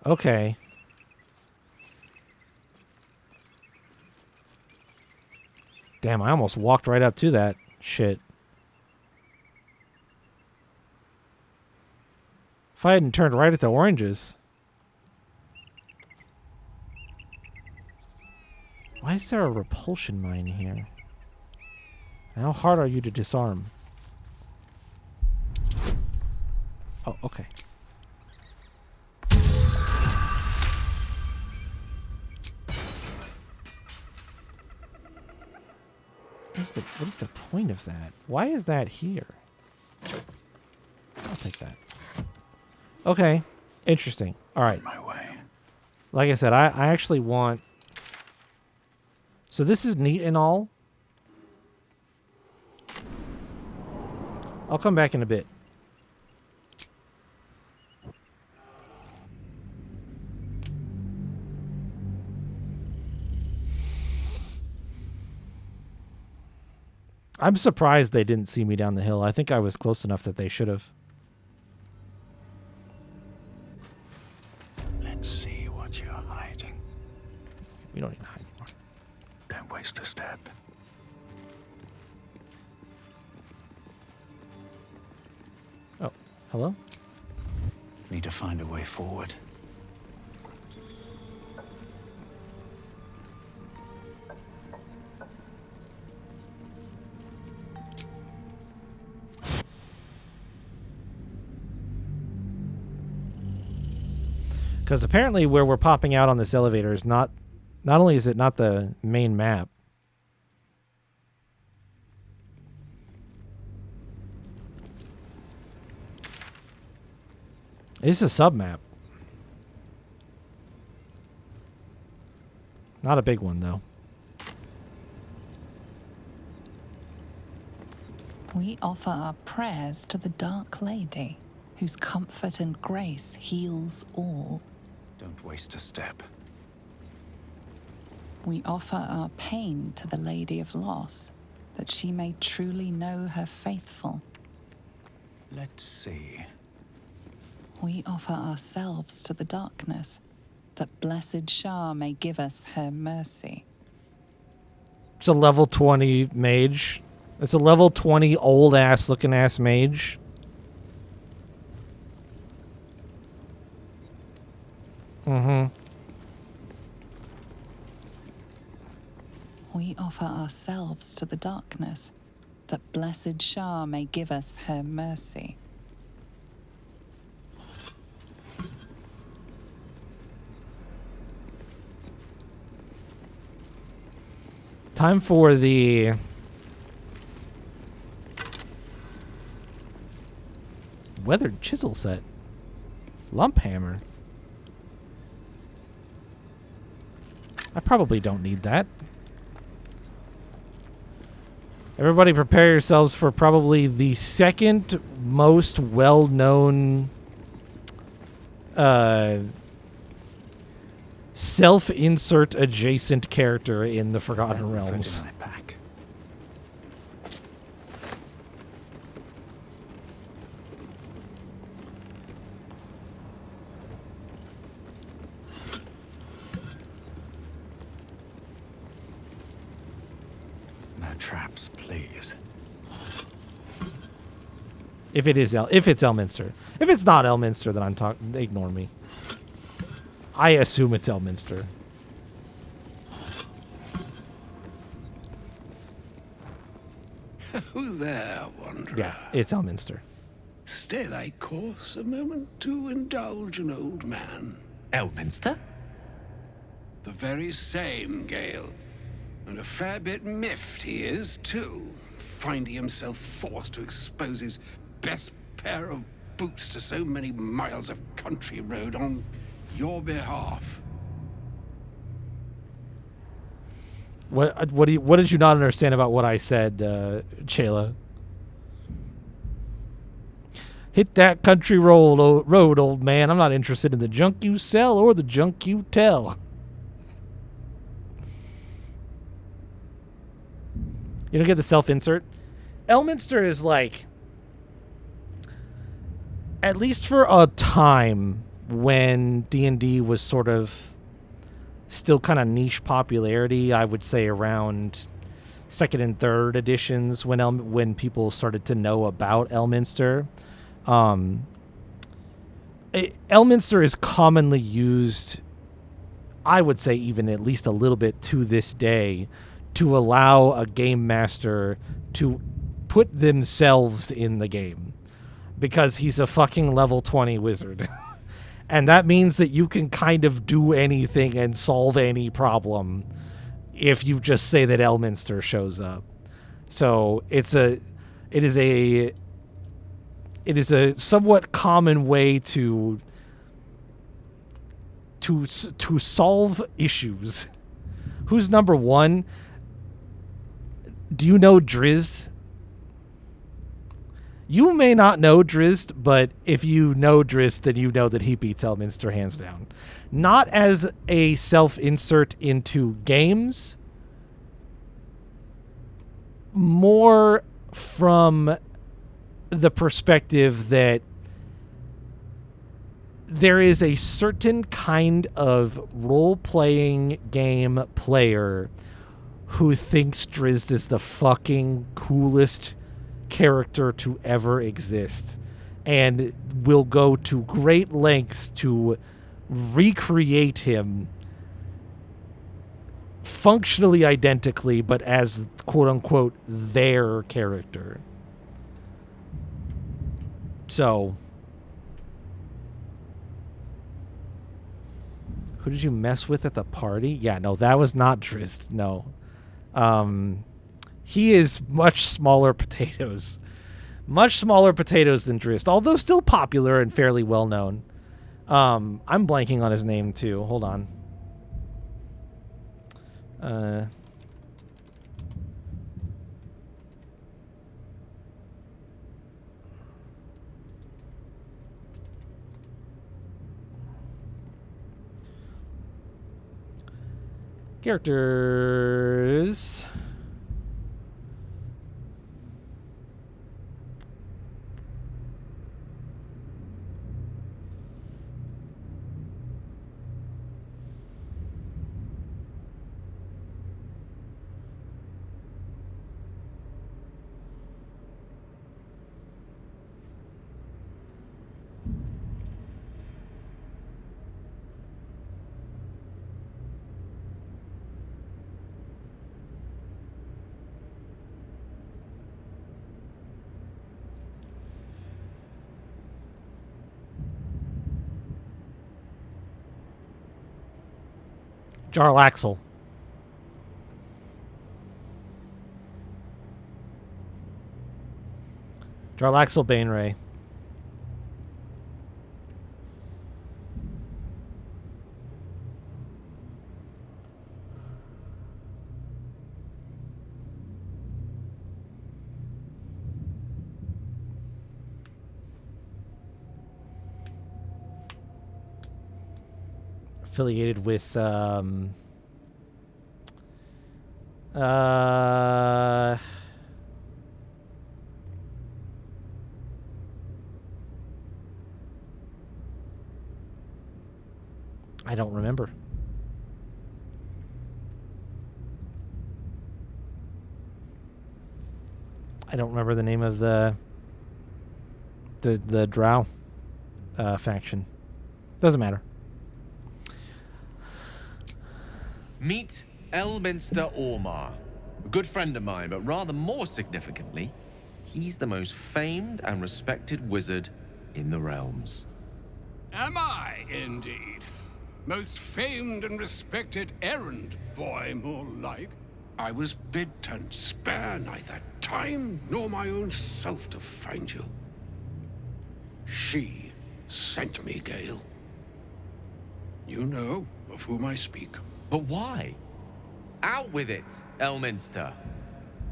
Okay. Damn, I almost walked right up to that shit. If I hadn't turned right at the oranges. Why is there a repulsion mine here? How hard are you to disarm? Oh, okay. What is the point of that? Why is that here? I'll take that. Okay. Interesting. All right. On my way. Like I said, I actually want... So this is neat and all. I'll come back in a bit. I'm surprised they didn't see me down the hill. I think I was close enough that they should have. Let's see what you're hiding. We don't need to hide anymore. Don't waste a step. Oh, hello? Need to find a way forward. Because apparently where we're popping out on this elevator is not only is it not the main map. It's a sub-map. Not a big one, though. We offer our prayers to the Dark Lady, whose comfort and grace heals all. Don't waste a step. We offer our pain to the Lady of Loss, that she may truly know her faithful. Let's see. We offer ourselves to the darkness, that blessed Shah may give us her mercy. It's a level 20 mage. It's a level 20 old-ass looking-ass mage. Mm-hmm. We offer ourselves to the darkness, that blessed Shah may give us her mercy. Time for the... weathered chisel set. Lump hammer. I probably don't need that. Everybody prepare yourselves for probably the second most well-known self-insert adjacent character in the Forgotten Realms. No traps, please. If it's Elminster. If it's not Elminster, then I'm talking. Ignore me. I assume it's Elminster. Who there, wanderer? Yeah, it's Elminster. Stay thy course a moment to indulge an old man. Elminster? The very same, Gale. And a fair bit miffed he is, too, finding himself forced to expose his best pair of boots to so many miles of country road on your behalf. What did you not understand about what I said, Chayla? Hit that country road, old man. I'm not interested in the junk you sell or the junk you tell. You don't get the self-insert? Elminster is like, at least for a time when D&D was sort of still kind of niche popularity, I would say around second and third editions when people started to know about Elminster. Elminster is commonly used, I would say even at least a little bit to this day, to allow a game master to put themselves in the game. Because he's a fucking level 20 wizard. And that means that you can kind of do anything and solve any problem if you just say that Elminster shows up. So it is a somewhat common way to to solve issues. Who's number one? Do you know Drizzt? You may not know Drizzt, but if you know Drizzt, then you know that he beats Elminster hands down. Not as a self-insert into games, more from the perspective that there is a certain kind of role-playing game player who thinks Drizzt is the fucking coolest character to ever exist and will go to great lengths to recreate him functionally identically, but as quote-unquote their character. So, who did you mess with at the party? Yeah, no, that was not Drizzt. No. He is much smaller potatoes. Much smaller potatoes than Drizzt, although still popular and fairly well known. I'm blanking on his name too. Hold on. Characters. Jarlaxle. Jarlaxle Baneray. Affiliated with I don't remember. I don't remember the name of the Drow faction. Doesn't matter. Meet Elminster Ormar, a good friend of mine, but rather more significantly, he's the most famed and respected wizard in the realms. Am I, indeed? Most famed and respected errand boy, more like. I was bid to spare neither time nor my own self to find you. She sent me, Gale. You know of whom I speak. But why? Out with it, Elminster.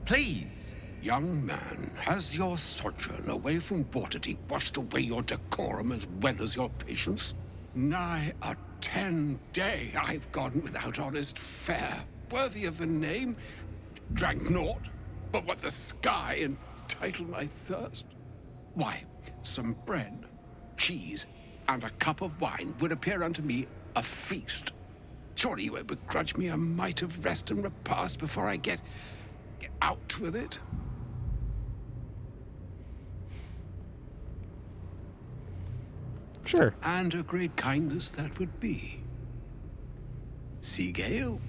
Please. Young man, has your sojourn away from Waterdeep washed away your decorum as well as your patience? Nigh a 10-day I've gone without honest fare, worthy of the name. Drank naught, but what the sky entitled my thirst. Why, some bread, cheese, and a cup of wine would appear unto me a feast. Surely you would begrudge me a mite of rest and repast before I get out with it? Sure. And a great kindness that would be. See, Gale,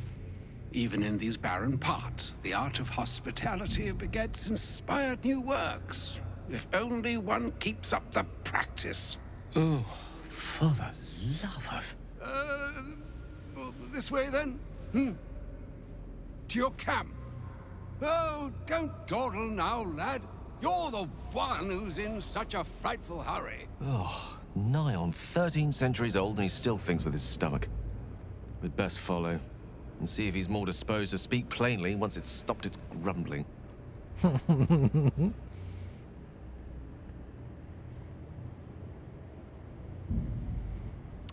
even in these barren parts, the art of hospitality begets inspired new works. If only one keeps up the practice. Oh, for the love of... This way, then? To your camp. Oh, don't dawdle now, lad. You're the one who's in such a frightful hurry. Oh, Nigh on 13 centuries old and he still thinks with his stomach. We'd best follow and see if he's more disposed to speak plainly once it's stopped its grumbling.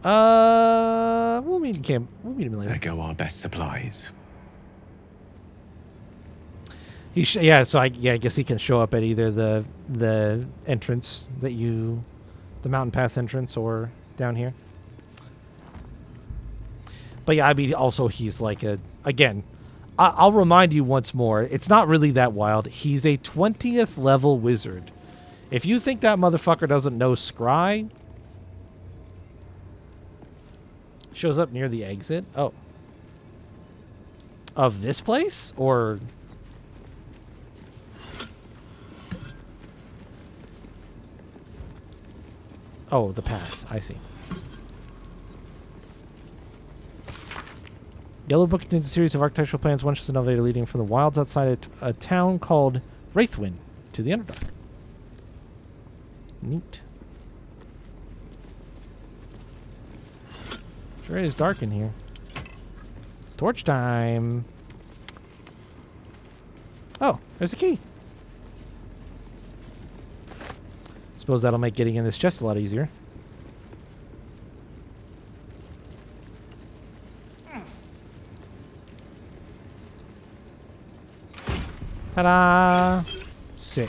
We'll meet in camp. We'll meet him later. There go our best supplies. Yeah, so I guess he can show up at either the entrance that the mountain pass entrance, or down here. But yeah, I mean, also he's like again, I'll remind you once more, it's not really that wild. He's a 20th level wizard. If you think that motherfucker doesn't know scry, shows up near the exit. Oh, of this place, or oh, the pass. I see. Yellow Book contains a series of architectural plans, one just an elevator leading from the wilds outside a town called Wraithwind to the Underdark. Neat. Sure is dark in here. Torch time. Oh, there's a key. Suppose that'll make getting in this chest a lot easier. Ta-da! Sick.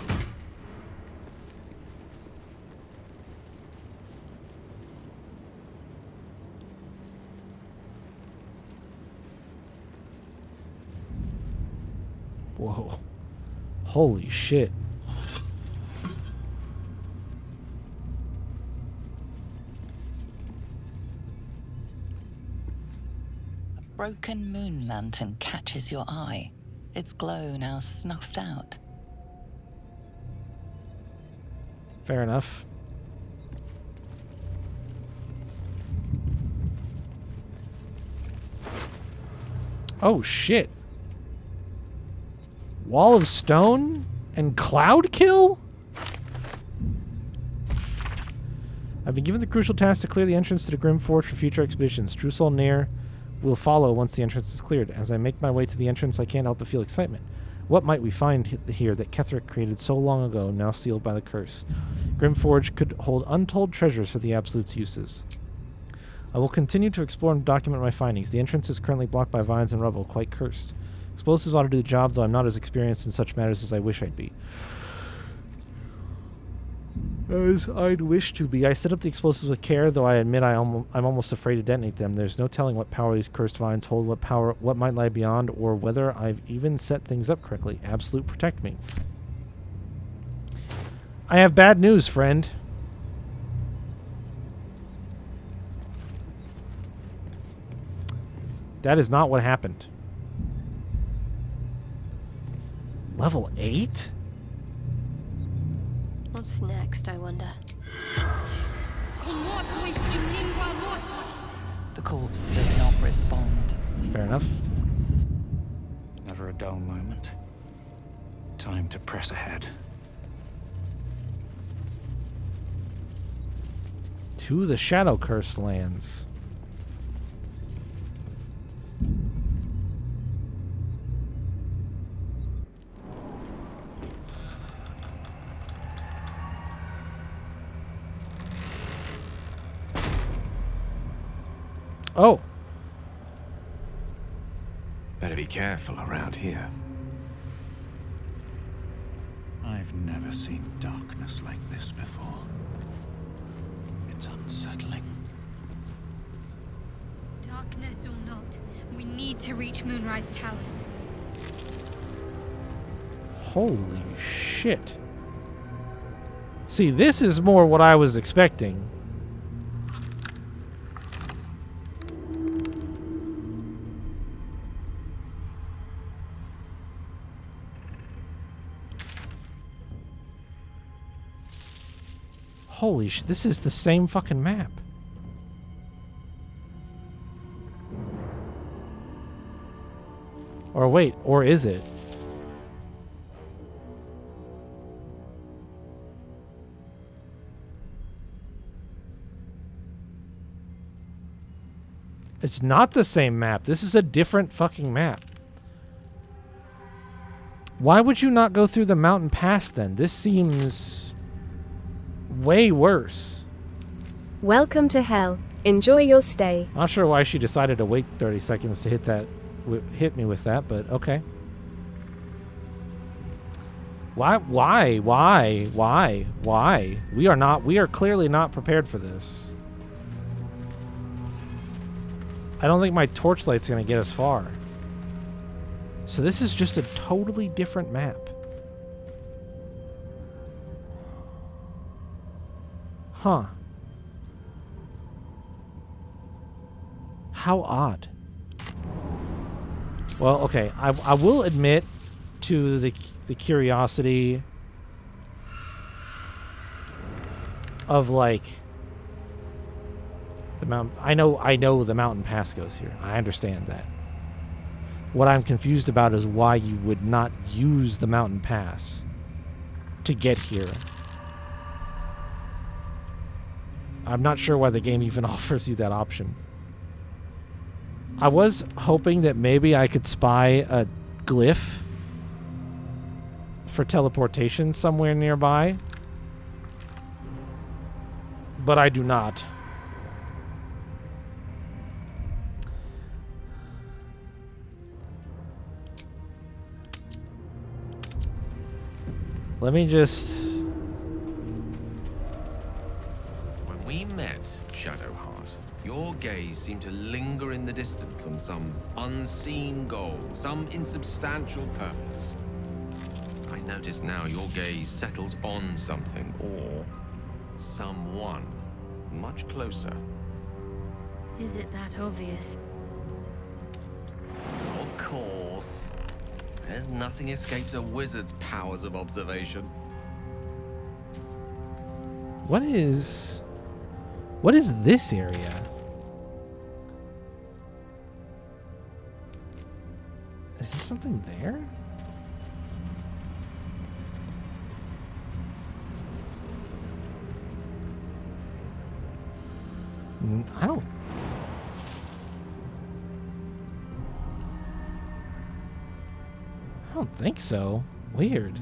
Whoa. Holy shit. A broken moon lantern catches your eye. Its glow now snuffed out. Fair enough. Oh shit. Wall of stone and cloud kill? I've been given the crucial task to clear the entrance to the Grim Forge for future expeditions. True Soul Nair will follow once the entrance is cleared. As I make my way to the entrance, I can't help but feel excitement. What might we find here that Ketheric created so long ago, now sealed by the curse? Grimforge could hold untold treasures for the Absolute's uses. I will continue to explore and document my findings. The entrance is currently blocked by vines and rubble, quite cursed. Explosives ought to do the job, though I'm not as experienced in such matters as I wish I'd be. As I'd wish to be. I set up the explosives with care, though I admit I'm almost afraid to detonate them. There's no telling what power these cursed vines hold, what might lie beyond, or whether I've even set things up correctly. Absolute, protect me. I have bad news, friend. That is not what happened. Level 8? What's next, I wonder? The corpse does not respond. Fair enough. Never a dull moment. Time to press ahead. To the Shadow Cursed lands. Oh. Better be careful around here. I've never seen darkness like this before. It's unsettling. Darkness or not, we need to reach Moonrise Towers. Holy shit. See, this is more what I was expecting. Holy shit, this is the same fucking map. Or wait, or is it? It's not the same map. This is a different fucking map. Why would you not go through the mountain pass then? This seems way worse. Welcome to hell. Enjoy your stay. Not sure why she decided to wait 30 seconds to hit me with that, but okay. Why? We are clearly not prepared for this. I don't think my torchlight's gonna get us far. So this is just a totally different map. Huh. How odd. Well, okay. I will admit to the curiosity of like the mountain. I know the mountain pass goes here. I understand that. What I'm confused about is why you would not use the mountain pass to get here. I'm not sure why the game even offers you that option. I was hoping that maybe I could spy a glyph for teleportation somewhere nearby, but I do not. Let me just... When we met, Shadowheart, your gaze seemed to linger in the distance on some unseen goal, some insubstantial purpose. I notice now your gaze settles on something or someone much closer. Is it that obvious? Of course. There's nothing escapes a wizard's powers of observation. What is this area? Is there something there? I don't think so. Weird.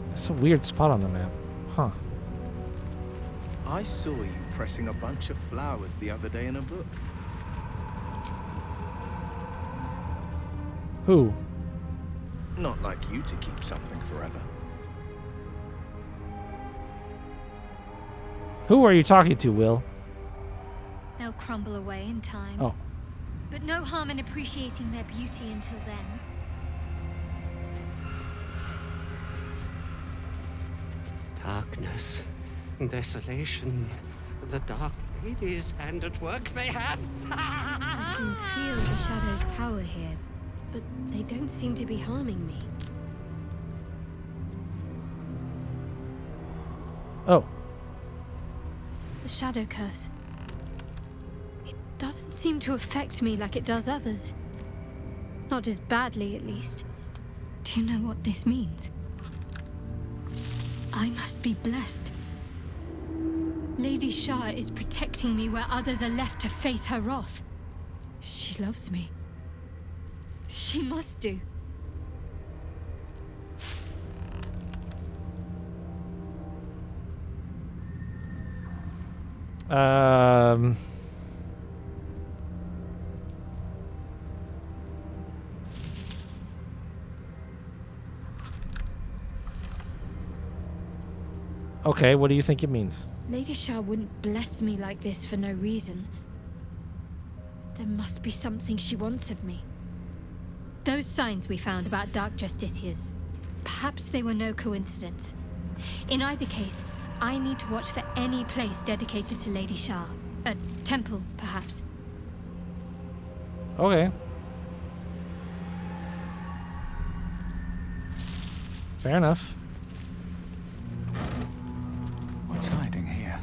That's a weird spot on the map. Huh. I saw you pressing a bunch of flowers the other day in a book. Who? Not like you to keep something forever. Who are you talking to, Will? They'll crumble away in time. Oh. But no harm in appreciating their beauty until then. Darkness, desolation, the Dark Lady's hand at work, perhaps. I can feel the shadow's power here, but they don't seem to be harming me. Oh. The shadow curse. It doesn't seem to affect me like it does others. Not as badly, at least. Do you know what this means? I must be blessed. Lady Shah is protecting me where others are left to face her wrath. She loves me. She must do. Okay, what do you think it means? Lady Shah wouldn't bless me like this for no reason. There must be something she wants of me. Those signs we found about Dark Justiciars, perhaps they were no coincidence. In either case, I need to watch for any place dedicated to Lady Shah. A temple, perhaps. Okay. Fair enough. What's hiding here?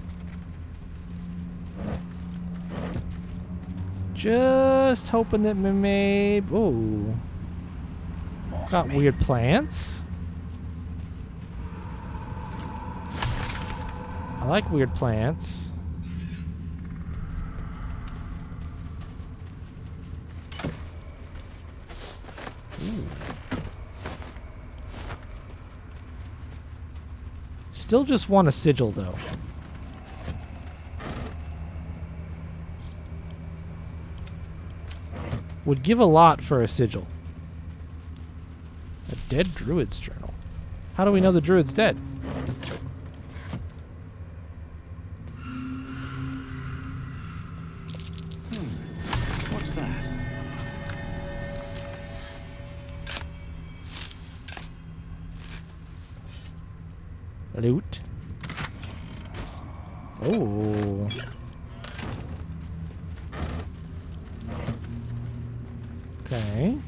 Just hoping that maybe... Ooh. More for Got me. weird plants. I like weird plants. Ooh. Still just want a sigil, though. Would give a lot for a sigil. A dead druid's journal. How do we know the druid's dead? What's that? Loot. Oh. Okay.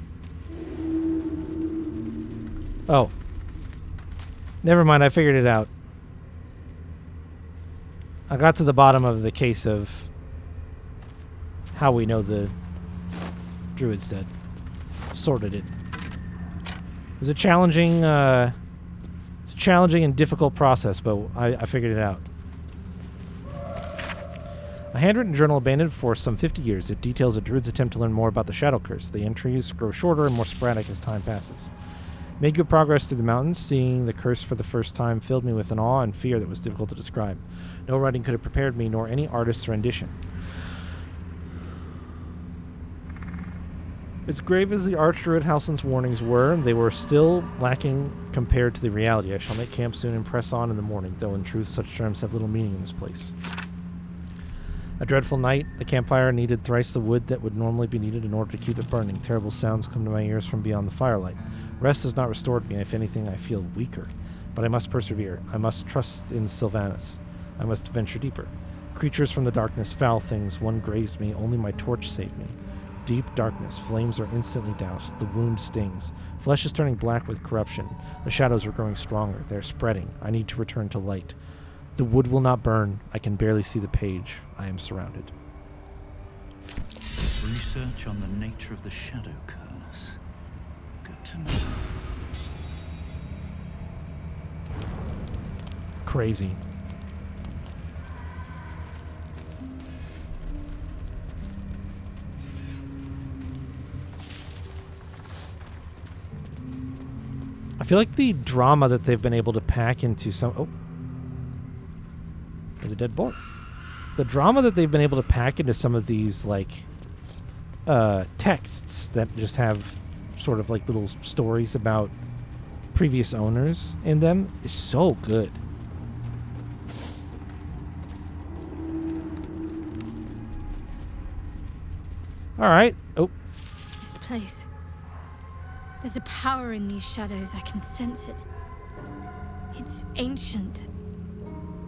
Oh. Never mind, I figured it out. I got to the bottom of the case of how we know the druid's dead. Sorted it. It was a challenging, and difficult process, but I figured it out. A handwritten journal abandoned for some 50 years. It details a druid's attempt to learn more about the Shadow Curse. The entries grow shorter and more sporadic as time passes. Made good progress through the mountains. Seeing the curse for the first time filled me with an awe and fear that was difficult to describe. No writing could have prepared me, nor any artist's rendition. As grave as the Archdruid Halsin's warnings were, they were still lacking compared to the reality. I shall make camp soon and press on in the morning, though in truth such terms have little meaning in this place. A dreadful night. The campfire needed thrice the wood that would normally be needed in order to keep it burning. Terrible sounds come to my ears from beyond the firelight. Rest has not restored me. If anything, I feel weaker. But I must persevere. I must trust in Sylvanas. I must venture deeper. Creatures from the darkness, foul things. One grazed me. Only my torch saved me. Deep darkness. Flames are instantly doused. The wound stings. Flesh is turning black with corruption. The shadows are growing stronger. They're spreading. I need to return to light. The wood will not burn. I can barely see the page. I am surrounded. Research on the nature of the Shadow Curse. Good to know. Crazy. I feel like the drama that they've been able to pack into some... Oh. There's a dead boar. The drama that they've been able to pack into some of these, like, texts that just have sort of like little stories about previous owners in them is so good. All right. Oh. This place. There's a power in these shadows. I can sense it. It's ancient.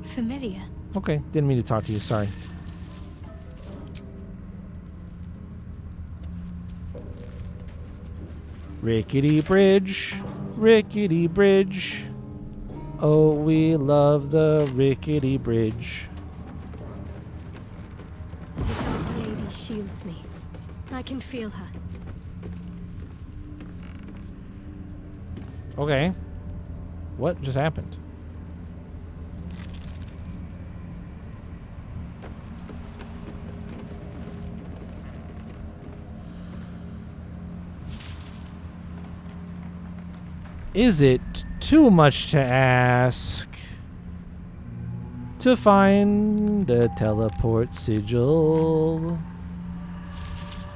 Familiar. Okay. Didn't mean to talk to you. Sorry. Rickety bridge. Rickety bridge. Oh, we love the rickety bridge. The Dark Lady shields me. I can feel her. Okay. What just happened? Is it too much to ask to find a teleport sigil?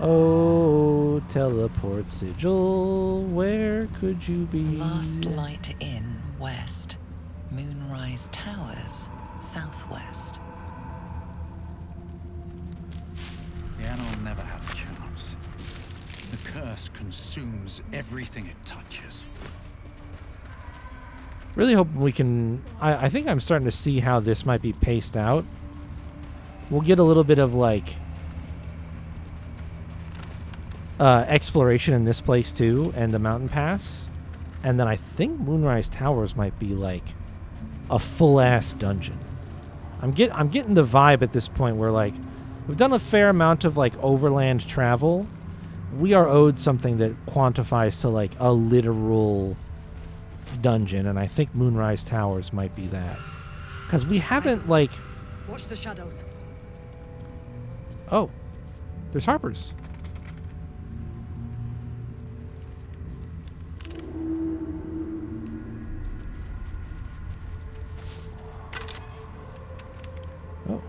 Oh, teleport sigil, where could you be? Last Light Inn, west. Moonrise Towers, southwest. The Anna will never have a chance. The curse consumes everything it touches. Really hoping we can... I think I'm starting to see how this might be paced out. We'll get a little bit of, like... exploration in this place, too, and the mountain pass. And then I think Moonrise Towers might be, like, a full-ass dungeon. I'm getting the vibe at this point where, like, we've done a fair amount of, like, overland travel. We are owed something that quantifies to, like, a literal... dungeon, and I think Moonrise Towers might be that. Because we haven't, like... Watch the shadows. Oh. There's Harper's. Oh.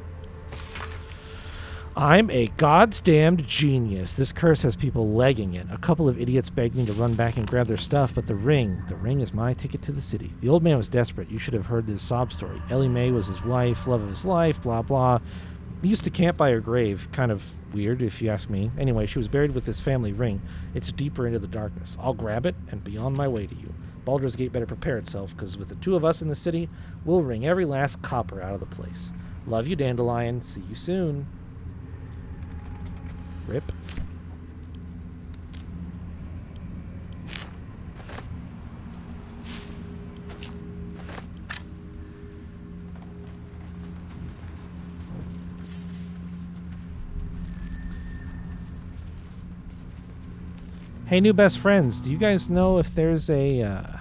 I'm a goddamned genius. This curse has people legging it. A couple of idiots begged me to run back and grab their stuff, but the ring is my ticket to the city. The old man was desperate. You should have heard his sob story. Ellie Mae was his wife, love of his life, blah, blah. We used to camp by her grave. Kind of weird, if you ask me. Anyway, she was buried with this family ring. It's deeper into the darkness. I'll grab it and be on my way to you. Baldur's Gate better prepare itself, because with the two of us in the city, we'll wring every last copper out of the place. Love you, Dandelion. See you soon. Rip. Hey, new best friends. Do you guys know if there's a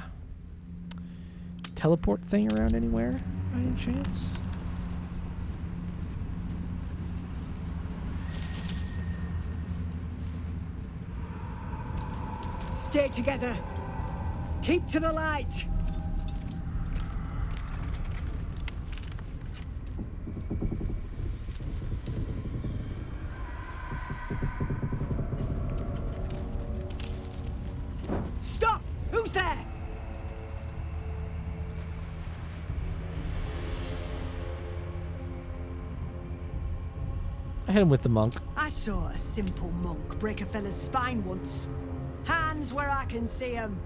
teleport thing around anywhere by any chance? Stay together. Keep to the light. Stop! Who's there? I hit him with the monk. I saw a simple monk break a fella's spine once. Hands where I can see 'em.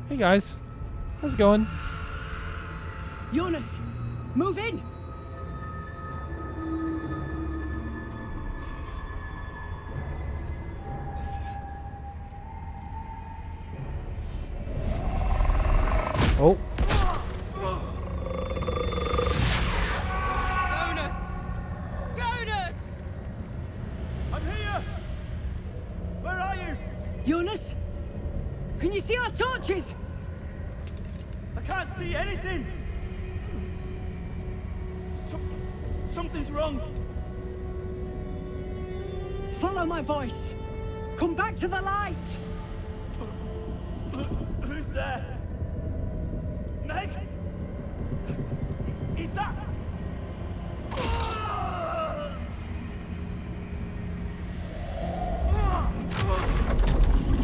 Hey guys, how's it going? Jonas, move in. Oh. Jonas! Jonas! I'm here! Where are you? Jonas? Can you see our torches? I can't see anything! Something's wrong. Follow my voice. Come back to the light. Who's there? Meg? Is that...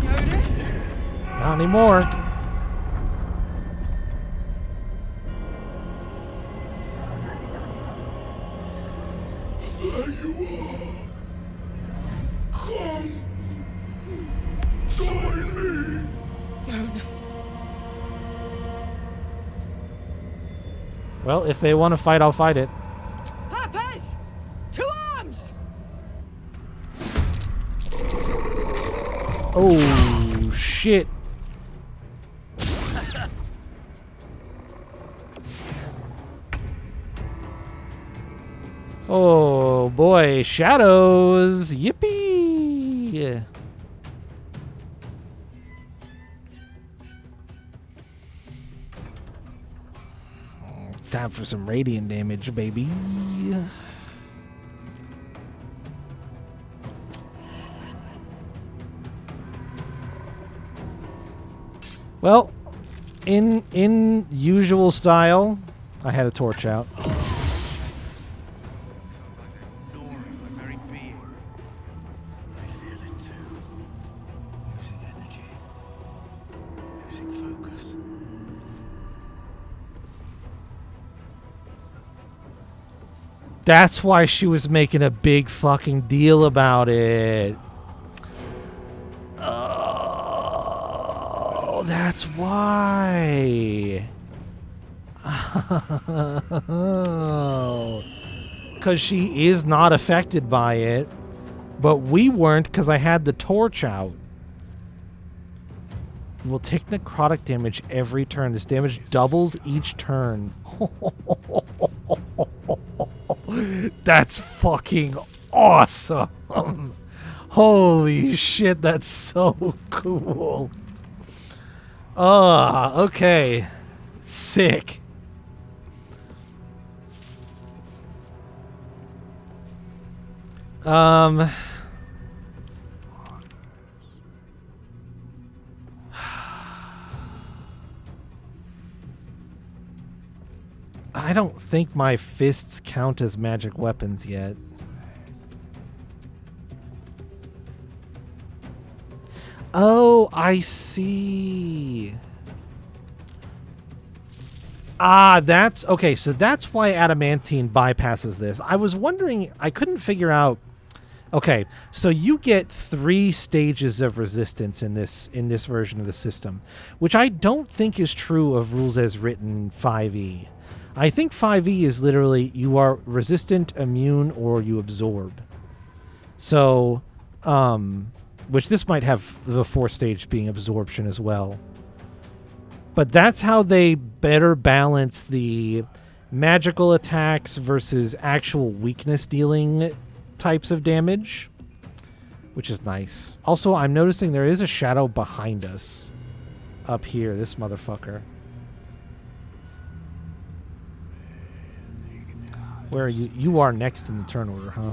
Jonas? Not anymore. There you are. Come. Join me. Jonas. Well, if they want to fight, I'll fight it. Harpers! To arms! Oh, shit. Oh, boy. Shadows. Yippee. Time for some radiant damage, baby. Well, in usual style, I had a torch out. That's why she was making a big fucking deal about it. Oh, that's why. Oh. Because she is not affected by it. But we weren't because I had the torch out. You will take necrotic damage every turn. This damage doubles each turn. That's fucking awesome. Holy shit, that's so cool. Okay. Sick. I don't think my fists count as magic weapons yet. Oh, I see. That's okay. So that's why adamantine bypasses this. I was wondering, I couldn't figure out. Okay, so you get 3 stages of resistance in this version of the system, which I don't think is true of rules as written 5e. I think 5e is literally you are resistant, immune, or you absorb. So, which this might have the 4th stage being absorption as well. But that's how they better balance the magical attacks versus actual weakness dealing types of damage, which is nice. Also, I'm noticing there is a shadow behind us up here, this motherfucker. Where are you? You are next in the turn order, huh?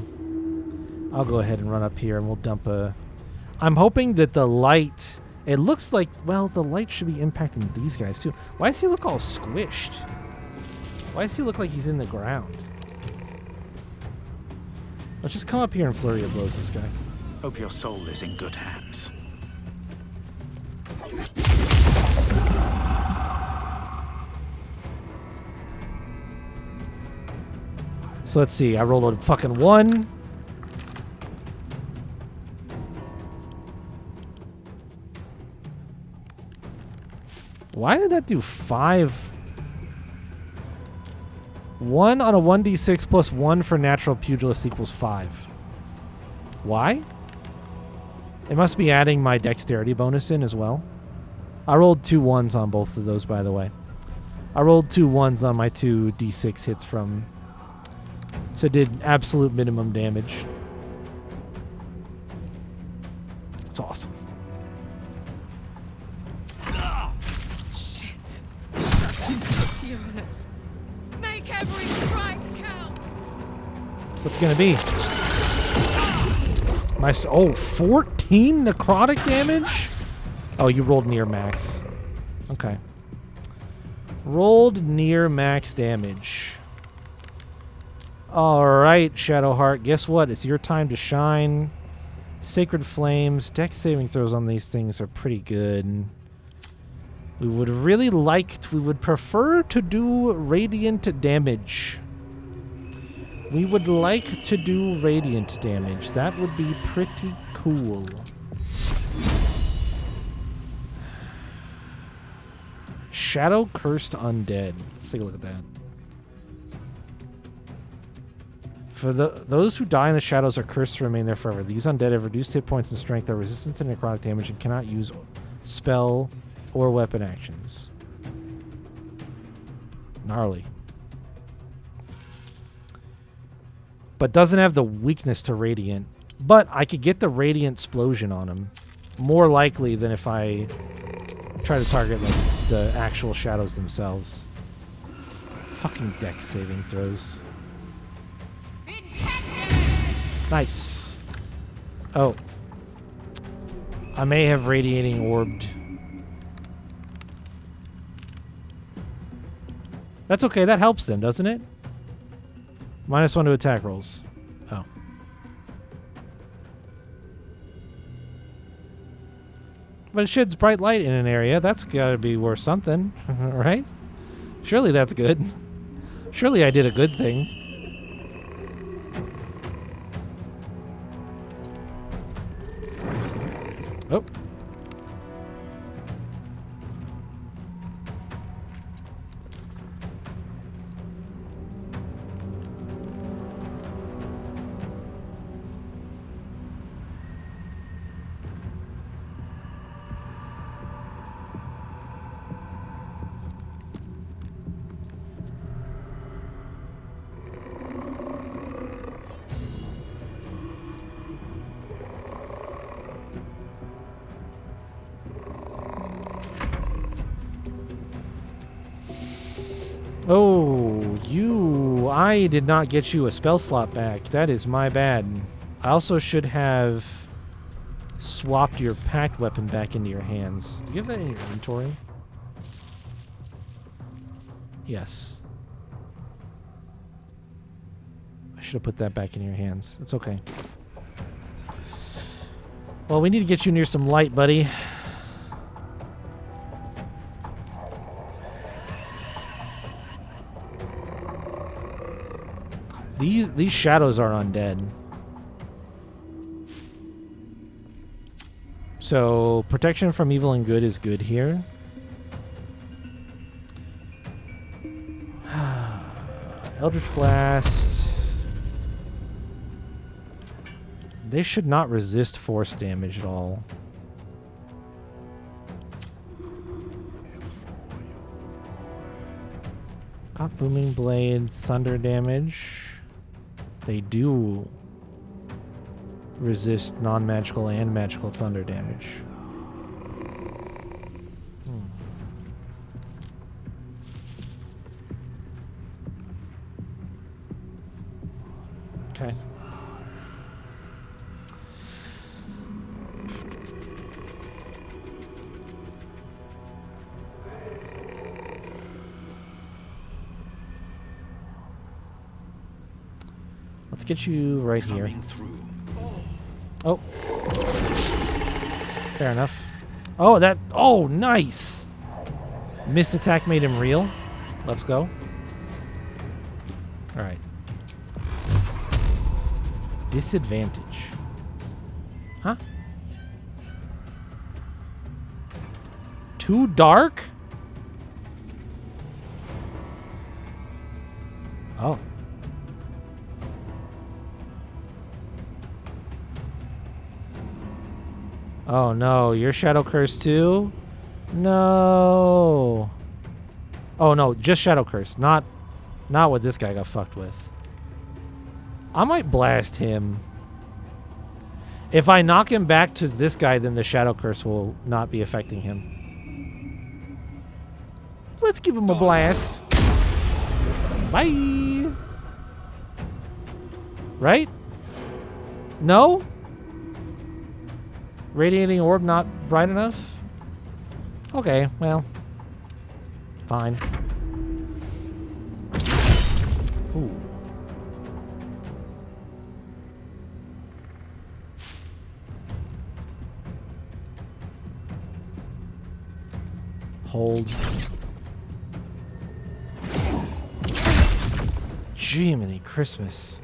I'll go ahead and run up here and we'll dump a... I'm hoping that the light... It looks like, well, the light should be impacting these guys too. Why does he look all squished? Why does he look like he's in the ground? Let's just come up here and flurry of blows this guy. Hope your soul is in good hands. So let's see. I rolled a fucking 1. Why did that do 5? 1 on a 1d6 plus 1 for natural pugilist equals 5. Why? It must be adding my dexterity bonus in as well. I rolled 2 1s on both of those, by the way. I rolled 2 1s on my 2 d6 hits from... So it did absolute minimum damage. It's awesome. Shit. Uranus. Make every strike count. What's it gonna be? Oh, 14 necrotic damage? Oh, you rolled near max. Okay. Rolled near max damage. Alright, Shadowheart. Guess what? It's your time to shine. Sacred Flames. Dex saving throws on these things are pretty good. We would prefer to do radiant damage. We would like to do radiant damage. That would be pretty cool. Shadow Cursed Undead. Let's take a look at that. For those who die in the shadows are cursed to remain there forever. These undead have reduced hit points and strength, are resistant to necrotic damage, and cannot use spell or weapon actions. Gnarly. But doesn't have the weakness to radiant. But I could get the radiant explosion on him. More likely than if I try to target like the actual shadows themselves. Fucking dex saving throws. Nice. Oh. I may have radiating orbed. That's okay. That helps them, doesn't it? -1 to attack rolls. Oh. But it sheds bright light in an area. That's gotta be worth something, right? Surely that's good. Surely I did a good thing. Oh. Oh, you... I did not get you a spell slot back. That is my bad. I also should have swapped your packed weapon back into your hands. Do you have that in your inventory? Yes. I should have put that back in your hands. It's okay. Well, we need to get you near some light, buddy. These shadows are undead. So, protection from evil and good is good here. Eldritch Blast. They should not resist force damage at all. Got Booming Blade, thunder damage. They do resist non-magical and magical thunder damage. Okay. Let's get you right here. Oh. Fair enough. Oh, that... Oh, nice! Missed attack made him real. Let's go. Alright. Disadvantage. Huh? Too dark? Oh. Oh no, you're Shadow Curse too? No. Oh no, just Shadow Curse, not what this guy got fucked with. I might blast him. If I knock him back to this guy, then the Shadow Curse will not be affecting him. Let's give him a blast. Bye. Right? No? Radiating orb not bright enough? Okay, well. Fine. Ooh. Hold. Jiminy Christmas.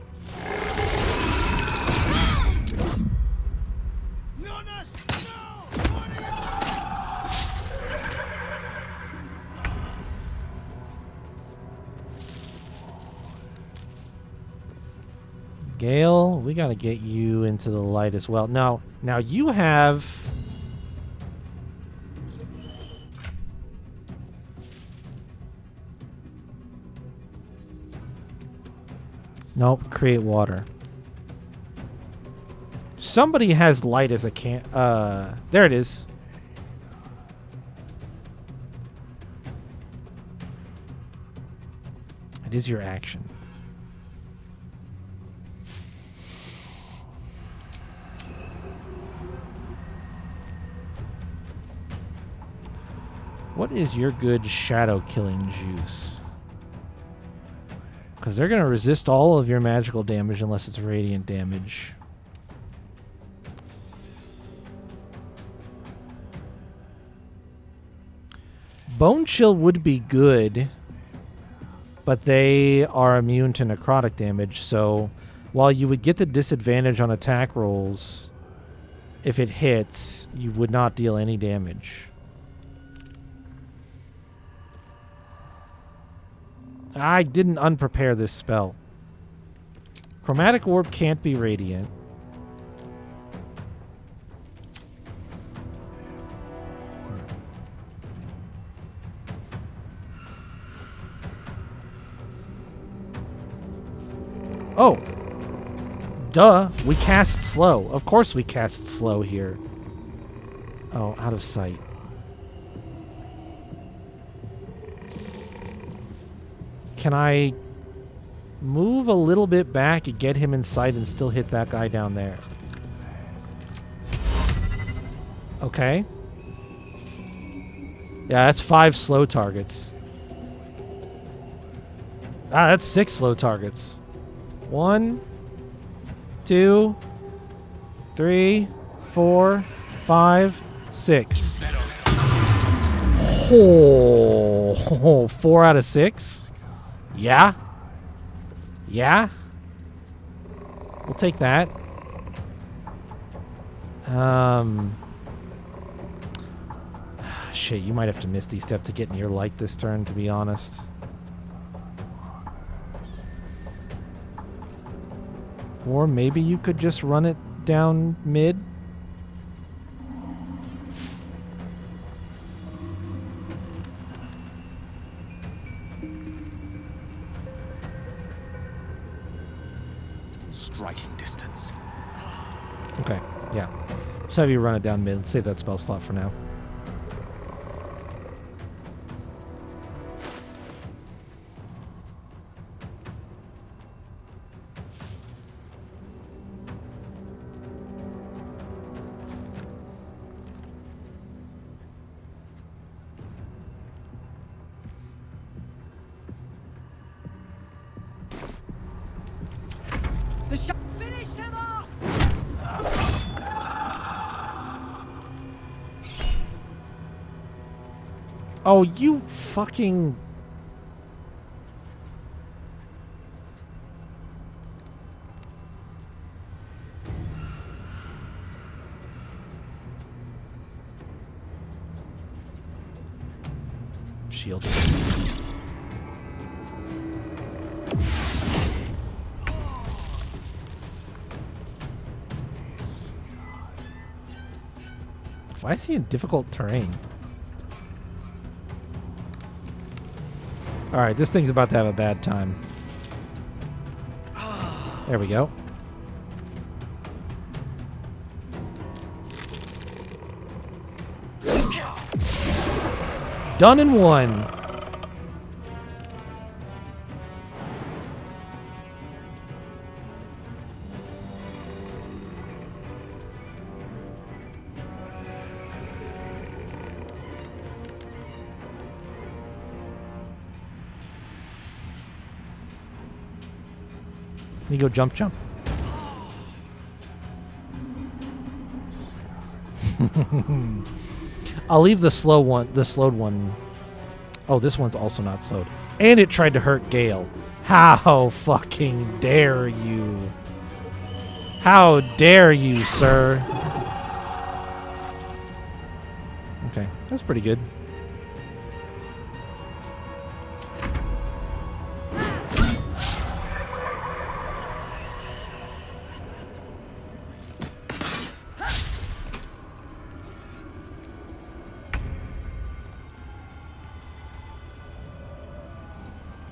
Gale, we gotta get you into the light as well. Now you have... Nope, create water. Somebody has light as a can... there it is. It is your action. What is your good shadow killing juice? Because they're going to resist all of your magical damage unless it's radiant damage. Bone Chill would be good, but they are immune to necrotic damage, so while you would get the disadvantage on attack rolls, if it hits, you would not deal any damage. I didn't unprepare this spell. Chromatic Orb can't be radiant. Oh! Duh! We cast slow. Of course we cast slow here. Oh, out of sight. Can I move a little bit back and get him in sight and still hit that guy down there? Okay. Yeah, that's 5 slow targets. Ah, that's 6 slow targets. 1, 2, 3, 4, 5, 6. Oh, 4 out of 6? Yeah. Yeah. We'll take that. Shit, you might have to Misty Step to get near light this turn, to be honest. Or maybe you could just run it down mid. Striking distance. Okay, yeah. Just have you run it down mid and save that spell slot for now. The shot. Finish him off! Oh, you fucking... Shield. Why is he in difficult terrain? Alright, this thing's about to have a bad time. There we go. Done in 1. You go jump. I'll leave the slowed one. Oh, this one's also not slowed. And it tried to hurt Gale. How fucking dare you? How dare you, sir? Okay, that's pretty good.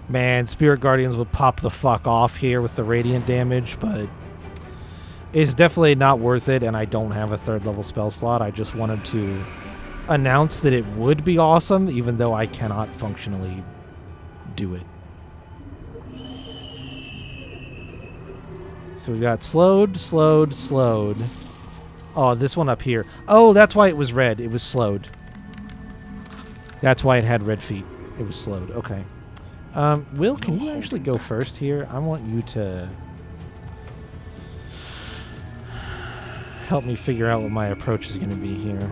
Man, Spirit Guardians would pop the fuck off here with the radiant damage, but it's definitely not worth it, and I don't have a 3rd level spell slot. I just wanted to announce that it would be awesome, even though I cannot functionally do it. So we've got slowed. Oh, this one up here. Oh, that's why it was red. It was slowed. That's why it had red feet. It was slowed. Okay. Will, can you actually go first here? I want you to help me figure out what my approach is going to be here.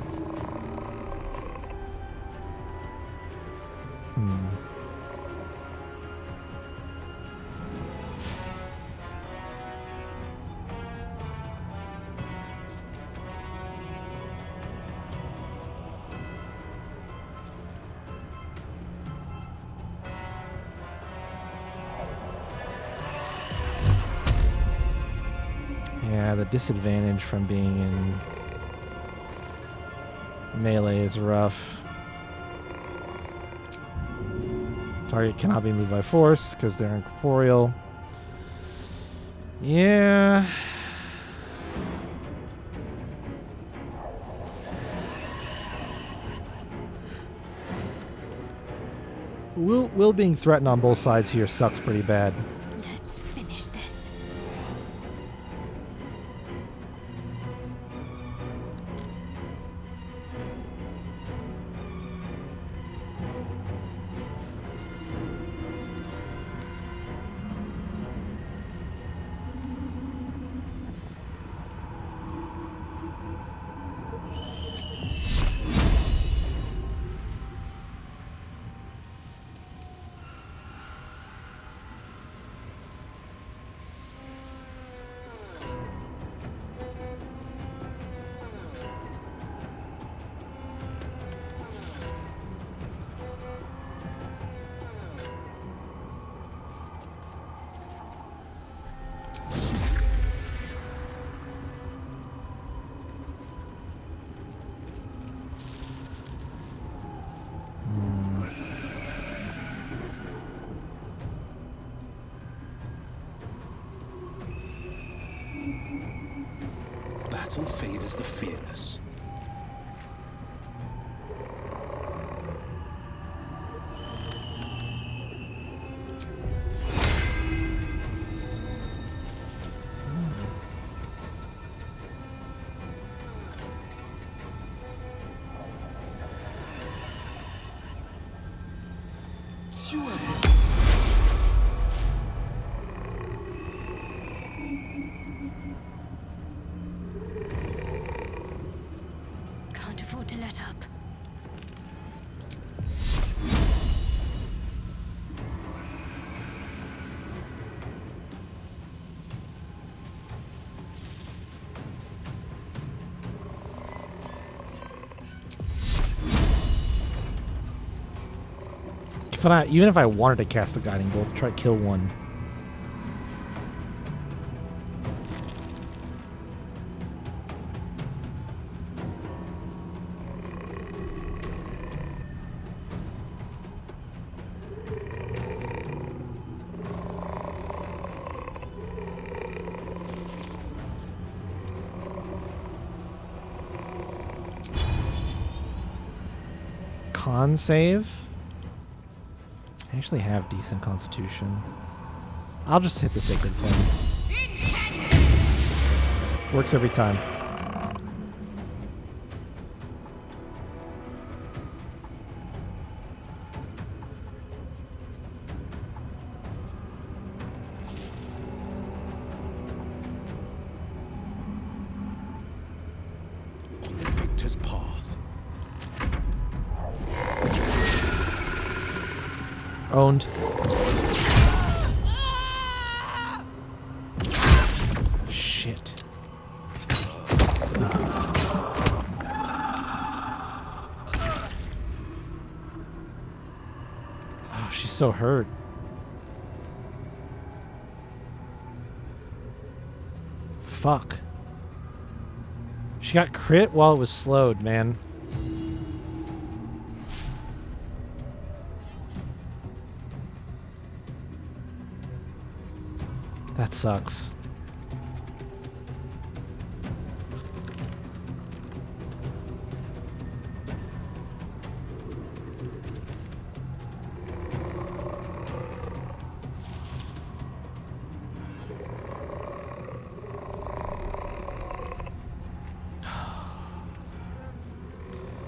Yeah, the disadvantage from being in melee is rough. Target cannot be moved by force because they're incorporeal. Yeah. Will being threatened on both sides here sucks pretty bad. Let's finish this. Battle favors the fearless. Can't afford to let up. Even if I wanted to cast a guiding bolt, try to kill one. Con save? I actually have decent constitution. I'll just hit the Sacred Flame. Works every time. Victor's path. Owned. Shit. Oh, she's so hurt. Fuck. She got crit while it was slowed, man. That sucks.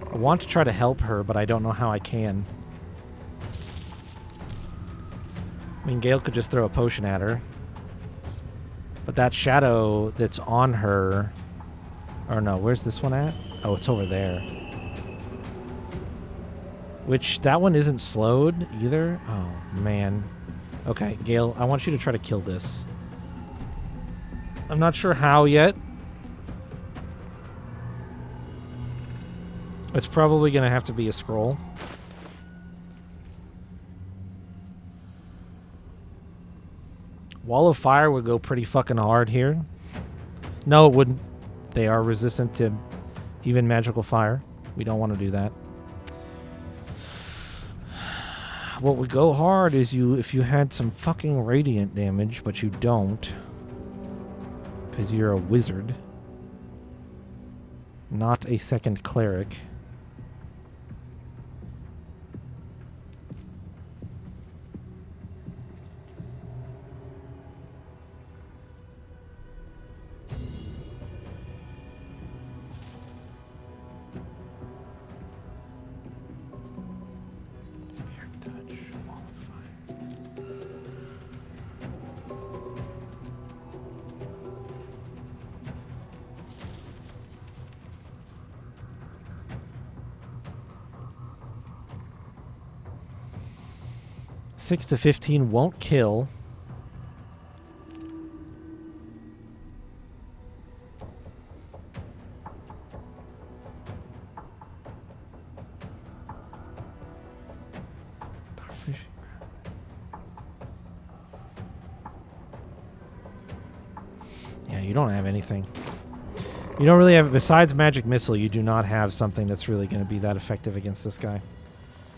I want to try to help her, but I don't know how I can. I mean, Gale could just throw a potion at her. But that shadow that's on her... Or no, where's this one at? Oh, it's over there. Which, that one isn't slowed either? Oh, man. Okay, Gale, I want you to try to kill this. I'm not sure how yet. It's probably going to have to be a scroll. Wall of Fire would go pretty fucking hard here. No, it wouldn't. They are resistant to even magical fire. We don't want to do that. What would go hard is if you had some fucking radiant damage, but you don't. Because you're a wizard. Not a second cleric. 6 to 15 won't kill. Yeah, you don't have anything. You don't really have, besides Magic Missile, you do not have something that's really going to be that effective against this guy.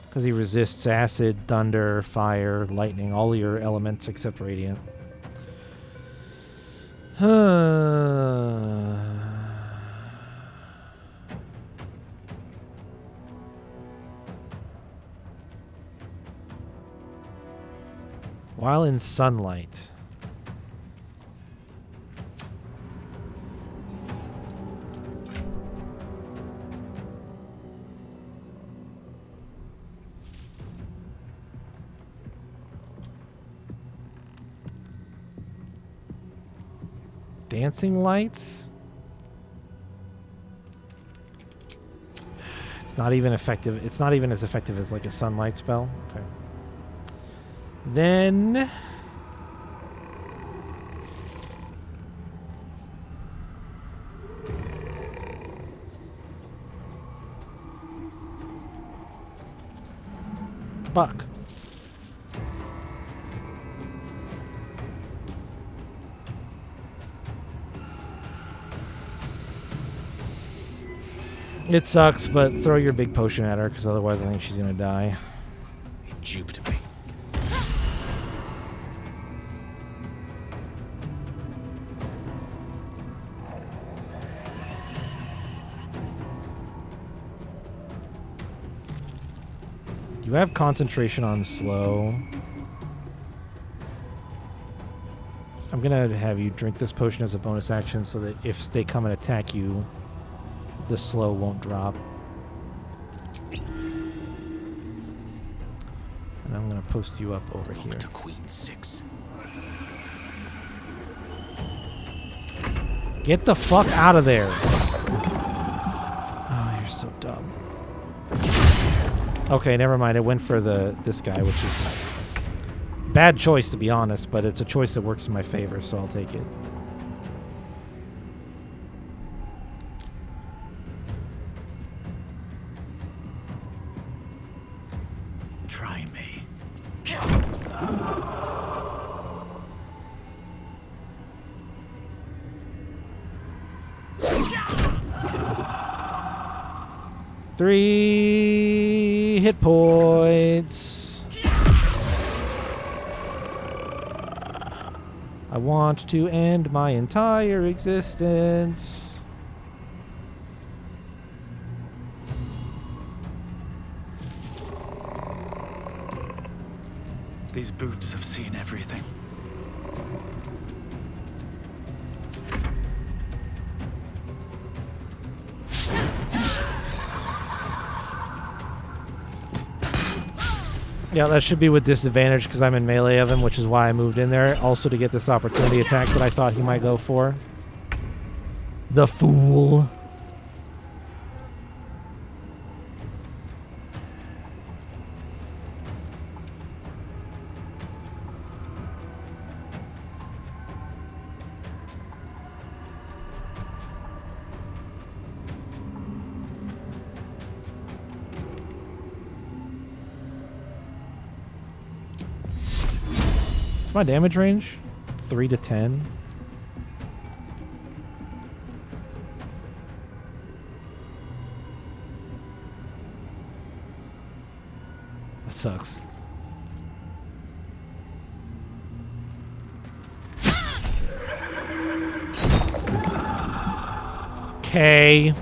Because he resists acid, thunder, fire, lightning, all your elements except radiant. While in sunlight. Dancing lights? It's not even effective. It's not even as effective as like a sunlight spell. Okay. Then Buck. It sucks, but throw your big potion at her, because otherwise I think she's going to die. He duped me. You have concentration on slow. I'm going to have you drink this potion as a bonus action so that if they come and attack you, the slow won't drop. And I'm going to post you up over here. To Queen 6. Get the fuck out of there. Oh, you're so dumb. Okay, never mind. It went for this guy, which is bad choice to be honest, but it's a choice that works in my favor, so I'll take it. Try me. Three hit points. I want to end my entire existence. These boots have seen everything. Yeah, that should be with disadvantage because I'm in melee of him, which is why I moved in there. Also to get this opportunity attack that I thought he might go for. The fool. What's my damage range? 3 to 10. That sucks. Okay.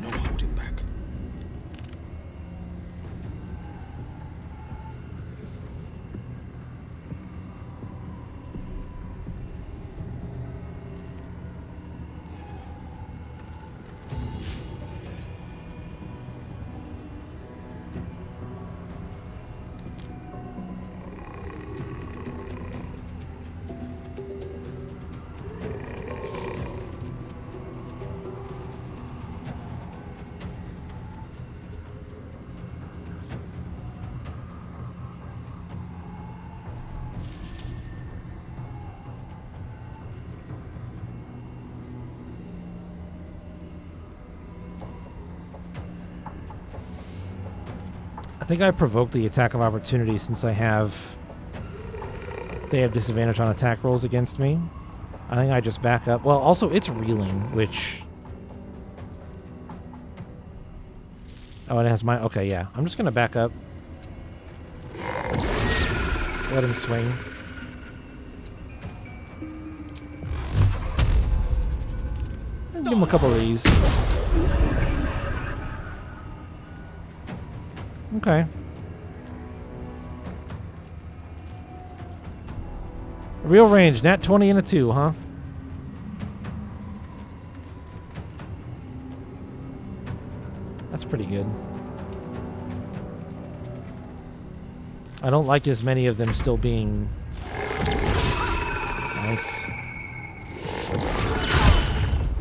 No holding back. I think I provoked the attack of opportunity since they have disadvantage on attack rolls against me. I think I just back up. Well, also it's reeling, which... Oh, it has my... Okay, yeah. I'm just going to back up. Let him swing. And give him a couple of these. Okay. Real range, nat 20 and a 2, huh? That's pretty good. I don't like as many of them still being... Nice.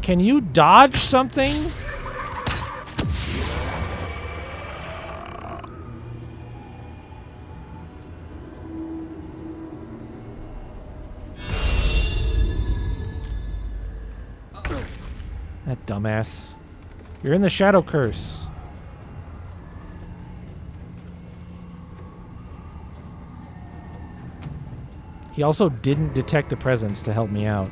Can you dodge something? That dumbass. You're in the Shadow Curse. He also didn't detect the presence to help me out.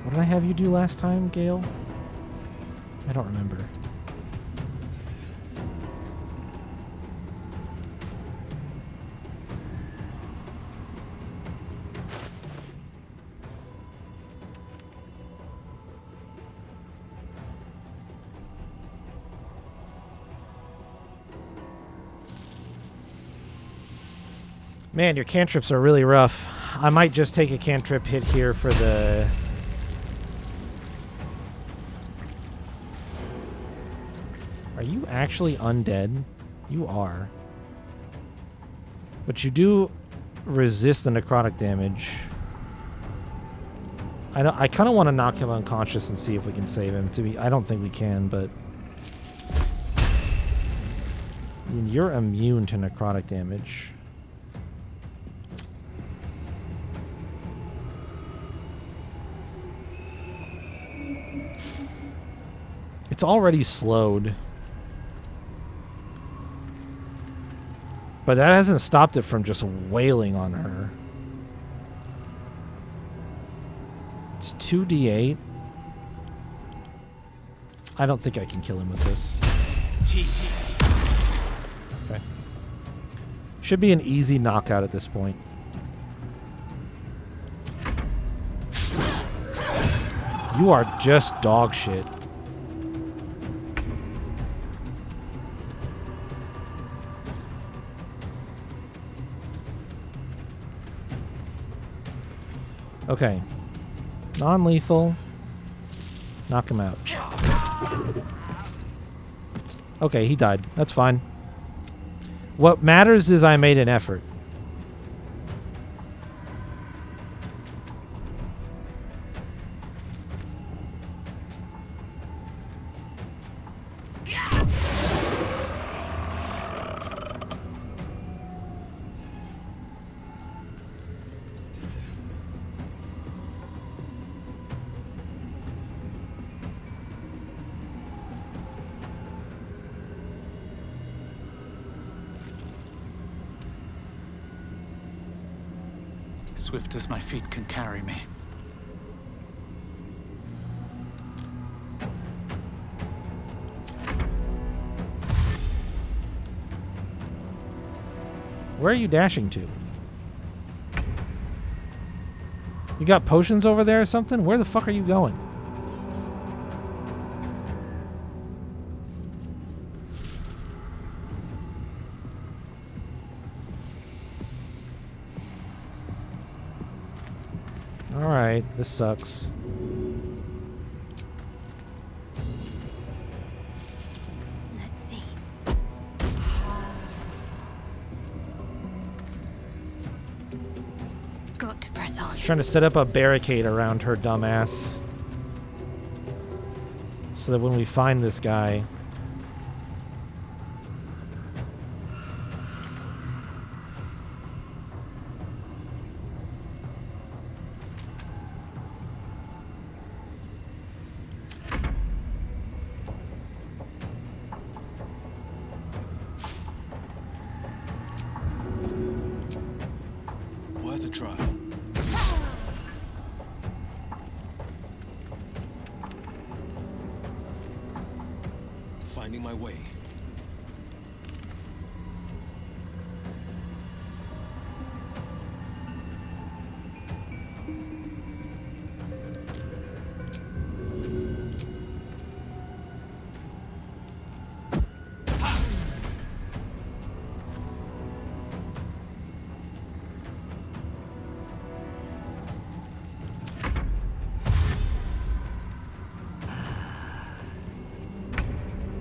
What did I have you do last time, Gale? I don't remember. Man, your cantrips are really rough. I might just take a cantrip hit here for the... Are you actually undead? You are. But you do resist the necrotic damage. I kind of want to knock him unconscious and see if we can save him. I don't think we can, but... I mean, you're immune to necrotic damage. It's already slowed. But that hasn't stopped it from just wailing on her. It's 2d8. I don't think I can kill him with this. Okay. Should be an easy knockout at this point. You are just dog shit. Okay. Non-lethal. Knock him out. Okay, he died. That's fine. What matters is I made an effort. Swift as my feet can carry me. Where are you dashing to? You got potions over there or something? Where the fuck are you going? Alright, this sucks. Let's see. Got to press on. Trying to set up a barricade around her dumbass. So that when we find this guy... finding my way.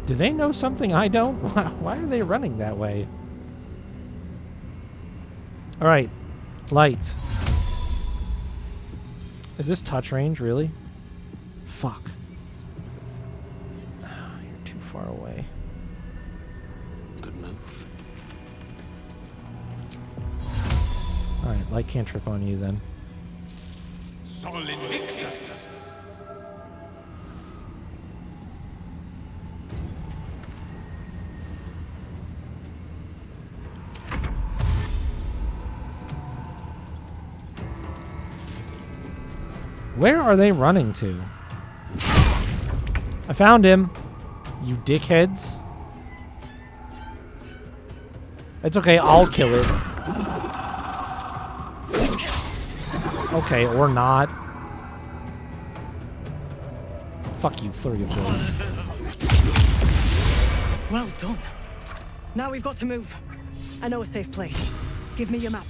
Do they know something I don't? Why are they running that way? All right, light. Is this touch range, really? Fuck. You're too far away. Good move. All right, light can't trip on you then. Sol Invictus. Where are they running to? I found him, you dickheads. It's okay, I'll kill it. Okay, or not. Fuck you, flurry of blows. Well done. Now we've got to move. I know a safe place. Give me your map.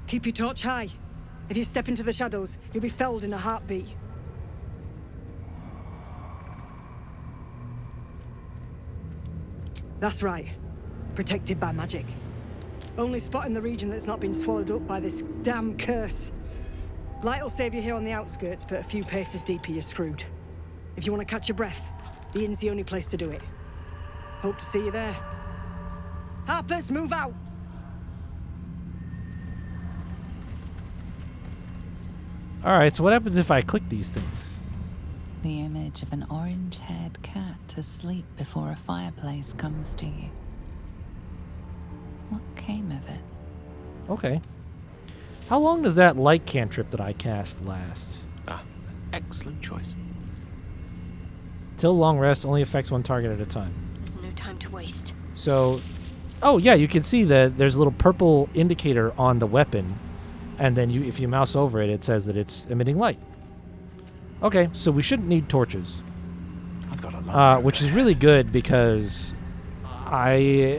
Keep your torch high. If you step into the shadows, you'll be felled in a heartbeat. That's right. Protected by magic. Only spot in the region that's not been swallowed up by this damn curse. Light will save you here on the outskirts, but a few paces deeper you're screwed. If you want to catch your breath, the inn's the only place to do it. Hope to see you there. Harpers, move out! Alright, so what happens if I click these things? The image of an orange-haired cat asleep before a fireplace comes to you. What came of it? Okay. How long does that light cantrip that I cast last? Ah, excellent choice. Till long rest only affects one target at a time. There's no time to waste. So, oh yeah, you can see that there's a little purple indicator on the weapon, and then if you mouse over it, it says that it's emitting light. Okay, so we shouldn't need torches. I've got a lot which is really good because I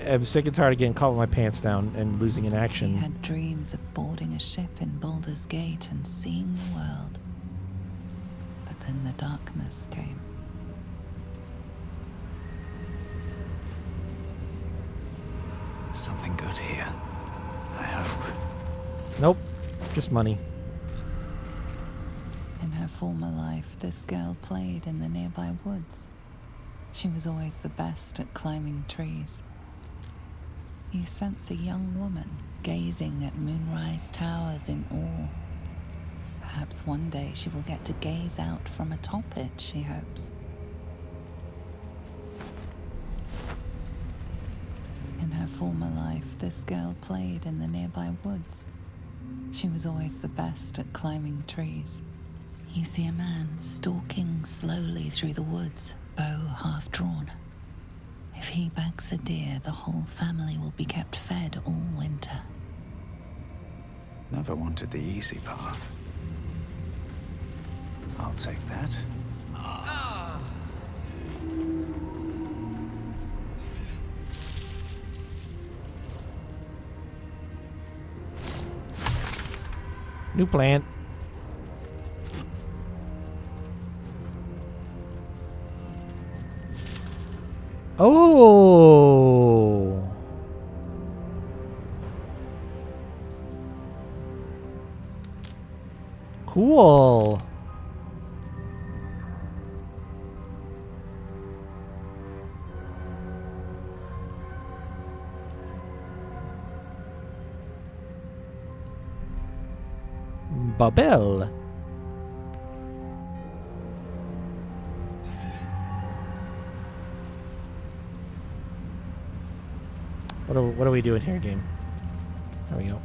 am sick and tired of getting caught with my pants down and losing in action. He had dreams of boarding a ship in Baldur's Gate and seeing the world. But then the darkness came. Something good here. I hope. Nope, just money. In her former life, this girl played in the nearby woods. She was always the best at climbing trees. You sense a young woman gazing at moonrise towers in awe. Perhaps one day she will get to gaze out from atop it, she hopes. In her former life, this girl played in the nearby woods. She was always the best at climbing trees. You see a man stalking slowly through the woods, bow half drawn. If he bags a deer, the whole family will be kept fed all winter. Never wanted the easy path. I'll take that. New plant. Oh. Cool. Babel. What are we doing here, game? There we go.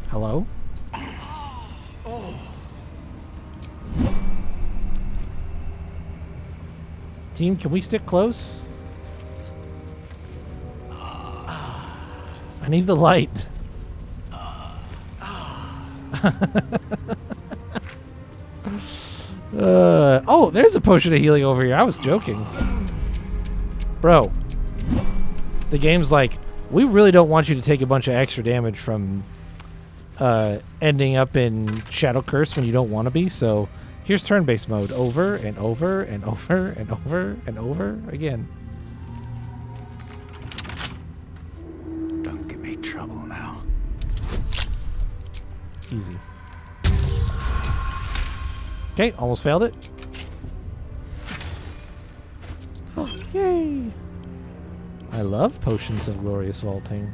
Hello? Team, can we stick close? I need the light. Oh, there's a potion of healing over here. I was joking. Bro. The game's like, we really don't want you to take a bunch of extra damage from ending up in Shadow Curse when you don't want to be, so here's turn-based mode over and over and over and over and over again. Don't give me trouble now. Easy. Okay, almost failed it. Oh, yay! I love potions of glorious vaulting.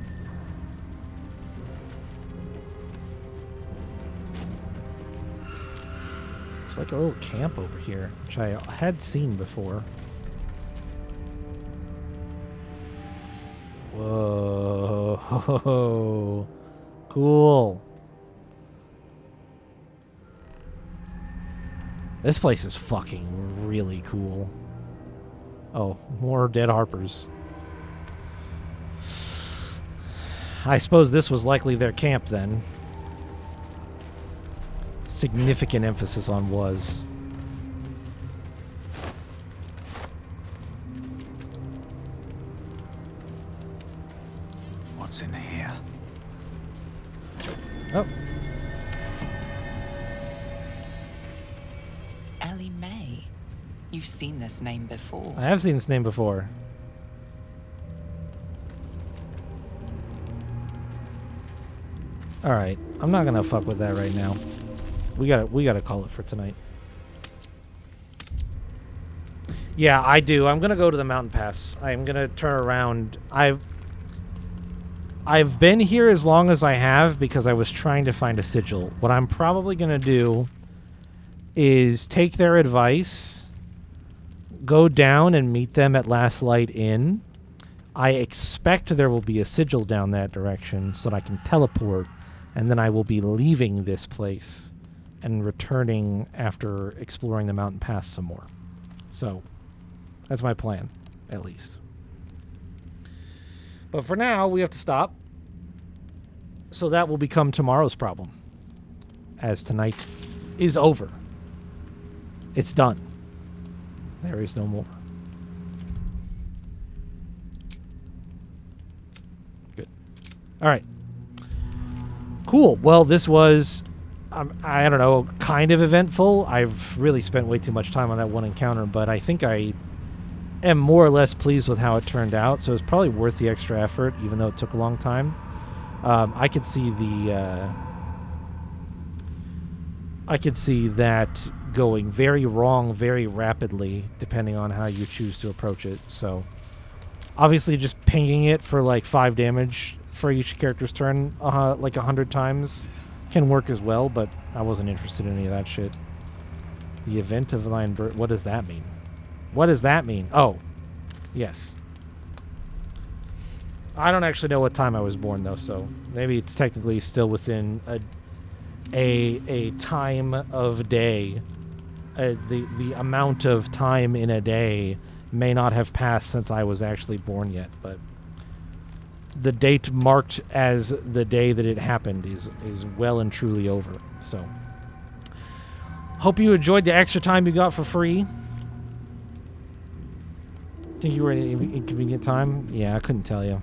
There's like a little camp over here, which I had seen before. Whoa. Cool. This place is fucking really cool. Oh, more dead harpers. I suppose this was likely their camp then. Significant emphasis on was. What's in here? Oh. Ellie May. You've seen this name before. I have seen this name before. Alright, I'm not gonna fuck with that right now. We gotta call it for tonight. Yeah, I do. I'm gonna go to the mountain pass. I'm gonna turn around. I've been here as long as I have because I was trying to find a sigil. What I'm probably gonna do is take their advice, go down and meet them at Last Light Inn. I expect there will be a sigil down that direction so that I can teleport, and then I will be leaving this place and returning after exploring the mountain pass some more. So, that's my plan, at least. But for now, we have to stop. So that will become tomorrow's problem, as tonight is over. It's done. There is no more. Good. All right. Cool. Well, this was, I don't know, kind of eventful. I've really spent way too much time on that one encounter, but I think I am more or less pleased with how it turned out. So it's probably worth the extra effort, even though it took a long time. I could see that going very wrong very rapidly, depending on how you choose to approach it. So obviously just pinging it for like 5 damage for each character's turn like 100 times can work as well, but I wasn't interested in any of that shit. The event of Lion Bird, what does that mean? What does that mean? Oh, yes. I don't actually know what time I was born though, so maybe it's technically still within a time of day. The amount of time in a day may not have passed since I was actually born yet, but the date marked as the day that it happened is well and truly over. So hope you enjoyed the extra time you got for free. Think you were in an inconvenient time? Yeah, I couldn't tell you.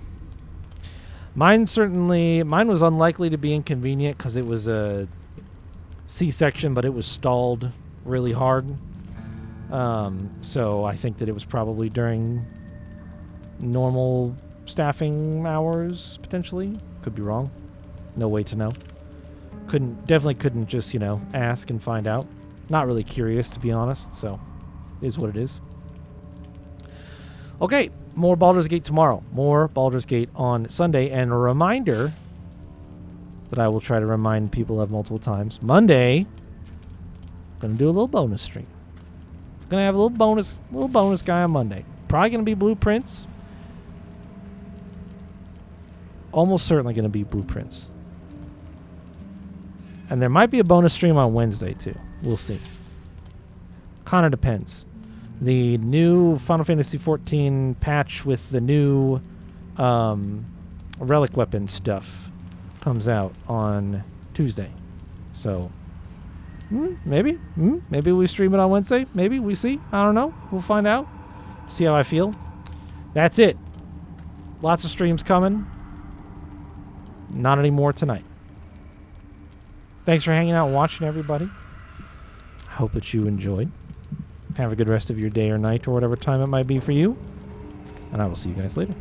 Mine was unlikely to be inconvenient because it was a C-section, but it was stalled really hard. So I think that it was probably during normal staffing hours, potentially. Could be wrong. No way to know. Definitely couldn't just, ask and find out. Not really curious, to be honest, so it is what it is. Okay, more Baldur's Gate tomorrow. More Baldur's Gate on Sunday. And a reminder that I will try to remind people of multiple times. Monday, going to do a little bonus stream. Going to have a little bonus guy on Monday. Probably going to be Blueprints. Almost certainly going to be Blueprints. And there might be a bonus stream on Wednesday, too. We'll see. Kind of depends. The new Final Fantasy XIV patch with the new relic weapon stuff comes out on Tuesday. So, maybe. Maybe we stream it on Wednesday. Maybe. We see. I don't know. We'll find out. See how I feel. That's it. Lots of streams coming. Not anymore tonight. Thanks for hanging out and watching, everybody. I hope that you enjoyed. Have a good rest of your day or night or whatever time it might be for you. And I will see you guys later.